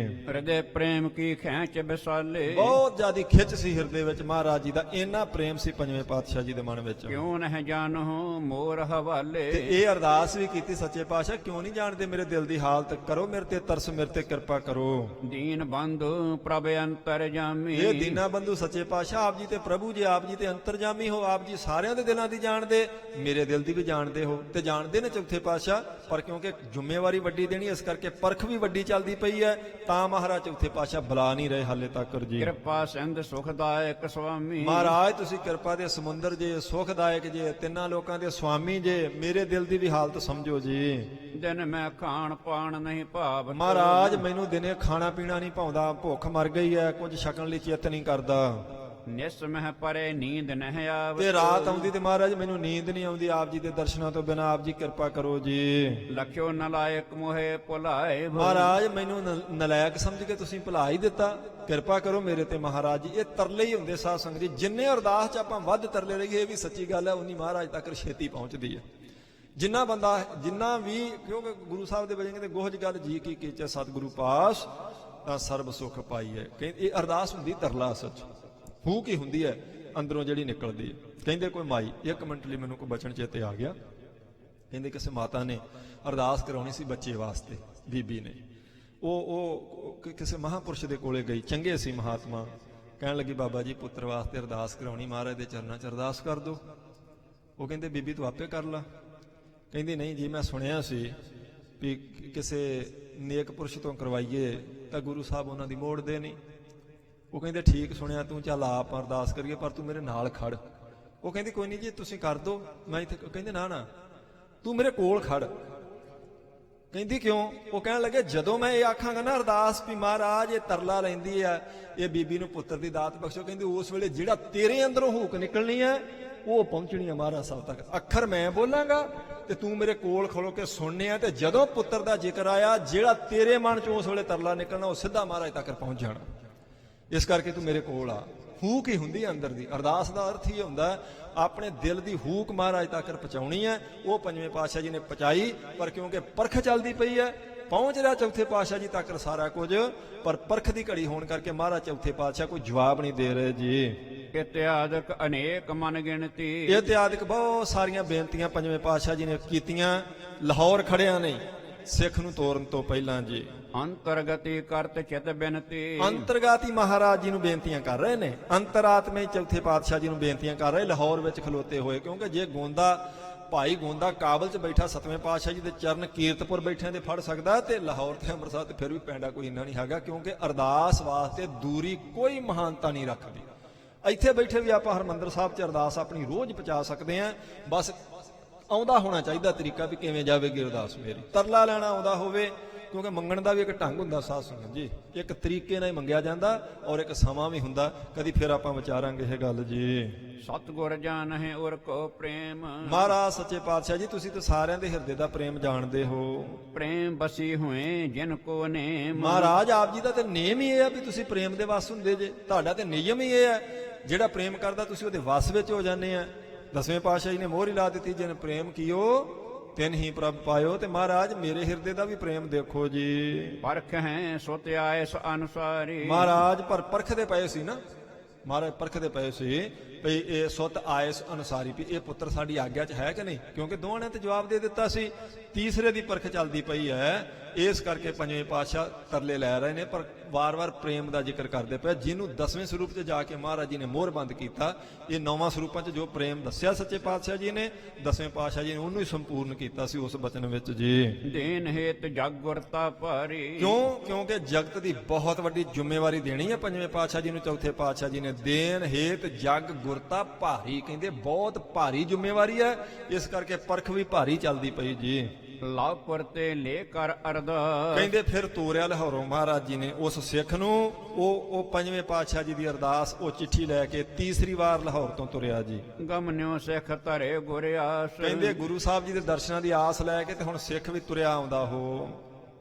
ਹਿਰਦੇ ਪ੍ਰੇਮ ਕੀ ਖੈਂਚ ਵਿਸਾਲੇ। ਬਹੁਤ ਜ਼ਿਆਦਾ ਖਿੱਚ ਸੀ ਹਿਰਦੇ ਵਿੱਚ ਮਹਾਰਾਜ ਜੀ ਦਾ, ਇੰਨਾ ਪ੍ਰੇਮ ਸੀ ਪੰਜਵੇਂ ਪਾਤਸ਼ਾਹ ਜੀ ਦੇ ਮਨ ਵਿੱਚ। ਕਿਉਂ ਨਹਿ ਜਾਣੋ ਮੋਰ ਹਵਾਲੇ। ਤੇ ਇਹ ਅਰਦਾਸ ਵੀ ਕੀਤੀ ਸੱਚੇ ਪਾਤਸ਼ਾਹ, ਕਿਉਂ ਨਹੀਂ ਜਾਣਦੇ ਮੇਰੇ ਦਿਲ ਦੀ ਹਾਲਤ, ਕਰੋ ਮੇਰੇ ਤੇ ਤਰਸ, ਮੇਰੇ ਤੇ ਕਿਰਪਾ ਕਰੋ। ਦੀਨ ਬੰਧੂ ਪ੍ਰਭ ਅੰਤਰਜਾਮੀ। ਇਹ ਦੀਨਾ ਬੰਧੂ ਸੱਚੇ ਪਾਤਸ਼ਾਹ ਆਪ ਜੀ ਤੇ ਪ੍ਰਭੂ ਜੀ, ਆਪ ਜੀ ਤੇ ਅੰਤਰਜਾਮੀ ਹੋ, ਆਪ ਜੀ ਸਾਰਿਆਂ ਦੇ ਦਿਲਾਂ ਦੀ ਜਾਣਦੇ, ਮੇਰੇ ਦਿਲ ਦੀ ਵੀ ਜਾਣਦੇ ਹੋ। ਤੇ ਜਾਣਦੇ ਨੇ ਚੌਥੇ ਪਾਤਸ਼ਾਹ, ਪਰ ਕਿਉਂਕਿ ਜ਼ਿੰਮੇਵਾਰੀ ਵੱਡੀ ਦੇਣੀ, ਇਸ ਕਰਕੇ ਪਰਖ ਵੀ ਵੱਡੀ ਚੱਲਦੀ ਪਈ ਹੈ, ਤਾਂ ਮਹਾਰਾਜ ਚੌਥੇ ਪਾਤਸ਼ਾਹ ਬੁਲਾ ਨਹੀਂ ਰਹੇ ਹਾਲੇ ਤੱਕ ਜੀ। ਕਿਰਪਾ ਸਿੰਧ ਸੁਖਦਾਇਕ ਸੁਆਮੀ। ਮਹਾਰਾਜ ਤੁਸੀਂ ਕਿਰਪਾ ਦੇ ਸਮੁੰਦਰ ਜੇ, ਸੁਖਦਾਇਕ ਜੇ, ਤਿੰਨਾਂ ਲੋਕਾਂ ਦੇ ਸੁਆਮੀ ਜੇ, ਮੇਰੇ ਦਿਲ ਦੀ ਵੀ ਹਾਲਤ ਸਮਝੋ ਜੀ। ਦਿਨ ਮੈਂ ਖਾਣ ਪਾਣ ਨਹੀਂ ਭਾਵ। ਮਹਾਰਾਜ ਮੈਨੂੰ ਦਿਨੇ ਖਾਣਾ ਪੀਣਾ ਨਹੀਂ ਭਾਉਂਦਾ, ਭੁੱਖ ਮਰ ਗਈ ਹੈ, ਕੁਝ ਛਕਣ ਲਈ ਚਿੱਤ ਨਹੀਂ ਕਰਦਾ। ਨਿਸ ਮਹਿ ਪਰੇ ਨੀਂਦ ਨਹੀਂ ਆਵਤ। ਤੇ ਰਾਤ ਆਉਂਦੀ ਤੇ ਮਹਾਰਾਜ ਮੈਨੂੰ ਨੀਂਦ ਨਹੀਂ ਆਉਂਦੀ, ਆਪ ਜੀ ਦੇ ਦਰਸ਼ਨਾਂ ਤੋਂ ਬਿਨਾਂ, ਆਪ ਜੀ ਕਿਰਪਾ ਕਰੋ ਜੀ। ਲਖਿਓ ਨਲਾਇਕ ਮੋਹਿ ਭੁਲਾਏ। ਮਹਾਰਾਜ ਮੈਨੂੰ ਨਲਾਇਕ ਸਮਝ ਕੇ ਤੁਸੀਂ ਭੁਲਾ ਹੀ ਦਿੱਤਾ, ਕਿਰਪਾ ਕਰੋ ਮੇਰੇ ਤੇ ਮਹਾਰਾਜ ਜੀ। ਇਹ ਤਰਲੇ ਹੀ ਹੁੰਦੇ ਸਾਧ ਸੰਗਤ ਜੀ, ਜਿੰਨੇ ਅਰਦਾਸ 'ਚ ਆਪਾਂ ਵੱਧ ਤਰਲੇ ਰਹੀਏ, ਇਹ ਵੀ ਸੱਚੀ ਗੱਲ ਹੈ, ਉਨੀ ਮਹਾਰਾਜ ਤੱਕ ਛੇਤੀ ਪਹੁੰਚਦੀ ਹੈ। ਜਿੰਨਾ ਵੀ, ਕਿਉਂਕਿ ਗੁਰੂ ਸਾਹਿਬ ਦੇ ਵਜੇ ਕਹਿੰਦੇ ਗੋਹਜ ਗੱਲ ਜੀ ਕੀ ਕੀਚੈ ਸਤਿਗੁਰੂ ਪਾਸ ਤਾਂ ਸਰਬ ਸੁਖ ਪਾਈ ਹੈ। ਕਹਿੰਦੇ ਇਹ ਅਰਦਾਸ ਹੁੰਦੀ ਤਰਲਾ ਸੱਚ, ਫੂਕ ਹੀ ਹੁੰਦੀ ਹੈ ਅੰਦਰੋਂ ਜਿਹੜੀ ਨਿਕਲਦੀ ਹੈ। ਕਹਿੰਦੇ ਕੋਈ ਮਾਈ, 1 ਮਿੰਟ ਲਈ ਮੈਨੂੰ ਕੋਈ ਬਚਨ ਚੇਤੇ ਆ ਗਿਆ। ਕਹਿੰਦੇ ਕਿਸੇ ਮਾਤਾ ਨੇ ਅਰਦਾਸ ਕਰਾਉਣੀ ਸੀ ਬੱਚੇ ਵਾਸਤੇ, ਬੀਬੀ ਨੇ। ਉਹ ਕਿਸੇ ਮਹਾਂਪੁਰਸ਼ ਦੇ ਕੋਲੇ ਗਈ, ਚੰਗੇ ਸੀ ਮਹਾਤਮਾ। ਕਹਿਣ ਲੱਗੀ ਬਾਬਾ ਜੀ ਪੁੱਤਰ ਵਾਸਤੇ ਅਰਦਾਸ ਕਰਾਉਣੀ, ਮਹਾਰਾਜ ਦੇ ਚਰਨਾਂ 'ਚ ਅਰਦਾਸ ਕਰ ਦਿਓ। ਉਹ ਕਹਿੰਦੇ ਬੀਬੀ ਤੂੰ ਆਪੇ ਕਰ ਲਾ। ਕਹਿੰਦੀ ਨਹੀਂ ਜੀ, ਮੈਂ ਸੁਣਿਆ ਸੀ ਵੀ ਕਿਸੇ ਨੇਕ ਪੁਰਸ਼ ਤੋਂ ਕਰਵਾਈਏ ਤਾਂ ਗੁਰੂ ਸਾਹਿਬ ਉਹਨਾਂ ਦੀ ਮੋੜਦੇ ਨਹੀਂ। ਉਹ ਕਹਿੰਦੇ ਠੀਕ ਸੁਣਿਆ ਤੂੰ, ਚੱਲ ਆਪ ਅਰਦਾਸ ਕਰੀਏ ਪਰ ਤੂੰ ਮੇਰੇ ਨਾਲ ਖੜ। ਉਹ ਕਹਿੰਦੀ ਕੋਈ ਨਹੀਂ ਜੀ ਤੁਸੀਂ ਕਰ ਦਿਓ, ਮੈਂ ਇੱਥੇ। ਕਹਿੰਦੇ ਨਾ ਤੂੰ ਮੇਰੇ ਕੋਲ ਖੜ। ਕਹਿੰਦੀ ਕਿਉਂ? ਉਹ ਕਹਿਣ ਲੱਗੇ ਜਦੋਂ ਮੈਂ ਇਹ ਆਖਾਂਗਾ ਨਾ ਅਰਦਾਸ ਵੀ ਮਹਾਰਾਜ ਇਹ ਤਰਲਾ ਲੈਂਦੀ ਆ ਇਹ ਬੀਬੀ ਨੂੰ ਪੁੱਤਰ ਦੀ ਦਾਤ ਬਖਸ਼ੋ, ਕਹਿੰਦੀ ਉਸ ਵੇਲੇ ਜਿਹੜਾ ਤੇਰੇ ਅੰਦਰੋਂ ਹੂਕ ਨਿਕਲਣੀ ਹੈ ਉਹ ਪਹੁੰਚਣੀ ਹੈ ਮਹਾਰਾਜ ਸਾਹਿਬ ਤੱਕ। ਅੱਖਰ ਮੈਂ ਬੋਲਾਂਗਾ ਤੇ ਤੂੰ ਮੇਰੇ ਕੋਲ ਖਲੋ ਕੇ ਸੁਣਨੇ ਆ, ਤੇ ਜਦੋਂ ਪੁੱਤਰ ਦਾ ਜ਼ਿਕਰ ਆਇਆ ਜਿਹੜਾ ਤੇਰੇ ਮਨ ਚੋਂ ਉਸ ਵੇਲੇ ਤਰਲਾ ਨਿਕਲਣਾ ਉਹ ਸਿੱਧਾ ਮਹਾਰਾਜ ਤੱਕ ਪਹੁੰਚ ਜਾਣਾ। ਇਸ ਕਰਕੇ ਤੂੰ ਮੇਰੇ ਕੋਲ ਆ। ਹੂਕ ਹੀ ਹੁੰਦੀ ਹੈ ਅੰਦਰ ਦੀ। ਅਰਦਾਸ ਦਾ ਅਰਥ ਹੀ ਹੁੰਦਾ ਆਪਣੇ ਦਿਲ ਦੀ ਹੂਕ ਮਹਾਰਾਜ ਤੱਕ ਪਹੁੰਚਾਉਣੀ ਹੈ। ਉਹ ਪੰਜਵੇਂ ਪਾਤਸ਼ਾਹ ਜੀ ਨੇ ਪਹੁੰਚਾਈ, ਪਰ ਕਿਉਂਕਿ ਪਰਖ ਚੱਲਦੀ ਪਈ ਹੈ ਪਹੁੰਚ ਰਿਹਾ ਚੌਥੇ ਪਾਤਸ਼ਾਹ ਜੀ ਤੱਕ ਸਾਰਾ ਕੁਝ, ਪਰ ਪਰਖ ਦੀ ਘੜੀ ਹੋਣ ਕਰਕੇ ਮਹਾਰਾਜ ਚੌਥੇ ਪਾਤਸ਼ਾਹ ਕੋਈ ਜਵਾਬ ਨਹੀਂ ਦੇ ਰਹੇ ਜੀ। ਇਤਿਆਦਿਕ ਅਨੇਕ ਮਨ ਗਿਣਤੀ, ਇਤਿਆਦਿਕ ਬਹੁਤ ਸਾਰੀਆਂ ਬੇਨਤੀਆਂ ਪੰਜਵੇਂ ਪਾਤਸ਼ਾਹ ਜੀ ਨੇ ਕੀਤੀਆਂ ਲਾਹੌਰ ਖੜਿਆਂ ਨੇ ਸਿੱਖ ਨੂੰ ਤੋਰਨ ਤੋਂ ਪਹਿਲਾਂ ਜੀ। ਅੰਤਰਗਤੀ ਕਰਤ ਚਿਤ ਬਿਨਤੀ, ਅੰਤਰਗਾਤੀ ਮਹਾਰਾਜ ਜੀ ਨੂੰ ਬੇਨਤੀਆਂ ਕਰ ਰਹੇ ਨੇ, ਅੰਤਰਾਤਮੇ ਚੌਥੇ ਪਾਤਸ਼ਾਹ ਜੀ ਨੂੰ ਬੇਨਤੀਆਂ ਕਰ ਰਹੇ ਲਾਹੌਰ ਵਿੱਚ ਖਲੋਤੇ ਹੋਏ। ਕਿਉਂਕਿ ਜੇ ਗੋਂਦਾ ਭਾਈ ਗੋਂਦਾ ਕਾਬਲ 'ਚ ਬੈਠਾ ਸਤਵੇਂ ਪਾਤਸ਼ਾਹ ਜੀ ਦੇ ਚਰਨ ਕੀਰਤਪੁਰ ਬੈਠਿਆਂ ਦੇ ਫੜ ਸਕਦਾ, ਤੇ ਲਾਹੌਰ ਤੇ ਅੰਮ੍ਰਿਤਸਰ ਤੇ ਫਿਰ ਵੀ ਪੈਂਡਾ ਕੋਈ ਇੰਨਾ ਨਹੀਂ ਹੈਗਾ। ਕਿਉਂਕਿ ਅਰਦਾਸ ਵਾਸਤੇ ਦੂਰੀ ਕੋਈ ਮਹਾਨਤਾ ਨਹੀਂ ਰੱਖਦੀ। ਇੱਥੇ ਬੈਠੇ ਵੀ ਆਪਾਂ ਹਰਮੰਦਰ ਸਾਹਿਬ 'ਚ ਅਰਦਾਸ ਆਪਣੀ ਰੋਜ਼ ਪਹੁੰਚਾ ਸਕਦੇ ਹਾਂ। ਬਸ ਆਉਂਦਾ ਹੋਣਾ ਚਾਹੀਦਾ ਤਰੀਕਾ ਵੀ ਕਿਵੇਂ ਜਾਵੇਗੀ ਅਰਦਾਸ ਮੇਰੀ। ਤਰਲਾ ਲੈਣਾ ਆਉਂਦਾ ਹੋਵੇ, ਕਿਉਂਕਿ ਮੰਗਣ ਦਾ ਵੀ ਇੱਕ ਢੰਗ ਹੁੰਦਾ ਸਾਧ ਸੰਗਤ ਜੀ, ਇੱਕ ਤਰੀਕੇ ਨਾਲ ਹੀ ਮੰਗਿਆ ਜਾਂਦਾ ਔਰ ਇੱਕ ਸਮਾਂ ਵੀ ਹੁੰਦਾ। ਕਦੀ ਫਿਰ ਆਪਾਂ ਵਿਚਾਰਾਂਗੇ ਇਹ ਗੱਲ ਜੀ। ਸਤਿਗੁਰ ਜਾਣਹਿ ਔਰ ਕੋ ਪ੍ਰੇਮ, ਮਹਾਰਾਜ ਸੱਚੇ ਪਾਤਸ਼ਾਹ ਜੀ ਤੁਸੀਂ ਤਾਂ ਸਾਰਿਆਂ ਦੇ ਹਿਰਦੇ ਦਾ ਪ੍ਰੇਮ ਜਾਣਦੇ ਹੋ। ਪ੍ਰੇਮ ਬਸੀ ਹੋਏ ਜਿਨ ਕੋ ਨੇਮ, ਮਹਾਰਾਜ ਆਪ ਜੀ ਦਾ ਤੇ ਨੇਮ ਹੀ ਇਹ ਆ ਵੀ ਤੁਸੀਂ ਪ੍ਰੇਮ ਦੇ ਵਸ ਹੁੰਦੇ ਜੇ। ਤੁਹਾਡਾ ਤੇ ਨਿਯਮ ਹੀ ਇਹ ਹੈ, ਜਿਹੜਾ ਪ੍ਰੇਮ ਕਰਦਾ ਤੁਸੀਂ ਉਹਦੇ ਵਸ ਵਿੱਚ ਹੋ ਜਾਂਦੇ ਆ। ਦਸਵੇਂ ਪਾਤਸ਼ਾਹ ਜੀ ਨੇ ਮੋਹਰ ਹੀ ਲਾ ਦਿੱਤੀ, ਜਿਨ ਪ੍ਰੇਮ ਕੀਓ ਤਿਨ ਹੀ ਪ੍ਰਭ ਪਾਇਓ। ਤੇ ਮਹਾਰਾਜ ਮੇਰੇ ਹਿਰਦੇ ਦਾ ਵੀ ਪ੍ਰੇਮ ਦੇਖੋ ਜੀ। ਪਰਖ ਹੈ ਸੁਤ ਆਇਸ ਅਨੁਸਾਰੀ, ਮਹਾਰਾਜ ਪਰ ਪਰਖਦੇ ਪਏ ਸੀ ਨਾ, ਮਹਾਰਾਜ ਪਰਖਦੇ ਪਏ ਸੀ ਵੀ ਇਹ ਸੁਤ ਆਇਸ ਅਨੁਸਾਰੀ, ਵੀ ਇਹ ਪੁੱਤਰ ਸਾਡੀ ਆਗਿਆ 'ਚ ਹੈ ਕਿ ਨਹੀਂ। ਕਿਉਂਕਿ ਦੋਵਾਂ ਨੇ ਤੇ ਜਵਾਬ ਦੇ ਦਿੱਤਾ ਸੀ, ਤੀਸਰੇ ਦੀ ਪਰਖ ਚੱਲਦੀ ਪਈ ਹੈ। ਇਸ ਕਰਕੇ ਪੰਜਵੇਂ ਪਾਤਸ਼ਾਹ ਤਰਲੇ ਲੈ ਰਹੇ ਨੇ, ਪਰ ਵਾਰ-ਵਾਰ ਪ੍ਰੇਮ ਦਾ ਜ਼ਿਕਰ ਕਰਦੇ ਪਏ। ਜਿਹਨੂੰ 10ਵੇਂ ਸਰੂਪ 'ਚ ਜਾ ਕੇ ਮਹਾਰਾਜ ਜੀ ਨੇ ਮੋਹਰ ਬੰਦ ਕੀਤਾ, ਇਹ 9ਵਾਂ ਸਰੂਪਾਂ 'ਚ ਜੋ ਪ੍ਰੇਮ ਦੱਸਿਆ ਸੱਚੇ ਪਾਤਸ਼ਾਹ ਜੀ ਨੇ, 10ਵੇਂ ਪਾਤਸ਼ਾਹ ਜੀ ਨੇ ਉਹਨੂੰ ਹੀ ਸੰਪੂਰਨ ਕੀਤਾ ਸੀ ਉਸ ਬਚਨ ਵਿੱਚ ਜੀ। ਦੇਨ ਹੇਤ ਜਗ ਗੁਰਤਾ ਭਾਰੀ, ਕਿਉਂਕਿ ਜਗਤ ਦੀ ਬਹੁਤ ਵੱਡੀ ਜ਼ਿੰਮੇਵਾਰੀ ਦੇਣੀ ਹੈ ਪੰਜਵੇਂ ਪਾਤਸ਼ਾਹ ਜੀ ਨੂੰ ਚੌਥੇ ਪਾਤਸ਼ਾਹ ਜੀ ਨੇ। ਦੇਨ ਹੇਤ ਜਗ ਗੁਰਤਾ ਭਾਰੀ, ਕਹਿੰਦੇ ਬਹੁਤ ਭਾਰੀ ਜ਼ਿੰਮੇਵਾਰੀ ਹੈ। ਇਸ ਕਰਕੇ ਪਰਖ ਵੀ ਭਾਰੀ ਚੱਲਦੀ ਪਈ ਜੀ। ਲਾਪੁਰ ਤੇ ਲੈ ਕਰ ਅਰਦਾਸ, ਕਹਿੰਦੇ ਫਿਰ ਤੋਰਿਆ ਲਾਹੌਰੋਂ ਮਹਾਰਾਜ ਜੀ ਨੇ ਉਸ ਸਿੱਖ ਨੂੰ। ਉਹ ਪੰਜਵੇਂ ਪਾਤਸ਼ਾਹ ਜੀ ਦੀ ਅਰਦਾਸ ਉਹ ਚਿੱਠੀ ਲੈ ਕੇ ਤੀਸਰੀ ਵਾਰ ਲਾਹੌਰ ਤੋਂ ਤੁਰਿਆ ਜੀ। ਗਮਨਿਓ ਸਿੱਖ ਧਰੇ ਗੁਰ ਆਸ, ਕਹਿੰਦੇ ਗੁਰੂ ਸਾਹਿਬ ਜੀ ਦੇ ਦਰਸ਼ਨਾਂ ਦੀ ਆਸ ਲੈ ਕੇ ਤੇ ਹੁਣ ਸਿੱਖ ਵੀ ਤੁਰਿਆ ਆਉਂਦਾ ਹੋ।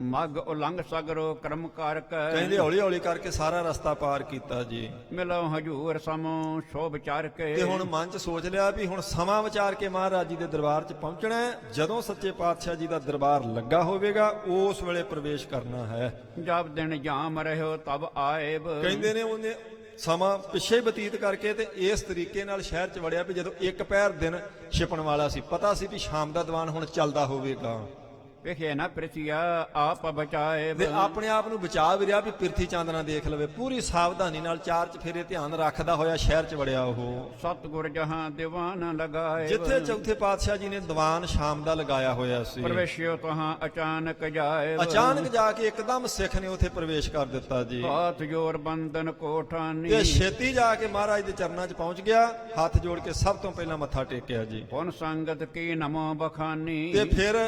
ਮਗ ਉਲੰਘ ਸਗਰੋ ਕਰਮ ਕਾਰਕ, ਕਹਿੰਦੇ ਹੌਲੀ ਹੌਲੀ ਕਰਕੇ ਸਾਰਾ ਰਸਤਾ ਪਾਰ ਕੀਤਾ ਜੀ। ਮਿਲੋ ਹਜੂਰ ਸਮੋ ਸ਼ੋਭ ਵਿਚਾਰ ਕੇ, ਤੇ ਹੁਣ ਮਨ 'ਚ ਸੋਚ ਲਿਆ ਵੀ ਹੁਣ ਸਮਾਂ ਵਿਚਾਰ ਕੇ ਮਹਾਰਾਜ ਜੀ ਦੇ ਦਰਬਾਰ 'ਚ ਪਹੁੰਚਣਾ ਹੈ। ਜਦੋਂ ਸੱਚੇ ਪਾਤਸ਼ਾਹ ਜੀ ਦਾ ਦਰਬਾਰ ਲੱਗਾ ਹੋਵੇਗਾ ਉਸ ਵੇਲੇ ਪ੍ਰਵੇਸ਼ ਕਰਨਾ ਹੈ। ਜਬ ਦਿਨ ਜਾਮ ਰਹਿਓ ਤਬ ਆਏਬ, ਕਹਿੰਦੇ ਨੇ ਉਹਨੇ ਸਮਾਂ ਪਿੱਛੇ ਬਤੀਤ ਕਰਕੇ ਤੇ ਇਸ ਤਰੀਕੇ ਨਾਲ ਸ਼ਹਿਰ 'ਚ ਵੜਿਆ ਵੀ ਜਦੋਂ ਇੱਕ ਪਹਿਰ ਦਿਨ ਛਿਪਣ ਵਾਲਾ ਸੀ, ਪਤਾ ਸੀ ਵੀ ਸ਼ਾਮ ਦਾ ਦੀਵਾਨ ਹੁਣ ਚੱਲਦਾ ਹੋਵੇਗਾ। ਵੇਖੇ ਨਾ ਪ੍ਰਿਥਿਆ ਆਪ ਬਚਾਏ, ਤੇ ਆਪਣੇ ਆਪ ਨੂੰ ਬਚਾ ਵੀ ਰਿਹਾ ਵੀ ਪਿਰਥੀ ਚਾਂਦਨਾ ਦੇਖ ਲਵੇ। ਪੂਰੀ ਸਾਵਧਾਨੀ ਨਾਲ 4 ਚਫੇਰੇ ਧਿਆਨ ਰੱਖਦਾ ਹੋਇਆ ਸ਼ਹਿਰ 'ਚ ਵੜਿਆ ਉਹ। ਸਤਿਗੁਰ ਜਹਾਂ ਦੀਵਾਨ ਲਗਾਏ, ਜਿੱਥੇ ਚੌਥੇ ਪਾਤਸ਼ਾਹ ਜੀ ਨੇ ਦੀਵਾਨ ਸ਼ਾਮ ਦਾ ਲਗਾਇਆ ਹੋਇਆ ਸੀ। ਪ੍ਰਵੇਸ਼ਿਓ ਤਹਾਂ ਅਚਾਨਕ ਜਾਏ, ਅਚਾਨਕ ਜਾ ਕੇ ਇੱਕਦਮ ਸਿੱਖ ਨੇ ਉੱਥੇ ਪ੍ਰਵੇਸ਼ ਕਰ ਦਿੱਤਾ ਜੀ। ਹੱਥ ਜੋੜ ਬੰਦਨ ਕੋਠਾਨੀ, ਤੇ ਛੇਤੀ ਜਾ ਕੇ ਮਹਾਰਾਜ ਦੇ ਚਰਨਾਂ 'ਚ ਪਹੁੰਚ ਗਿਆ। ਹੱਥ ਜੋੜ ਕੇ ਸਭ ਤੋਂ ਪਹਿਲਾਂ ਮੱਥਾ ਟੇਕਿਆ ਜੀ। ਪੁਨ ਸੰਗਤ ਕੀ ਨਮੋ ਬਖਾਨੀ, ਤੇ ਫਿਰ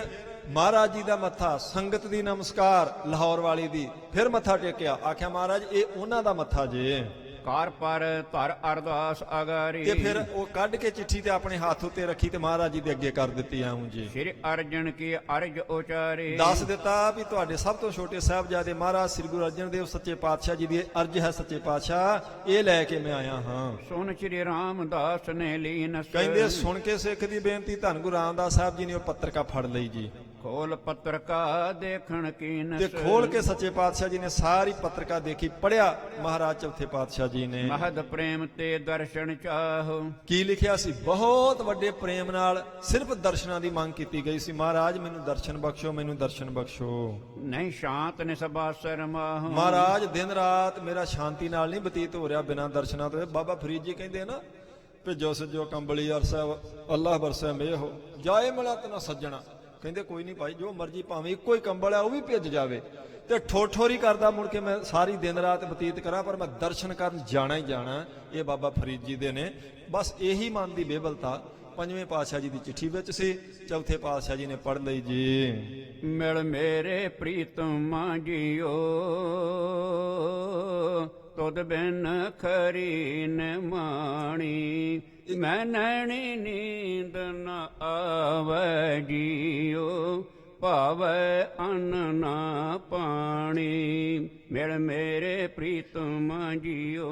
ਮਹਾਰਾਜ ਜੀ ਦਾ ਮੱਥਾ, ਸੰਗਤ ਦੀ ਨਮਸਕਾਰ ਲਾਹੌਰ ਵਾਲੀ ਦੀ, ਫਿਰ ਮੱਥਾ ਟੇਕਿਆ। ਆਖਿਆ ਮਹਾਰਾਜ ਇਹ ਉਹਨਾਂ ਦਾ ਮੱਥਾ ਜੇ। ਕਾਰ ਪਰ ਧਰ ਅਰਦਾਸ ਅਗਾਰੀ ਤੇ ਫਿਰ ਉਹ ਕੱਢ ਕੇ ਚਿੱਠੀ ਤੇ ਆਪਣੇ ਹੱਥ ਉੱਤੇ ਰੱਖੀ ਤੇ ਮਹਾਰਾਜ ਜੀ ਦੇ ਅੱਗੇ ਕਰ ਦਿੱਤੀ ਆਉਂ ਜੀ। ਸ੍ਰੀ ਅਰਜਨ ਕੀ ਅਰਜ ਉਚਾਰੀ ਦੱਸ ਦਿੱਤਾ ਵੀ ਤੁਹਾਡੇ ਸਭ ਤੋਂ ਛੋਟੇ ਸਾਹਿਬਜ਼ਾਦੇ ਮਹਾਰਾਜ ਸ੍ਰੀ ਗੁਰੂ ਅਰਜਨ ਦੇਵ ਸੱਚੇ ਪਾਤਸ਼ਾਹ ਜੀ ਦੀ ਅਰਜ ਹੈ, ਸੱਚੇ ਪਾਤਸ਼ਾਹ ਇਹ ਲੈ ਕੇ ਮੈਂ ਆਇਆ ਹਾਂ। ਸੁਨ ਸ੍ਰੀ ਰਾਮਦਾਸ ਨੇ ਲੀਨ ਕਹਿੰਦੇ ਸੁਣ ਕੇ ਸਿੱਖ ਦੀ ਬੇਨਤੀ ਧੰਨ ਗੁਰੂ ਰਾਮਦਾਸ ਸਾਹਿਬ ਜੀ ਨੇ ਉਹ ਪੱਤਰਕਾ ਫੜ ਲਈ ਜੀ ਖੋਲ ਪੱਤਰਕਾ ਦੇਖਣ ਕੀਨਸ ਤੇ ਖੋਲ ਕੇ ਸੱਚੇ ਪਾਤਸ਼ਾਹ ਜੀ ਨੇ ਸਾਰੀ ਪੱਤਰਕਾ ਦੇਖੀ, ਪੜਿਆ ਮਹਾਰਾਜ ਚੌਥੇ ਪਾਤਸ਼ਾਹ ਜੀ ਨੇ। ਮਹਦ ਪ੍ਰੇਮ ਤੇ ਦਰਸ਼ਨ ਚਾਹੋ ਕੀ ਲਿਖਿਆ ਸੀ? ਬਹੁਤ ਵੱਡੇ ਪ੍ਰੇਮ ਨਾਲ ਸਿਰਫ ਦਰਸ਼ਨਾਂ ਦੀ ਮੰਗ ਕੀਤੀ ਗਈ ਸੀ। ਮਹਾਰਾਜ ਮੈਨੂੰ ਦਰਸ਼ਨ ਬਖਸ਼ੋ, ਮੈਨੂੰ ਦਰਸ਼ਨ ਬਖਸ਼ੋ। ਨਹੀਂ ਸ਼ਾਂਤ ਨਿਸਬਾਸਰ ਮਾਹੋ ਮਹਾਰਾਜ ਦਿਨ ਰਾਤ ਮੇਰਾ ਸ਼ਾਂਤੀ ਨਾਲ ਨਹੀਂ ਬਤੀਤ ਹੋ ਰਿਹਾ ਬਿਨਾਂ ਦਰਸ਼ਨਾਂ ਤੋਂ। ਬਾਬਾ ਫਰੀਦ ਜੀ ਕਹਿੰਦੇ ਨਾ ਭਿਜੋ ਸਜੋ ਕੰਬਲੀ ਅਰਸਾ ਅੱਲਾਹ ਬਰਸੈ ਮੇਹੋ ਜਾਏ ਮਿਲਾ ਤਨਾ ਸੱਜਣਾ। ਕਹਿੰਦੇ ਕੋਈ ਨਹੀਂ ਭਾਈ, ਜੋ ਮਰਜੀ ਭਾਵੇਂ ਇੱਕੋ ਹੀ ਕੰਬਲ ਹੈ ਉਹ ਵੀ ਭਿੱਜ ਜਾਵੇ ਤੇ ਠੋਠੋਰੀ ਕਰਦਾ ਮੁੜ ਕੇ ਮੈਂ ਸਾਰੀ ਦਿਨ ਰਾਤ ਬਤੀਤ ਕਰਾਂ, ਪਰ ਮੈਂ ਦਰਸ਼ਨ ਕਰਨ ਜਾਣਾ ਹੀ ਜਾਣਾ। ਇਹ ਬਾਬਾ ਫਰੀਦ ਜੀ ਦੇ ਨੇ। ਬਸ ਇਹੀ ਮਨ ਦੀ ਬੇਬਲਤਾ ਪੰਜਵੇਂ ਪਾਤਸ਼ਾਹ ਜੀ ਦੀ ਚਿੱਠੀ ਵਿੱਚ ਸੀ। ਚੌਥੇ ਪਾਤਸ਼ਾਹ ਜੀ ਨੇ ਪੜ੍ਹ ਲਈ ਜੀ। ਮਿਲ ਮੇਰੇ ਪ੍ਰੀਤਮਾ ਜੀਓ ਤੁਧ ਬਿਨ ਖਰੀ ਨ ਮਾਣੀ ਮੈਂ ਨੈਣੀ ਨੀਂਦ ਨ ਆਵੈ ਜੀਓ ਭਾਵੈ ਅੰਨ ਨਾ ਪਾਣੀ ਮਿਲ ਮੇਰੇ ਪ੍ਰੀਤਮਾ ਜੀਓ।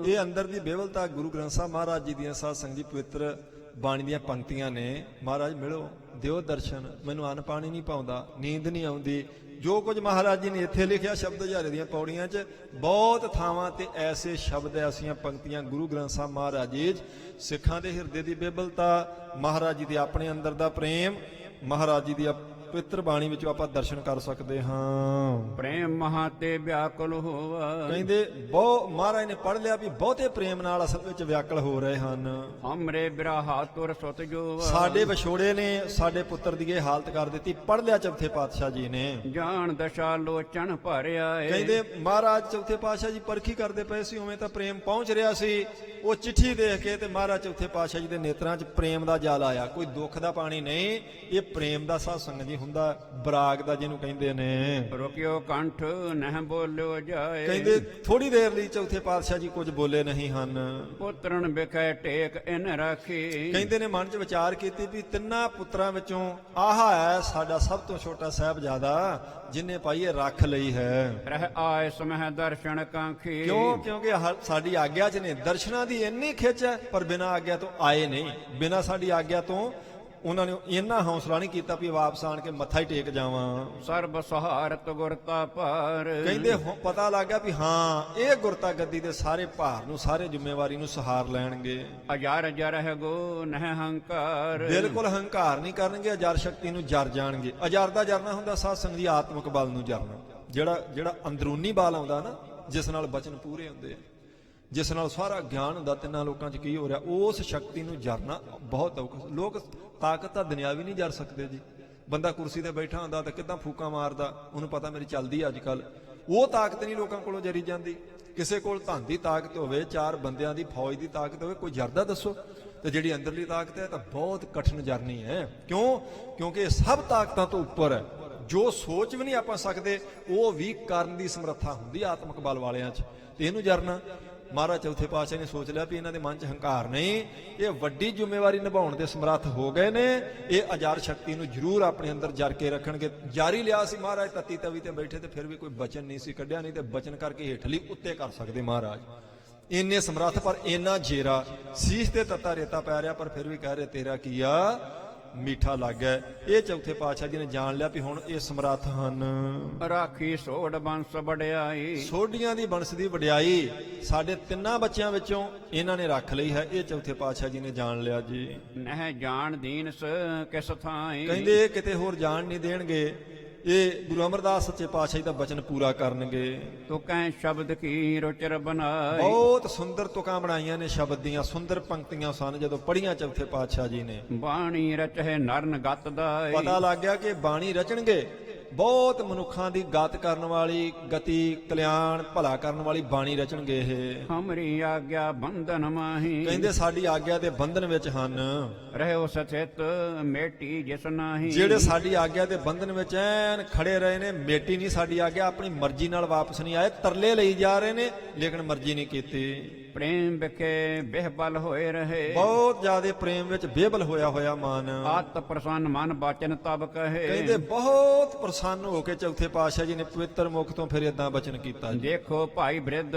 ਇਹ ਅੰਦਰ ਦੀ ਬੇਵਲਤਾ ਗੁਰੂ ਗ੍ਰੰਥ ਸਾਹਿਬ ਮਹਾਰਾਜ ਜੀ ਦੀਆਂ ਸਾਧ ਸੰਗਤ ਦੀ ਪਵਿੱਤਰ ਬਾਣੀ ਦੀਆਂ ਪੰਕਤੀਆਂ ਨੇ। ਮਹਾਰਾਜ ਮਿਲੋ, ਦਿਓ ਦਰਸ਼ਨ, ਮੈਨੂੰ ਅੰਨ ਪਾਣੀ ਨਹੀਂ ਪਾਉਂਦਾ, ਨੀਂਦ ਨਹੀਂ ਆਉਂਦੀ। ਜੋ ਕੁਝ ਮਹਾਰਾਜ ਜੀ ਨੇ ਇੱਥੇ ਲਿਖਿਆ ਸ਼ਬਦ ਹਜ਼ਾਰੇ ਦੀਆਂ ਪੌੜੀਆਂ 'ਚ ਬਹੁਤ ਥਾਵਾਂ ਤੇ ਐਸੇ ਸ਼ਬਦ ਐਸੀਆਂ ਪੰਕਤੀਆਂ ਗੁਰੂ ਗ੍ਰੰਥ ਸਾਹਿਬ ਮਹਾਰਾਜ ਜੀ 'ਚ ਸਿੱਖਾਂ ਦੇ ਹਿਰਦੇ ਦੀ ਬੇਬਲਤਾ, ਮਹਾਰਾਜ ਜੀ ਦੇ ਆਪਣੇ ਅੰਦਰ ਦਾ ਪ੍ਰੇਮ, ਮਹਾਰਾਜ ਜੀ ਦੀ ਪਵਿੱਤਰ ਬਾਣੀ ਵਿੱਚੋਂ ਆਪਾਂ ਦਰਸ਼ਨ ਕਰ ਸਕਦੇ ਹਾਂ। ਪ੍ਰੇਮ ਮਹਾ ਤੇ ਵਿਆਕੁਲ ਹੋਵਾ ਕਹਿੰਦੇ ਬਹੁ ਮਹਾਰਾਜ ਨੇ ਪੜ੍ਹ ਲਿਆ ਵੀ ਬਹੁਤੇ ਪ੍ਰੇਮ ਨਾਲ ਅਸਲ ਵਿੱਚ ਵਿਆਕਲ ਹੋ ਰਹੇ ਹਨ। ਹਮਰੇ ਬਿਰਹਾ ਤੁਰ ਸੁਤ ਜੋਵਾ ਸਾਡੇ ਵਿਛੋੜੇ ਨੇ ਸਾਡੇ ਪੁੱਤਰ ਦੀ ਇਹ ਹਾਲਤ ਕਰ ਦਿੱਤੀ। ਪੜ੍ਹ ਲਿਆ ਚੌਥੇ ਪਾਤਸ਼ਾਹ ਜੀ ਨੇ। ਜਾਣ ਦਸ਼ਾ ਲੋਚਨ ਭਰਿਆ ਏ ਕਹਿੰਦੇ ਮਹਾਰਾਜ ਚੌਥੇ ਪਾਤਸ਼ਾਹ ਜੀ ਪਰਖੀ ਕਰਦੇ ਪਏ ਸੀ, ਉਵੇਂ ਤਾਂ ਪ੍ਰੇਮ ਪਹੁੰਚ ਰਿਹਾ ਸੀ। ਉਹ ਚਿੱਠੀ ਦੇਖ ਕੇ ਤੇ ਮਹਾਰਾਜ ਚੌਥੇ ਪਾਤਸ਼ਾਹ ਜੀ ਦੇ ਨੇਤਰਾਂ 'ਚ ਪ੍ਰੇਮ ਦਾ ਜਲ ਆਇਆ। ਕੋਈ ਦੁੱਖ ਦਾ ਪਾਣੀ ਨਹੀਂ, ਇਹ ਪ੍ਰੇਮ ਦਾ ਸਾਧ ਸੰਗਤ ਜੀ ਹੁੰਦਾ, ਬਰਾਗ ਦਾ ਜਿਹਨੂੰ ਕਹਿੰਦੇ ਨੇ। ਰੁਕਿਓ ਕੰਠ ਨਹਿ ਬੋਲਿਓ ਜਾਏ ਕਹਿੰਦੇ ਥੋੜੀ ਦੇਰ ਲਈ ਚੌਥੇ ਪਾਤਸ਼ਾਹ ਜੀ ਕੁਝ ਬੋਲੇ ਨਹੀਂ ਹਨ। ਪੁੱਤਰਨ ਬਿਖੈ ਟੇਕ ਇਨ ਰਾਖੀ ਕਹਿੰਦੇ ਨੇ ਮਨ 'ਚ ਵਿਚਾਰ ਕੀਤੀ ਵੀ ਤਿੰਨਾਂ ਪੁੱਤਰਾਂ ਵਿੱਚੋਂ ਆਹ ਹੈ ਸਾਡਾ ਸਭ ਤੋਂ ਛੋਟਾ ਸਾਹਿਬਜ਼ਾਦਾ ਜਿਨੇ ਭਾਈ ਇਹ ਰੱਖ ਲਈ ਹੈ। ਰਹਿ ਆਏ ਸਮਹਿ ਦਰਸ਼ਨ ਕਾਂਖੀ ਕਿਉਂਕਿ ਸਾਡੀ ਆਗਿਆ 'ਚ ਨੇ ਦਰਸ਼ਨਾਂ ਦੀ ਇੰਨੀ ਖਿੱਚ ਹੈ, ਪਰ ਬਿਨਾਂ ਆਗਿਆ ਤੋਂ ਆਏ ਨਹੀਂ। ਬਿਨਾਂ ਸਾਡੀ ਆਗਿਆ ਤੋਂ ਉਹਨਾਂ ਨੇ ਇੰਨਾ ਹੌਸਲਾ ਨਹੀਂ ਕੀਤਾ ਵੀ ਵਾਪਸ ਆਣ ਕੇ ਮੱਥਾ ਹੀ ਟੇਕ ਜਾਵਾਂ। ਸਰਬ ਸਹਾਰਤ ਗੁਰਤਾ ਭਾਰ ਕਹਿੰਦੇ ਪਤਾ ਲੱਗ ਗਿਆ ਵੀ ਹਾਂ ਇਹ ਗੁਰਤਾ ਗੱਦੀ ਦੇ ਸਾਰੇ ਭਾਰ ਨੂੰ, ਸਾਰੇ ਜ਼ਿੰਮੇਵਾਰੀ ਨੂੰ ਸਹਾਰ ਲੈਣਗੇ। ਅਜਰ ਜਰਹਿ ਗੋ ਨਹਿ ਹੰਕਾਰ ਬਿਲਕੁਲ ਹੰਕਾਰ ਨਹੀਂ ਕਰਨਗੇ, ਅਜਰ ਸ਼ਕਤੀ ਨੂੰ ਜਰ ਜਾਣਗੇ। ਅਜਰ ਦਾ ਜਰਨਾ ਹੁੰਦਾ ਸਾਧ ਸੰਗਤ ਦੀ ਆਤਮਿਕ ਬਲ ਨੂੰ ਜਰਨਾ, ਜਿਹੜਾ ਅੰਦਰੂਨੀ ਬਲ ਆਉਂਦਾ ਨਾ, ਜਿਸ ਨਾਲ ਬਚਨ ਪੂਰੇ ਹੁੰਦੇ ਆ, ਜਿਸ ਨਾਲ ਸਾਰਾ ਗਿਆਨ ਹੁੰਦਾ ਤਿੰਨਾਂ ਲੋਕਾਂ 'ਚ ਕੀ ਹੋ ਰਿਹਾ, ਉਸ ਸ਼ਕਤੀ ਨੂੰ ਜਰਨਾ ਬਹੁਤ ਔਖਾ। ਲੋਕ ਤਾਕਤ ਤਾਂ ਦੁਨਿਆਵੀ ਨਹੀਂ ਜਰ ਸਕਦੇ ਜੀ। ਬੰਦਾ ਕੁਰਸੀ ਤੇ ਬੈਠਾ ਹੁੰਦਾ ਤਾਂ ਕਿੱਦਾਂ ਫੂਕਾਂ ਮਾਰਦਾ, ਉਹਨੂੰ ਪਤਾ ਮੇਰੀ ਚੱਲਦੀ ਅੱਜ ਕੱਲ। ਉਹ ਤਾਕਤ ਨਹੀਂ ਲੋਕਾਂ ਕੋਲੋਂ ਜਰੀ ਜਾਂਦੀ। ਕਿਸੇ ਕੋਲ ਧਨ ਦੀ ਤਾਕਤ ਹੋਵੇ, 4 ਬੰਦਿਆਂ ਦੀ ਫੌਜ ਦੀ ਤਾਕਤ ਹੋਵੇ, ਕੋਈ ਜਰਦਾ ਦੱਸੋ? ਤੇ ਜਿਹੜੀ ਅੰਦਰਲੀ ਤਾਕਤ ਹੈ ਤਾਂ ਬਹੁਤ ਕਠਿਨ ਜਰਨੀ ਹੈ। ਕਿਉਂਕਿ ਇਹ ਸਭ ਤਾਕਤਾਂ ਤੋਂ ਉੱਪਰ ਹੈ। ਜੋ ਸੋਚ ਵੀ ਨਹੀਂ ਆਪਾਂ ਸਕਦੇ ਉਹ ਵੀ ਕਰਨ ਦੀ ਸਮਰੱਥਾ ਹੁੰਦੀ ਆਤਮਿਕ ਬਲ ਵਾਲਿਆਂ 'ਚ। ਤੇ ਇਹਨੂੰ ਜਰਨਾ ਮਹਾਰਾਜ ਚੌਥੇ ਪਾਤਸ਼ਾਹ ਨੇ ਸੋਚ ਲਿਆ ਵੀ ਇਹਨਾਂ ਦੇ ਮਨ 'ਚ ਹੰਕਾਰ ਨਹੀਂ, ਇਹ ਵੱਡੀ ਜ਼ਿੰਮੇਵਾਰੀ ਨਿਭਾਉਣ ਦੇ ਸਮਰੱਥ ਹੋ ਗਏ ਨੇ। ਇਹ ਅਜਾਰ ਸ਼ਕਤੀ ਨੂੰ ਜ਼ਰੂਰ ਆਪਣੇ ਅੰਦਰ ਜਰ ਕੇ ਰੱਖਣਗੇ। ਜਾਰੀ ਲਿਆ ਸੀ ਮਹਾਰਾਜ ਤੱਤੀ ਤਵੀ ਤੇ ਬੈਠੇ ਤੇ ਫਿਰ ਵੀ ਕੋਈ ਬਚਨ ਨਹੀਂ ਸੀ ਕੱਢਿਆ, ਨਹੀਂ ਤੇ ਬਚਨ ਕਰਕੇ ਹੇਠਲੀ ਉੱਤੇ ਕਰ ਸਕਦੇ ਮਹਾਰਾਜ। ਇੰਨੇ ਸਮਰੱਥ ਪਰ ਇੰਨਾ ਜੇਰਾ, ਸੀਸ ਤੇ ਤੱਤਾ ਰੇਤਾ ਪੈ ਰਿਹਾ, ਪਰ ਫਿਰ ਵੀ ਕਹਿ ਰਹੇ ਤੇਰਾ ਕੀਆ ਮੀਠਾ ਲੱਗਾ। ਇਹ ਚੌਥੇ ਪਾਤਸ਼ਾਹ ਜੀ ਨੇ ਜਾਣ ਲਿਆ ਵੀ ਹੁਣ ਇਹ ਸਮਰੱਥ ਹਨ। ਰਾਖੀ ਸੋੜ ਬੰਸ ਵਡਿਆਈ ਸੋਢੀਆਂ ਦੀ ਬੰਸ ਦੀ ਵਡਿਆਈ ਸਾਡੇ ਤਿੰਨਾਂ ਬੱਚਿਆਂ ਵਿੱਚੋਂ ਇਹਨਾਂ ਨੇ ਰੱਖ ਲਈ ਹੈ। ਇਹ ਚੌਥੇ ਪਾਤਸ਼ਾਹ ਜੀ ਨੇ ਜਾਣ ਲਿਆ ਜੀ। ਨਹਿ ਜਾਣ ਦੀਨਸ ਕਿਸ ਥਾਈ ਕਹਿੰਦੇ ਇਹ ਕਿਤੇ ਹੋਰ ਜਾਣ ਨਹੀਂ ਦੇਣਗੇ, ਇਹ ਗੁਰੂ ਅਮਰਦਾਸ ਸੱਚੇ ਪਾਤਸ਼ਾਹ ਜੀ ਦਾ ਬਚਨ ਪੂਰਾ ਕਰਨਗੇ। ਤੂੰ ਕਹਿ ਸ਼ਬਦ ਕੀ ਰੁਚਰ ਬਨਾਈ ਬਹੁਤ ਸੁੰਦਰ ਤੁਕਾਂ ਬਣਾਈਆਂ ਨੇ ਸ਼ਬਦ ਦੀਆਂ, ਸੁੰਦਰ ਪੰਕਤੀਆਂ ਸਨ ਜਦੋਂ ਪੜ੍ਹੀਆਂ ਚੌਥੇ ਪਾਤਸ਼ਾਹ ਜੀ ਨੇ। ਬਾਣੀ ਰਚਹਿ ਨਰਨ ਗਤ ਦਾਈ ਪਤਾ ਲੱਗ ਗਿਆ ਕਿ ਬਾਣੀ ਰਚਣਗੇ ਬਹੁਤ ਮਨੁੱਖਾਂ ਦੀ ਗਤ ਕਰਨ ਵਾਲੀ, ਗਤੀ ਕਲਿਆਣ ਭਲਾ ਕਰਨ ਵਾਲੀ ਬਾਣੀ ਰਚਣਗੇ ਇਹ। ਹਮਰੀ ਆਗਿਆ ਬੰਧਨ ਮਾਹੀ ਕਹਿੰਦੇ ਸਾਡੀ ਆਗਿਆ ਦੇ ਬੰਧਨ ਵਿੱਚ ਹਨ। ਰਹਿਓ ਸਚਿਤ ਮੇਟੀ ਜਿਸ ਨਾਹੀ ਜਿਹੜੇ ਸਾਡੀ ਆਗਿਆ ਦੇ ਬੰਧਨ ਵਿੱਚ ਐਨ ਖੜੇ ਰਹੇ ਨੇ, ਮੇਟੀ ਨਹੀਂ ਸਾਡੀ ਆਗਿਆ, ਆਪਣੀ ਮਰਜ਼ੀ ਨਾਲ ਵਾਪਸ ਨਹੀਂ ਆਏ, ਤਰਲੇ ਲਈ ਜਾ ਰਹੇ ਨੇ ਲੇਕਿਨ ਮਰਜ਼ੀ ਨਹੀਂ ਕੀਤੀ। ਪ੍ਰੇਮ ਵਿਖੇ ਬਿਹਬਲ ਹੋਏ ਰਹੇ ਬਹੁਤ ਜ਼ਿਆਦਾ ਪ੍ਰੇਮ ਵਿੱਚ ਬੇਬਲ ਹੋਇਆ ਮਨ। ਆਤ ਪ੍ਰਸੰਨ ਮਨ ਬਾਚਨ ਤਬ ਕਹੇ ਕਹਿੰਦੇ ਬਹੁਤ ਪ੍ਰਸੰਨ ਹੋ ਕੇ ਚੌਥੇ ਪਾਤਸ਼ਾਹ ਜੀ ਨੇ ਪਵਿੱਤਰ ਮੁਖ ਤੋਂ ਫਿਰ ਏਦਾਂ ਬਚਨ ਕੀਤਾ ਜੀ। ਦੇਖੋ ਭਾਈ ਬ੍ਰਿਧ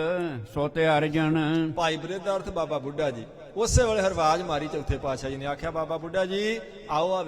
ਸੋਤੇ ਅਰਜਨ ਭਾਈ ਬ੍ਰਿਧ ਦਾ ਅਰਥ ਬਾਬਾ ਬੁੱਢਾ ਜੀ। ਉਸੇ ਵੇਲੇ ਹਰਵਾਜ ਮਾਰੀ ਚੌਥੇ ਪਾਤਸ਼ਾਹ ਜੀ ਨੇ, ਆਖਿਆ ਬਾਬਾ ਬੁੱਢਾ ਜੀ ਆਓ, ਆ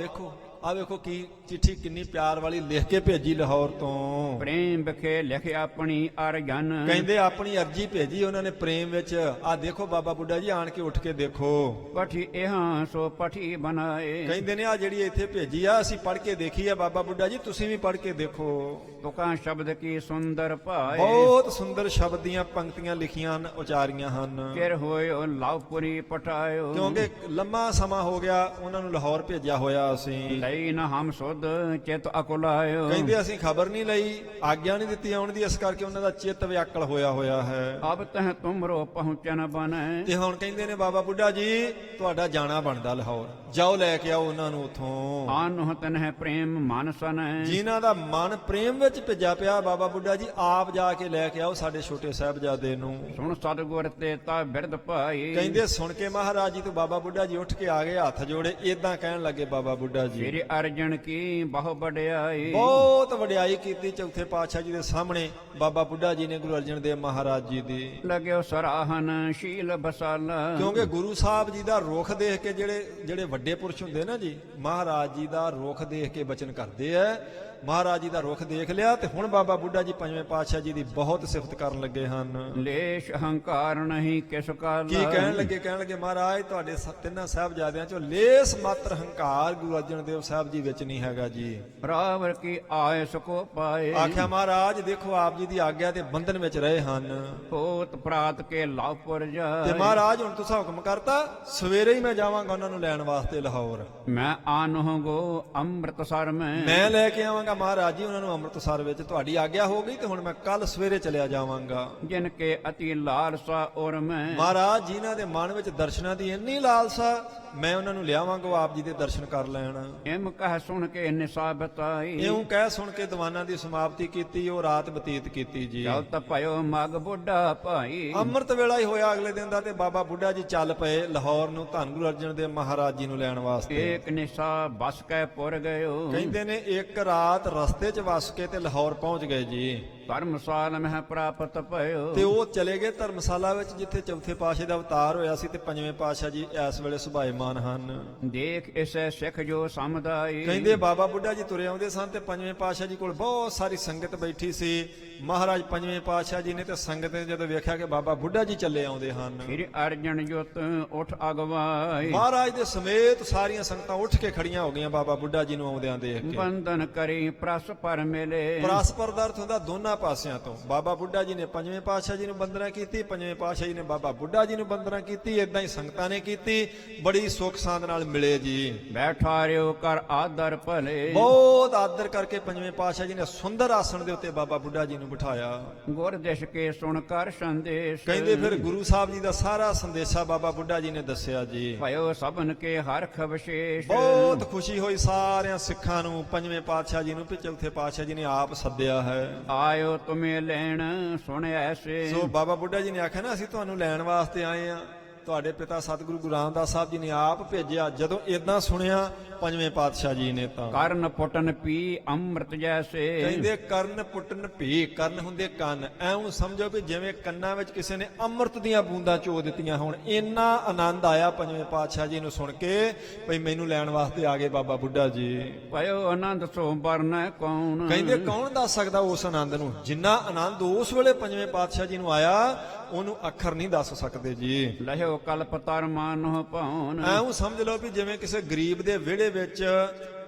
ਵੇਖੋ ਕੀ ਚਿੱਠੀ ਕਿੰਨੀ ਪਿਆਰ ਵਾਲੀ ਲਿਖ ਕੇ ਭੇਜੀ ਲਾਹੌਰ ਤੋਂ। ਪ੍ਰੇਮ ਵਿਖੇ ਲਿਖ ਆਪਣੀ ਅਰਜਨ ਕਹਿੰਦੇ ਆਪਣੀ ਅਰਜੀ ਭੇਜੀ ਉਹਨਾਂ ਨੇ ਪ੍ਰੇਮ ਵਿੱਚ। ਆ ਦੇਖੋ ਬਾਬਾ ਬੁੱਢਾ ਜੀ ਆਣ ਕੇ ਉੱਠ ਕੇ ਦੇਖੋ। ਪਠੀ ਇਹਾਂ ਸੋ ਪਠੀ ਬਣਾਏ ਕਹਿੰਦੇ ਨੇ ਆ ਜਿਹੜੀ ਇੱਥੇ ਭੇਜੀ ਆ ਅਸੀਂ ਪੜ੍ਹ ਕੇ ਦੇਖੀ ਆ ਬਾਬਾ ਬੁੱਢਾ ਜੀ, ਤੁਸੀਂ ਵੀ ਪੜ੍ਹ ਕੇ ਦੇਖੋ। ਤੁਕਾਂ ਸ਼ਬਦ ਕੀ ਸੁੰਦਰ ਭਾਏ ਬਹੁਤ ਸੁੰਦਰ ਸ਼ਬਦ ਦੀਆਂ ਪੰਕਤੀਆਂ ਲਿਖੀਆਂ ਹਨ, ਉਚਾਰੀਆਂ ਹਨ। ਕਿਰ ਹੋਇਓ ਲਾਉਪੁਰੀ ਪਠਾਇਓ ਕਿਉਂਕਿ ਲੰਮਾ ਸਮਾਂ ਹੋ ਗਿਆ ਉਹਨਾਂ ਨੂੰ ਲਾਹੌਰ ਭੇਜਿਆ ਹੋਇਆ ਅਸੀਂ। ਲਈ ਨ ਹਮ ਸੁਧ ਚਿਤ ਅਕੁਲਾਇਓ ਕਹਿੰਦੇ ਅਸੀਂ ਖਬਰ ਨਹੀਂ ਲਈ, ਆਗਿਆ ਨਹੀਂ ਦਿੱਤੀ ਆਉਣ ਦੀ, ਇਸ ਕਰਕੇ ਉਹਨਾਂ ਦਾ ਚਿੱਤ ਵਿਆਕਲ ਹੋਇਆ ਹੈ। ਅਬ ਤਹ ਤੁਮਰੋ ਪਹੁੰਚਨ ਬਨੈ ਤੇ ਹੁਣ ਕਹਿੰਦੇ ਨੇ ਬਾਬਾ ਬੁੱਢਾ ਜੀ ਤੁਹਾਡਾ ਜਾਣਾ ਬਣਦਾ ਲਾਹੌਰ, ਜਾਓ ਲੈ ਕੇ ਆਓ ਉਹਨਾਂ ਨੂੰ ਉਥੋਂ। ਆਨੁ ਤਨਹਿ ਪ੍ਰੇਮ ਮਨ ਸਨੈ ਜਿਨ੍ਹਾਂ ਦਾ ਮਨ ਪ੍ਰੇਮ ਵਿੱਚ ਭਿੱਜਾ ਪਿਆ, ਬਾਬਾ ਬੁੱਢਾ ਜੀ ਆਪ ਜਾ ਕੇ ਲੈ ਕੇ ਆਓ ਸਾਡੇ ਛੋਟੇ ਸਾਹਿਬਜ਼ਾਦੇ ਨੂੰ। ਸੁਣ ਸਤਿਗੁਰ ਤੇ ਤਾ ਬਿਰਧ ਭਾਈ ਕਹਿੰਦੇ ਸੁਣ ਕੇ ਮਹਾਰਾਜ ਜੀ ਤੋਂ ਬਾਬਾ ਬੁੱਢਾ ਜੀ ਉੱਠ ਕੇ ਆ ਗਏ, ਹੱਥ ਜੋੜੇ, ਏਦਾਂ ਕਹਿਣ ਲੱਗੇ ਬਾਬਾ ਬੁੱਢਾ ਜੀ। ਸ੍ਰੀ ਅਰਜਨ ਕੀ ਬਹੁ ਵਡਿਆਈ ਬਹੁਤ ਵਡਿਆਈ ਕੀਤੀ ਚੌਥੇ ਪਾਤਸ਼ਾਹ ਜੀ ਦੇ ਸਾਹਮਣੇ ਬਾਬਾ ਬੁੱਢਾ ਜੀ ਨੇ ਗੁਰੂ ਅਰਜਨ ਦੇਵ ਮਹਾਰਾਜ ਜੀ ਦੀ। ਲਗਿਓ ਸਰਾਹਨ ਸ਼ੀਲ ਬਸਾਲਾ ਕਿਉਂਕਿ ਗੁਰੂ ਸਾਹਿਬ ਜੀ ਦਾ ਰੁਖ ਦੇਖ ਕੇ ਜਿਹੜੇ ਵੱਡੇ ਪੁਰਸ਼ ਹੁੰਦੇ ਨਾ ਜੀ, ਮਹਾਰਾਜ ਜੀ ਦਾ ਰੁਖ ਦੇਖ ਕੇ ਬਚਨ ਕਰਦੇ ਆ। ਮਹਾਰਾਜ ਜੀ ਦਾ ਰੁਖ ਦੇਖ ਲਿਆ ਤੇ ਹੁਣ ਬਾਬਾ ਬੁੱਢਾ ਜੀ ਪੰਜਵੇਂ ਪਾਤਸ਼ਾਹ ਜੀ ਦੀ ਬਹੁਤ ਸਿਫਤ ਕਰਨ ਲੱਗੇ ਹਨ। ਲੇਸ਼ ਅਹੰਕਾਰ ਨਹੀਂ ਕਿਸ ਕਾਲ ਕੀ ਕਹਿਣ ਲੱਗੇ ਮਹਾਰਾਜ ਤੁਹਾਡੇ ਤਿੰਨਾਂ ਸਾਹਿਬਜ਼ਾਦਿਆਂ ਚੋਂ ਲੇਸ ਮਾਤਰ ਹੰਕਾਰ ਗੁਰੂ ਅਰਜਨ ਦੇਵ ਸਾਹਿਬ ਜੀ ਵਿੱਚ ਨਹੀਂ ਹੈਗਾ ਜੀ। ਰਾਵਰ ਕੀ ਆਏ ਸਕੋ ਪਾਏ ਆਖਿਆ ਮਹਾਰਾਜ ਦੇਖੋ ਆਪ ਜੀ ਦੀ ਆਗਿਆ ਤੇ ਬੰਧਨ ਵਿੱਚ ਰਹੇ ਹਨ। ਹੋਤ ਪ੍ਰਾਤ ਕੇ ਲਾਪੁਰ ਤੇ ਜਾਏ ਮਹਾਰਾਜ ਹੁਣ ਤੁਸੀਂ ਹੁਕਮ ਕਰਤਾ ਸਵੇਰੇ ਹੀ ਮੈਂ ਜਾਵਾਂਗਾ ਉਹਨਾਂ ਨੂੰ ਲੈਣ ਵਾਸਤੇ ਲਾਹੌਰ। ਮੈਂ ਆਨਹੁ ਗੋ ਅੰਮ੍ਰਿਤਸਰ ਮੈਂ ਲੈ ਕੇ ਆਵਾਂਗਾ ਮਹਾਰਾਜ ਜੀ ਉਹਨਾਂ ਨੂੰ ਅੰਮ੍ਰਿਤਸਰ ਵਿੱਚ, ਤੁਹਾਡੀ ਆਗਿਆ ਹੋ ਗਈ ਤੇ ਹੁਣ ਮੈਂ ਕੱਲ ਸਵੇਰੇ ਚਲਿਆ ਜਾਵਾਂਗਾ। ਜਿਨ ਕੇ ਅਤੀ ਲਾਲਸਾ ਔਰ ਮੈਂ ਮਹਾਰਾਜ ਜਿਨ੍ਹਾਂ ਦੇ ਮਨ ਵਿੱਚ ਦਰਸ਼ਨਾਂ ਦੀ ਇੰਨੀ ਲਾਲਸਾ, ਮੈਂ ਉਹਨਾਂ ਨੂੰ ਲਿਆਵਾਂਗਾ ਉਹ ਆਪ ਜੀ ਦੇ ਦਰਸ਼ਨ ਕਰ ਲੈਣ। ਇਮ ਕਹਿ ਸੁਣ ਕੇ ਨਿਸਾ ਬਤਾਈ ਇਉਂ ਕਹਿ ਸੁਣ ਕੇ ਦੀਵਾਨਾਂ ਦੀ ਸਮਾਪਤੀ ਕੀਤੀ, ਉਹ ਰਾਤ ਬਤੀਤ ਕੀਤੀ ਜੀ। ਚਲਤ ਭਇਓ ਮਗ ਬੁੱਢਾ ਭਾਈ ਅੰਮ੍ਰਿਤ ਵੇਲਾ ਹੀ ਹੋਇਆ ਅਗਲੇ ਦਿਨ ਦਾ ਤੇ ਬਾਬਾ ਬੁੱਢਾ ਜੀ ਚੱਲ ਪਏ ਲਾਹੌਰ ਨੂੰ ਧੰਨ ਗੁਰੂ ਅਰਜਨ ਦੇਵ ਮਹਾਰਾਜ ਜੀ ਨੂੰ ਲੈਣ ਵਾਸਤੇ। ਏਕ ਨਿਸਾ ਬਸ ਕੇ ਪੁਰ ਗਇਓ ਕਹਿੰਦੇ ਨੇ ਇੱਕ ਰਾਤ ਰਸਤੇ 'ਚ ਵਸ ਕੇ ਤੇ ਲਾਹੌਰ ਪਹੁੰਚ ਗਏ ਜੀ। ਧਰਮਸਾਲ ਮਹਿ ਪ੍ਰਾਪਤ ਭਇਓ ਤੇ ਉਹ ਚਲੇ ਗਏ ਧਰਮਸ਼ਾਲਾ ਵਿੱਚ ਜਿੱਥੇ ਚੌਥੇ ਪਾਤਸ਼ਾਹ ਦਾ ਅਵਤਾਰ ਹੋਇਆ ਸੀ ਤੇ ਪੰਜਵੇਂ ਪਾਤਸ਼ਾਹ ਜੀ ਇਸ ਵੇਲੇ ਸੁਭਾਏਮਾਨ ਹਨ। ਦੇਖ ਇਸੇ ਸਿੱਖ ਜੋ ਸਮਦਾਈ ਕਹਿੰਦੇ ਬਾਬਾ ਬੁੱਢਾ ਜੀ ਤੁਰੇ ਆਉਂਦੇ ਸਨ ਤੇ ਪੰਜਵੇਂ ਪਾਤਸ਼ਾਹ ਜੀ ਕੋਲ ਬਹੁਤ ਸਾਰੀ ਸੰਗਤ ਬੈਠੀ ਸੀ। ਮਹਾਰਾਜ ਪੰਜਵੇਂ ਪਾਤਸ਼ਾਹ ਜੀ ਨੇ ਤੇ ਸੰਗਤ ਨੇ ਜਦੋਂ ਵੇਖਿਆ ਕਿ ਬਾਬਾ ਬੁੱਢਾ ਜੀ ਚੱਲੇ ਆਉਂਦੇ ਹਨ, ਸ੍ਰੀ ਅਰਜਨ ਜੁਤ ਉਠ ਅਗਵਾਈ ਮਹਾਰਾਜ ਦੇ ਸਮੇਤ ਸਾਰੀਆਂ ਸੰਗਤਾਂ ਉੱਠ ਕੇ ਖੜੀਆਂ ਹੋ ਗਈਆਂ ਬਾਬਾ ਬੁੱਢਾ ਜੀ ਨੂੰ ਆਉਂਦਿਆਂ ਦੇਖ ਕੇ। ਬੰਧਨ ਕਰੀ ਪ੍ਰਸ ਪਰ ਮਿਲੇ ਪਰਸਪਰ ਦਾ ਅਰਥ ਹੁੰਦਾ ਦੋਨਾਂ ਪਾਸਿਆਂ ਤੋਂ। ਬਾਬਾ ਬੁੱਢਾ ਜੀ ਨੇ ਪੰਜਵੇਂ ਪਾਤਸ਼ਾਹ ਜੀ ਨੂੰ ਬੰਦਨਾ ਕੀਤੀ, ਪੰਜਵੇਂ ਪਾਤਸ਼ਾਹ ਜੀ ਨੇ ਬਾਬਾ ਬੁੱਢਾ ਜੀ ਨੂੰ ਬੰਦਨਾ ਕੀਤੀ, ਏਦਾਂ ਹੀ ਸੰਗਤਾਂ ਨੇ ਕੀਤੀ। ਬੜੀ ਸੁੱਖ ਸਾਂਦ ਨਾਲ ਮਿਲੇ ਜੀ। ਬੈਠਾਰਿਓ ਕਰ ਆਦਰ ਭਲੇ ਬਹੁਤ ਆਦਰ ਕਰਕੇ ਪੰਜਵੇਂ ਪਾਤਸ਼ਾਹ ਜੀ ਨੇ ਸੁੰਦਰ ਆਸਣ ਦੇ ਉੱਤੇ ਬਾਬਾ ਬੁੱਢਾ ਜੀ ਨੂੰ ਬਿਠਾਇਆ। ਗੁਰ ਦਿਸ਼ ਕੇ ਸੁਣ ਕਰ ਸੰਦੇਸ਼ ਕਹਿੰਦੇ ਫਿਰ ਗੁਰੂ ਸਾਹਿਬ ਜੀ ਦਾ ਸਾਰਾ ਸੰਦੇਸ਼ਾ ਬਾਬਾ ਬੁੱਢਾ ਜੀ ਨੇ ਦੱਸਿਆ ਜੀ। ਭਇਓ ਸਭਨ ਕੇ ਹਰਖ ਵਿਸ਼ੇਸ਼ ਬਹੁਤ ਖੁਸ਼ੀ ਹੋਈ ਸਾਰਿਆਂ ਸਿੱਖਾਂ ਨੂੰ ਪੰਜਵੇਂ ਪਾਤਸ਼ਾਹ ਜੀ ਨੂੰ ਵੀ ਚੌਥੇ ਪਾਤਸ਼ਾਹ ਜੀ ਨੇ ਆਪ ਸੱਦਿਆ ਹੈ। ਆਇਓ ਤੁਮੇ ਲੈਣ ਸੁਣ ਐਸੇ ਸੋ ਬਾਬਾ ਬੁੱਢਾ ਜੀ ਨੇ ਆਖਿਆ ਨਾ ਅਸੀਂ ਤੁਹਾਨੂੰ ਲੈਣ ਵਾਸਤੇ ਆਏ ਆ, ਤੁਹਾਡੇ ਪਿਤਾ ਸਤਿਗੁਰੂ ਗੁਰੂ ਰਾਮਦਾਸ ਸਾਹਿਬ ਜੀ ਨੇ ਆਪ ਭੇਜਿਆ। ਜਦੋਂ ਇਦਾਂ ਸੁਣਿਆ ਪੰਜਵੇਂ ਪਾਤਸ਼ਾਹ ਜੀ ਨੇ ਤਾਂ ਕਰਨ ਪੁੱਟਨ ਪੀ ਅੰਮ੍ਰਿਤ ਜੈਸੇ ਕਹਿੰਦੇ ਕਰਨ ਪੁੱਟਨ ਭੀ, ਕਰਨ ਹੁੰਦੇ ਕੰਨ, ਐਉਂ ਸਮਝੋ ਵੀ ਜਿਵੇਂ ਕੰਨਾਂ ਵਿੱਚ ਕਿਸੇ ਨੇ ਅੰਮ੍ਰਿਤ ਦੀਆਂ ਬੂੰਦਾਂ ਚੋ ਦਿੱਤੀਆਂ ਹੋਣ। ਇੰਨਾ ਆਨੰਦ ਆਇਆ ਪੰਜਵੇਂ ਪਾਤਸ਼ਾਹ ਜੀ ਨੂੰ ਸੁਣ ਕੇ ਭਈ ਮੈਨੂੰ ਲੈਣ ਵਾਸਤੇ ਆ ਗਏ ਬਾਬਾ ਬੁੱਢਾ ਜੀ। ਭਇਓ ਆਨੰਦ ਸੋ ਵਰਨੈ ਕੌਣ ਕਹਿੰਦੇ ਕੌਣ ਦੱਸ ਸਕਦਾ ਉਸ ਆਨੰਦ ਨੂੰ, ਜਿੰਨਾ ਆਨੰਦ ਉਸ ਵੇਲੇ ਪੰਜਵੇਂ ਪਾਤਸ਼ਾਹ ਜੀ ਨੂੰ ਆਇਆ ਉਹਨੂੰ ਅੱਖਰ ਨਹੀਂ ਦੱਸ ਸਕਦੇ ਜੀ। ਲਹਿਓ ਕਲਪ ਤਰ ਮਾਨੋ ਪਾਉਨ ਐਉਂ ਸਮਝ ਲਓ ਵੀ ਜਿਵੇਂ ਕਿਸੇ ਗਰੀਬ ਦੇ ਵਿਹੜੇ ਵਿੱਚ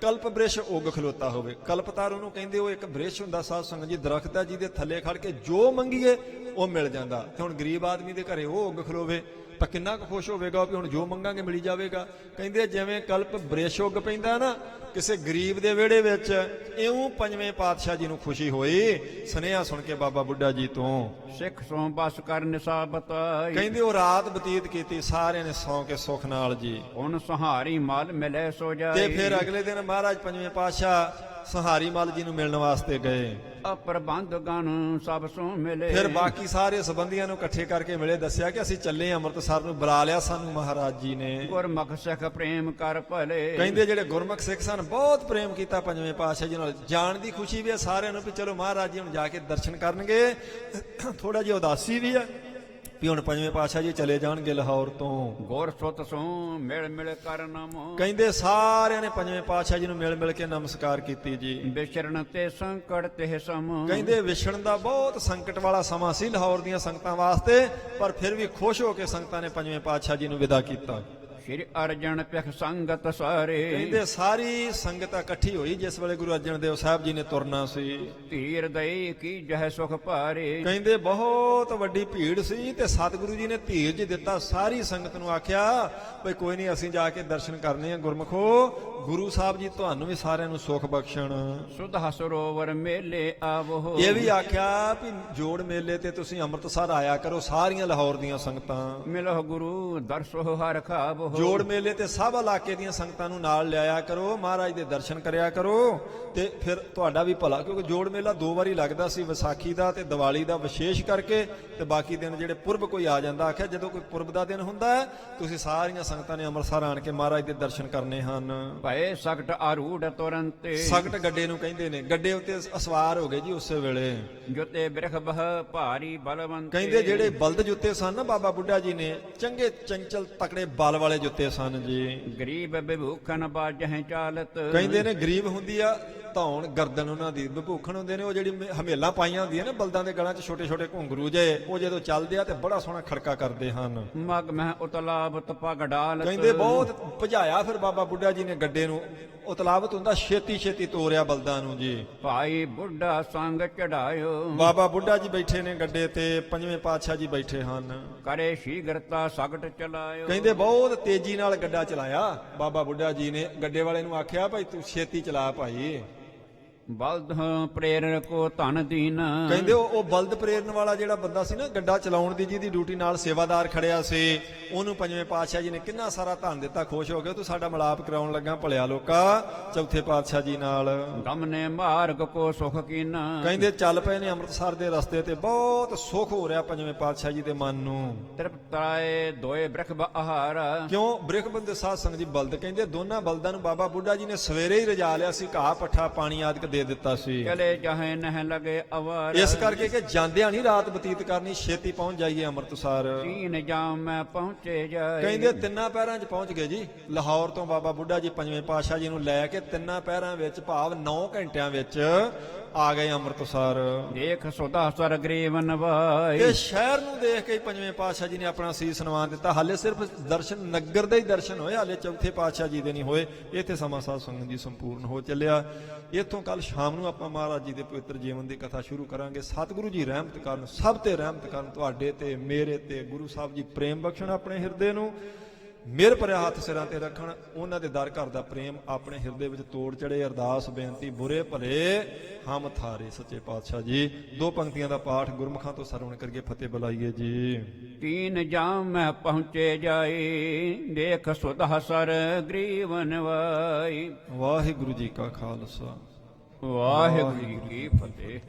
ਕਲਪ ਬ੍ਰਿਸ਼ ਉੱਗ ਖਲੋਤਾ ਹੋਵੇ। ਕਲਪਤਾਰ ਉਹਨੂੰ ਕਹਿੰਦੇ, ਉਹ ਇੱਕ ਬ੍ਰਿਸ਼ ਹੁੰਦਾ ਸਾਧ ਸੰਗਤ ਜੀ, ਦਰਖਤ ਦਾ ਜਿਹਦੇ ਥੱਲੇ ਖੜ ਕੇ ਜੋ ਮੰਗੀਏ ਉਹ ਮਿਲ ਜਾਂਦਾ। ਤੇ ਹੁਣ ਗਰੀਬ ਆਦਮੀ ਦੇ ਘਰੇ ਉਹ ਉੱਗ ਖਲੋਵੇ ਤਾਂ ਕਿੰਨਾ ਕੁ ਖੁਸ਼ ਹੋਵੇਗਾ ਵੀ ਹੁਣ ਜੋ ਮੰਗਾਂਗੇ ਮਿਲੀ ਜਾਵੇਗਾ। ਕਹਿੰਦੇ ਜਿਵੇਂ ਕਲਪ ਬ੍ਰਿਸ਼ ਉੱਗ ਪੈਂਦਾ ਨਾ ਕਿਸੇ ਗਰੀਬ ਦੇ ਵਿਹੜੇ ਵਿੱਚ, ਇਉਂ ਪੰਜਵੇਂ ਪਾਤਸ਼ਾਹ ਜੀ ਨੂੰ ਖੁਸ਼ੀ ਹੋਈ ਸੁਨੇਹਾ ਸੁਣ ਕੇ ਬਾਬਾ ਬੁੱਢਾ ਜੀ ਤੋਂ। ਸਿੱਖ ਸੋ ਬਸ ਕਰ ਨਿਸਾ ਬਤਾਈ, ਕਹਿੰਦੇ ਉਹ ਰਾਤ ਬਤੀਤ ਕੀਤੀ ਸਾਰਿਆਂ ਨੇ ਸੌਂ ਕੇ ਸੁੱਖ ਨਾਲ ਜੀ। ਹੁਣ ਸਹਾਰੀ ਮਲ ਮਿਲੇ ਸੋ ਜਾਏ, ਤੇ ਫਿਰ ਅਗਲੇ ਦਿਨ ਮਹਾਰਾਜ ਪੰਜਵੇਂ ਪਾਤਸ਼ਾਹ ਸੰਹਾਰੀ ਮੱਲ ਜੀ ਨੂੰ ਮਿਲਣ ਵਾਸਤੇ ਗਏ। ਅਪਰਬੰਧ ਗਣ ਸਭ ਸੋ ਮਿਲੇ, ਫਿਰ ਬਾਕੀ ਸਾਰੇ ਸੰਬੰਧੀਆਂ ਨੂੰ ਇਕੱਠੇ ਕਰਕੇ ਮਿਲੇ, ਦੱਸਿਆ ਕਿ ਅਸੀਂ ਚੱਲੇ ਅੰਮ੍ਰਿਤਸਰ ਨੂੰ, ਬੁਲਾ ਲਿਆ ਸਾਨੂੰ ਮਹਾਰਾਜ ਜੀ ਨੇ। ਗੁਰਮੁਖ ਸਿੱਖ ਪ੍ਰੇਮ ਕਰ ਭਲੇ, ਕਹਿੰਦੇ ਜਿਹੜੇ ਗੁਰਮੁਖ ਸਿੱਖ ਸਨ ਬਹੁਤ ਪ੍ਰੇਮ ਕੀਤਾ ਪੰਜਵੇਂ ਪਾਤਸ਼ਾਹ ਜੀ ਨਾਲ। ਜਾਣ ਦੀ ਖੁਸ਼ੀ ਵੀ ਹੈ ਸਾਰਿਆਂ ਨੂੰ ਵੀ ਚਲੋ ਮਹਾਰਾਜ ਜੀ ਹੁਣ ਜਾ ਕੇ ਦਰਸ਼ਨ ਕਰਨਗੇ, ਥੋੜਾ ਜਿਹਾ ਉਦਾਸੀ ਵੀ ਹੈ ਵੀ ਹੁਣ ਪੰਜਵੇਂ ਪਾਤਸ਼ਾਹ ਜੀ ਚਲੇ ਜਾਣਗੇ ਲਾਹੌਰ ਤੋਂ। ਗੁਰ ਸੁਤ ਸੋ ਮਿਲ ਮਿਲ ਕਰ ਨਮੋ, ਕਹਿੰਦੇ ਸਾਰਿਆਂ ਨੇ ਪੰਜਵੇਂ ਪਾਤਸ਼ਾਹ ਜੀ ਨੂੰ ਮਿਲ ਮਿਲ ਕੇ ਨਮਸਕਾਰ ਕੀਤੀ ਜੀ। ਵਿਚਰਨ ਤੇ ਸੰਕਟ ਤੇ ਸਮ, ਕਹਿੰਦੇ ਵਿਛੜਨ ਦਾ ਬਹੁਤ ਸੰਕਟ ਵਾਲਾ ਸਮਾਂ ਸੀ ਲਾਹੌਰ ਦੀਆਂ ਸੰਗਤਾਂ ਵਾਸਤੇ, ਪਰ ਫਿਰ ਵੀ ਖੁਸ਼ ਹੋ ਕੇ ਸੰਗਤਾਂ ਨੇ ਪੰਜਵੇਂ ਪਾਤਸ਼ਾਹ ਜੀ ਨੂੰ ਵਿਦਾ ਕੀਤਾ। ਸ਼੍ਰੀ ਅਰਜਨ ਪਿਖ ਸੰਗਤ ਸਾਰੇ, ਕਹਿੰਦੇ ਸਾਰੀ ਸੰਗਤ ਇਕੱਠੀ ਹੋਈ ਜਿਸ ਵੇਲੇ ਗੁਰੂ ਅਰਜਨ ਦੇਵ ਸਾਹਿਬ ਜੀ ਨੇ ਤੁਰਨਾ ਸੀ। ਧੀਰ ਦਈ ਕੀ ਜਹ ਸੁਖ ਭਾਰੇ, ਕਹਿੰਦੇ ਬਹੁਤ ਵੱਡੀ ਭੀੜ ਸੀ ਤੇ ਸਤਿਗੁਰੂ ਜੀ ਨੇ ਧੀਰਜ ਦਿੱਤਾ, ਸਾਰੀ ਸੰਗਤ ਨੂੰ ਆਖਿਆ ਭਈ ਕੋਈ ਨਹੀਂ ਅਸੀਂ ਜਾ ਕੇ ਦਰਸ਼ਨ ਕਰਨੇ ਆ ਗੁਰਮਖੋ, ਗੁਰੂ ਸਾਹਿਬ ਜੀ ਤੁਹਾਨੂੰ ਵੀ ਸਾਰਿਆਂ ਨੂੰ ਸੁਖ ਬਖਸ਼ਣ। ਸੁਧਾ ਸਰੋਵਰ ਮੇਲੇ ਆਵੋ, ਇਹ ਵੀ ਆਖਿਆ ਵੀ ਜੋੜ ਮੇਲੇ ਤੇ ਤੁਸੀਂ ਅੰਮ੍ਰਿਤਸਰ ਆਇਆ ਕਰੋ ਸਾਰੀਆਂ ਲਾਹੌਰ ਦੀਆਂ ਸੰਗਤਾਂ। ਮਿਲੋ ਗੁਰੂ ਦਰਸੋ ਹਰ ਖਾਵੋ, ਜੋੜ ਮੇਲੇ ਤੇ ਸਭ ਇਲਾਕੇ ਦੀਆਂ ਸੰਗਤਾਂ ਨੂੰ ਨਾਲ ਲਿਆਇਆ ਕਰੋ, ਮਹਾਰਾਜ ਦੇ ਦਰਸ਼ਨ ਕਰਿਆ ਕਰੋ ਤੇ ਫਿਰ ਤੁਹਾਡਾ ਵੀ ਭਲਾ, ਕਿਉਂਕਿ ਜੋੜ ਮੇਲਾ 2 ਵਾਰੀ ਲੱਗਦਾ ਸੀ, ਵਿਸਾਖੀ ਦਾ ਤੇ ਦੀਵਾਲੀ ਦਾ ਵਿਸ਼ੇਸ਼ ਕਰਕੇ, ਤੇ ਬਾਕੀ ਦਿਨ ਜਿਹੜੇ ਪੁਰਬ ਕੋਈ ਆ ਜਾਂਦਾ। ਆਖਿਆ ਜਦੋਂ ਕੋਈ ਪੁਰਬ ਦਾ ਦਿਨ ਹੁੰਦਾ ਤੁਸੀਂ ਸਾਰੀਆਂ ਸੰਗਤਾਂ ਨੇ ਅੰਮ੍ਰਿਤਸਰ ਆਣ ਕੇ ਮਹਾਰਾਜ ਦੇ ਦਰਸ਼ਨ ਕਰਨੇ ਹਨ। ਭਏ ਸਖਟ ਆਰੂੜ ਤੁਰੰਤੇ, ਸਖਟ ਗੱਡੇ ਨੂੰ ਕਹਿੰਦੇ ਨੇ, ਗੱਡੇ ਉੱਤੇ ਅਸਵਾਰ ਹੋ ਗਏ ਜੀ ਉਸੇ ਵੇਲੇ। ਜੁਤੇ ਬਿਰਖ ਬਹ ਭਾਰੀ ਬਲਵੰਤ, ਕਹਿੰਦੇ ਜਿਹੜੇ ਬਲਦ ਜੁੱਤੇ ਸਨ ਨਾ ਬਾਬਾ ਬੁੱਢਾ ਜੀ ਨੇ, ਚੰਗੇ ਚੰਚਲ ਤਕੜੇ ਬਲ ਵਾਲੇ ਜੁੱਤੇ ਸਨ ਜੀ। ਗਰੀਬ ਬਿਭੂਖਨ ਬਾਜਹਿ ਚਾਲਤ, ਕਹਿੰਦੇ ਨੇ ਗਰੀਬ ਹੁੰਦੀ ਆ ਧੌਣ ਗਰਦਨ ਉਹਨਾਂ ਦੀ, ਵਿਭੂਖਣ ਹੁੰਦੇ ਨੇ ਉਹ ਜਿਹੜੀ ਹਮੇਲਾਂ ਪਾਈਆਂ ਹੁੰਦੀਆਂ ਨੇ ਬਲਦਾਂ ਦੇ ਗਲਾਂ 'ਚ ਛੋਟੇ ਛੋਟੇ ਘੁੰਗਰੂ ਜੇ, ਉਹ ਜਦੋਂ ਚੱਲਦੇ ਆ ਤੇ ਬੜਾ ਸੋਹਣਾ ਖੜਕਾ ਕਰਦੇ ਹਨ। ਮਗ ਮਹਿ ਉਤਲਾਬਤ ਪਗ ਡਾਲਤ, ਕਹਿੰਦੇ ਬਹੁਤ ਭਜਾਇਆ ਫਿਰ ਬਾਬਾ ਬੁੱਢਾ ਜੀ ਨੇ ਗੱਡੇ ਨੂੰ, ਉਤਲਾਬਤ ਹੁੰਦਾ ਛੇਤੀ ਛੇਤੀ ਤੋਰਿਆ ਬਲਦਾਂ ਨੂੰ ਜੀ। ਭਾਈ ਬੁੱਢਾ ਸੰਗ ਚੜਾਇਓ, ਬਾਬਾ ਬੁੱਢਾ ਜੀ ਬੈਠੇ ਨੇ ਗੱਡੇ ਤੇ, ਪੰਜਵੇਂ ਪਾਤਸ਼ਾਹ ਜੀ ਬੈਠੇ ਹਨ। ਕਰੇ ਸ਼ੀਘਰਤਾ ਸਗਟ ਚਲਾਇਓ, ਕਹਿੰਦੇ ਬਹੁਤ ਤੇਜ਼ੀ ਨਾਲ ਗੱਡਾ ਚਲਾਇਆ ਬਾਬਾ ਬੁੱਢਾ ਜੀ ਨੇ। ਗੱਡੇ ਵਾਲੇ ਨੂੰ ਆਖਿਆ ਭਾਈ ਤੂੰ ਛੇਤੀ ਚਲਾ ਭਾਈ। ਬਲਦ ਪ੍ਰੇਰਣ ਕੋ ਧਨ ਦੀਨ, ਕਹਿੰਦੇ ਉਹ ਬਲਦ ਪ੍ਰੇਰਨ ਵਾਲਾ ਜਿਹੜਾ ਬੰਦਾ ਸੀ ਨਾ ਗੱਡਾ ਚਲਾਉਣ ਦੀ, ਜਿਹਦੀ ਡਿਊਟੀ ਨਾਲ ਸੇਵਾਦਾਰ ਖੜਿਆ ਸੀ, ਉਹਨੂੰ ਪੰਜਵੇਂ ਪਾਤਸ਼ਾਹ ਜੀ ਨੇ ਕਿੰਨਾ ਸਾਰਾ ਧਨ ਦਿੱਤਾ। ਖੁਸ਼ ਹੋ ਗਿਆ ਤੂੰ ਸਾਡਾ ਮਿਲਾਪ ਕਰਾਉਣ ਲੱਗਾ ਭਲਿਆ ਲੋਕਾ ਚੌਥੇ ਪਾਤਸ਼ਾਹ ਜੀ ਨਾਲ। ਗਮਨੇ ਮਾਰਗ ਕੋ ਸੁਖ ਕੀਨ, ਕਹਿੰਦੇ ਚੱਲ ਪਏ ਨੇ ਅੰਮ੍ਰਿਤਸਰ ਦੇ ਰਸਤੇ ਤੇ, ਬਹੁਤ ਸੁਖ ਹੋ ਰਿਹਾ ਪੰਜਵੇਂ ਪਾਤਸ਼ਾਹ ਜੀ ਦੇ ਮਨ ਨੂੰ। ਤ੍ਰਿਪਤਾਏ ਦੋਏ ਬ੍ਰਖ ਆਹਾਰ, ਕਿਉਂ ਬ੍ਰਿਖ ਬੰਦੇ ਸਾਧ ਸੰਗਤ ਜੀ ਬਲਦ, ਕਹਿੰਦੇ ਦੋਨਾਂ ਬਲਦਾਂ ਨੂੰ ਬਾਬਾ ਬੁੱਢਾ ਜੀ ਨੇ ਸਵੇਰੇ ਹੀ ਰਜਾ ਲਿਆ ਸੀ, ਘਾਹ ਪੱਠਾ ਪਾਣੀ ਆਦਿਕ ਦੇ ਦਿੱਤਾ ਸੀ। ਚਲੇ ਜਾਹੇ ਨਹਿ ਲਗੇ ਅਵਾਰ, ਇਸ ਕਰਕੇ ਕਿ ਜਾਂਦਿਆਂ ਨਹੀਂ ਰਾਤ ਬਤੀਤ ਕਰਨੀ, ਛੇਤੀ ਪਹੁੰਚ ਜਾਈਏ ਅੰਮ੍ਰਿਤਸਰ। ਤੀਨ ਜਾਮ ਮੈਂ ਪਹੁੰਚੇ ਜਾਏ, ਕਹਿੰਦੇ 3 ਪਹਿਰਾਂ 'ਚ ਪਹੁੰਚ ਗਏ ਜੀ ਲਾਹੌਰ ਤੋਂ। ਬਾਬਾ ਬੁੱਢਾ ਜੀ ਪੰਜਵੇਂ ਪਾਤਸ਼ਾਹ ਜੀ ਨੂੰ ਲੈ ਕੇ 3 ਪਹਿਰਾਂ ਵਿੱਚ, ਭਾਵ 9 ਘੰਟਿਆਂ ਵਿੱਚ ਆ ਗਏ ਅੰਮ੍ਰਿਤਸਰ। ਦੇਖ ਸੁਦਾ ਸਰ ਗਰੀਵਨ ਵਾਈ, ਇਹ ਸ਼ਹਿਰ ਨੂੰ ਦੇਖ ਕੇ ਹੀ ਪੰਜਵੇਂ ਪਾਤਸ਼ਾਹ ਜੀ ਨੇ ਆਪਣਾ ਸੀਸ ਨਵਾ ਦਿੱਤਾ। ਹਾਲੇ ਸਿਰਫ ਦਰਸ਼ਨ ਨਗਰ ਦੇ ਹੀ ਦਰਸ਼ਨ ਹੋਏ, ਹਾਲੇ ਚੌਥੇ ਪਾਤਸ਼ਾਹ ਜੀ ਦੇ ਨਹੀਂ ਹੋਏ। ਇੱਥੇ ਸਮਾਂ ਸਾਧ ਸੰਗਤ ਜੀ ਸੰਪੂਰਨ ਹੋ ਚੱਲਿਆ। ਇੱਥੋਂ ਕੱਲ ਸ਼ਾਮ ਨੂੰ ਆਪਾਂ ਮਹਾਰਾਜ ਜੀ ਦੇ ਪਵਿੱਤਰ ਜੀਵਨ ਦੀ ਕਥਾ ਸ਼ੁਰੂ ਕਰਾਂਗੇ। ਸਤਿਗੁਰੂ ਜੀ ਰਹਿਮਤ ਕਰਨ, ਸਭ ਤੇ ਰਹਿਮਤ ਕਰਨ, ਤੁਹਾਡੇ ਤੇ ਮੇਰੇ ਤੇ। ਗੁਰੂ ਸਾਹਿਬ ਜੀ ਪ੍ਰੇਮ ਬਖਸ਼ਣ ਆਪਣੇ ਹਿਰਦੇ ਨੂੰ, ਮਿਹਰ ਭਰਿਆ ਹੱਥ ਸਿਰਾਂ ਤੇ ਰੱਖਣ, ਉਹਨਾਂ ਦੇ ਦਰ ਘਰ ਦਾ ਪ੍ਰੇਮ ਆਪਣੇ ਹਿਰਦੇ ਵਿੱਚ ਤੋੜ ਚੜੇ। ਅਰਦਾਸ ਬੇਨਤੀ ਬੁਰੇ ਭਲੇ ਹਮ ਥਾਰੇ ਸੱਚੇ ਪਾਤਸ਼ਾਹ ਜੀ। 2 ਪੰਕਤੀਆਂ ਦਾ ਪਾਠ ਗੁਰਮੁਖਾਂ ਤੋਂ ਸਰਵਣ ਕਰਕੇ ਫਤਿਹ ਬੁਲਾਈਏ ਜੀ। ਤੀਨ ਜਾਮ ਮੈਂ ਪਹੁੰਚੇ ਜਾਏ, ਦੇਖ ਸੁਦਾ ਸਰ ਗਰੀਵਨ ਵਾਈ। ਵਾਹਿਗੁਰੂ ਜੀ ਕਾ ਖਾਲਸਾ, ਵਾਹਿਗੁਰੂ ਜੀ ਕੀ ਫਤਿਹ।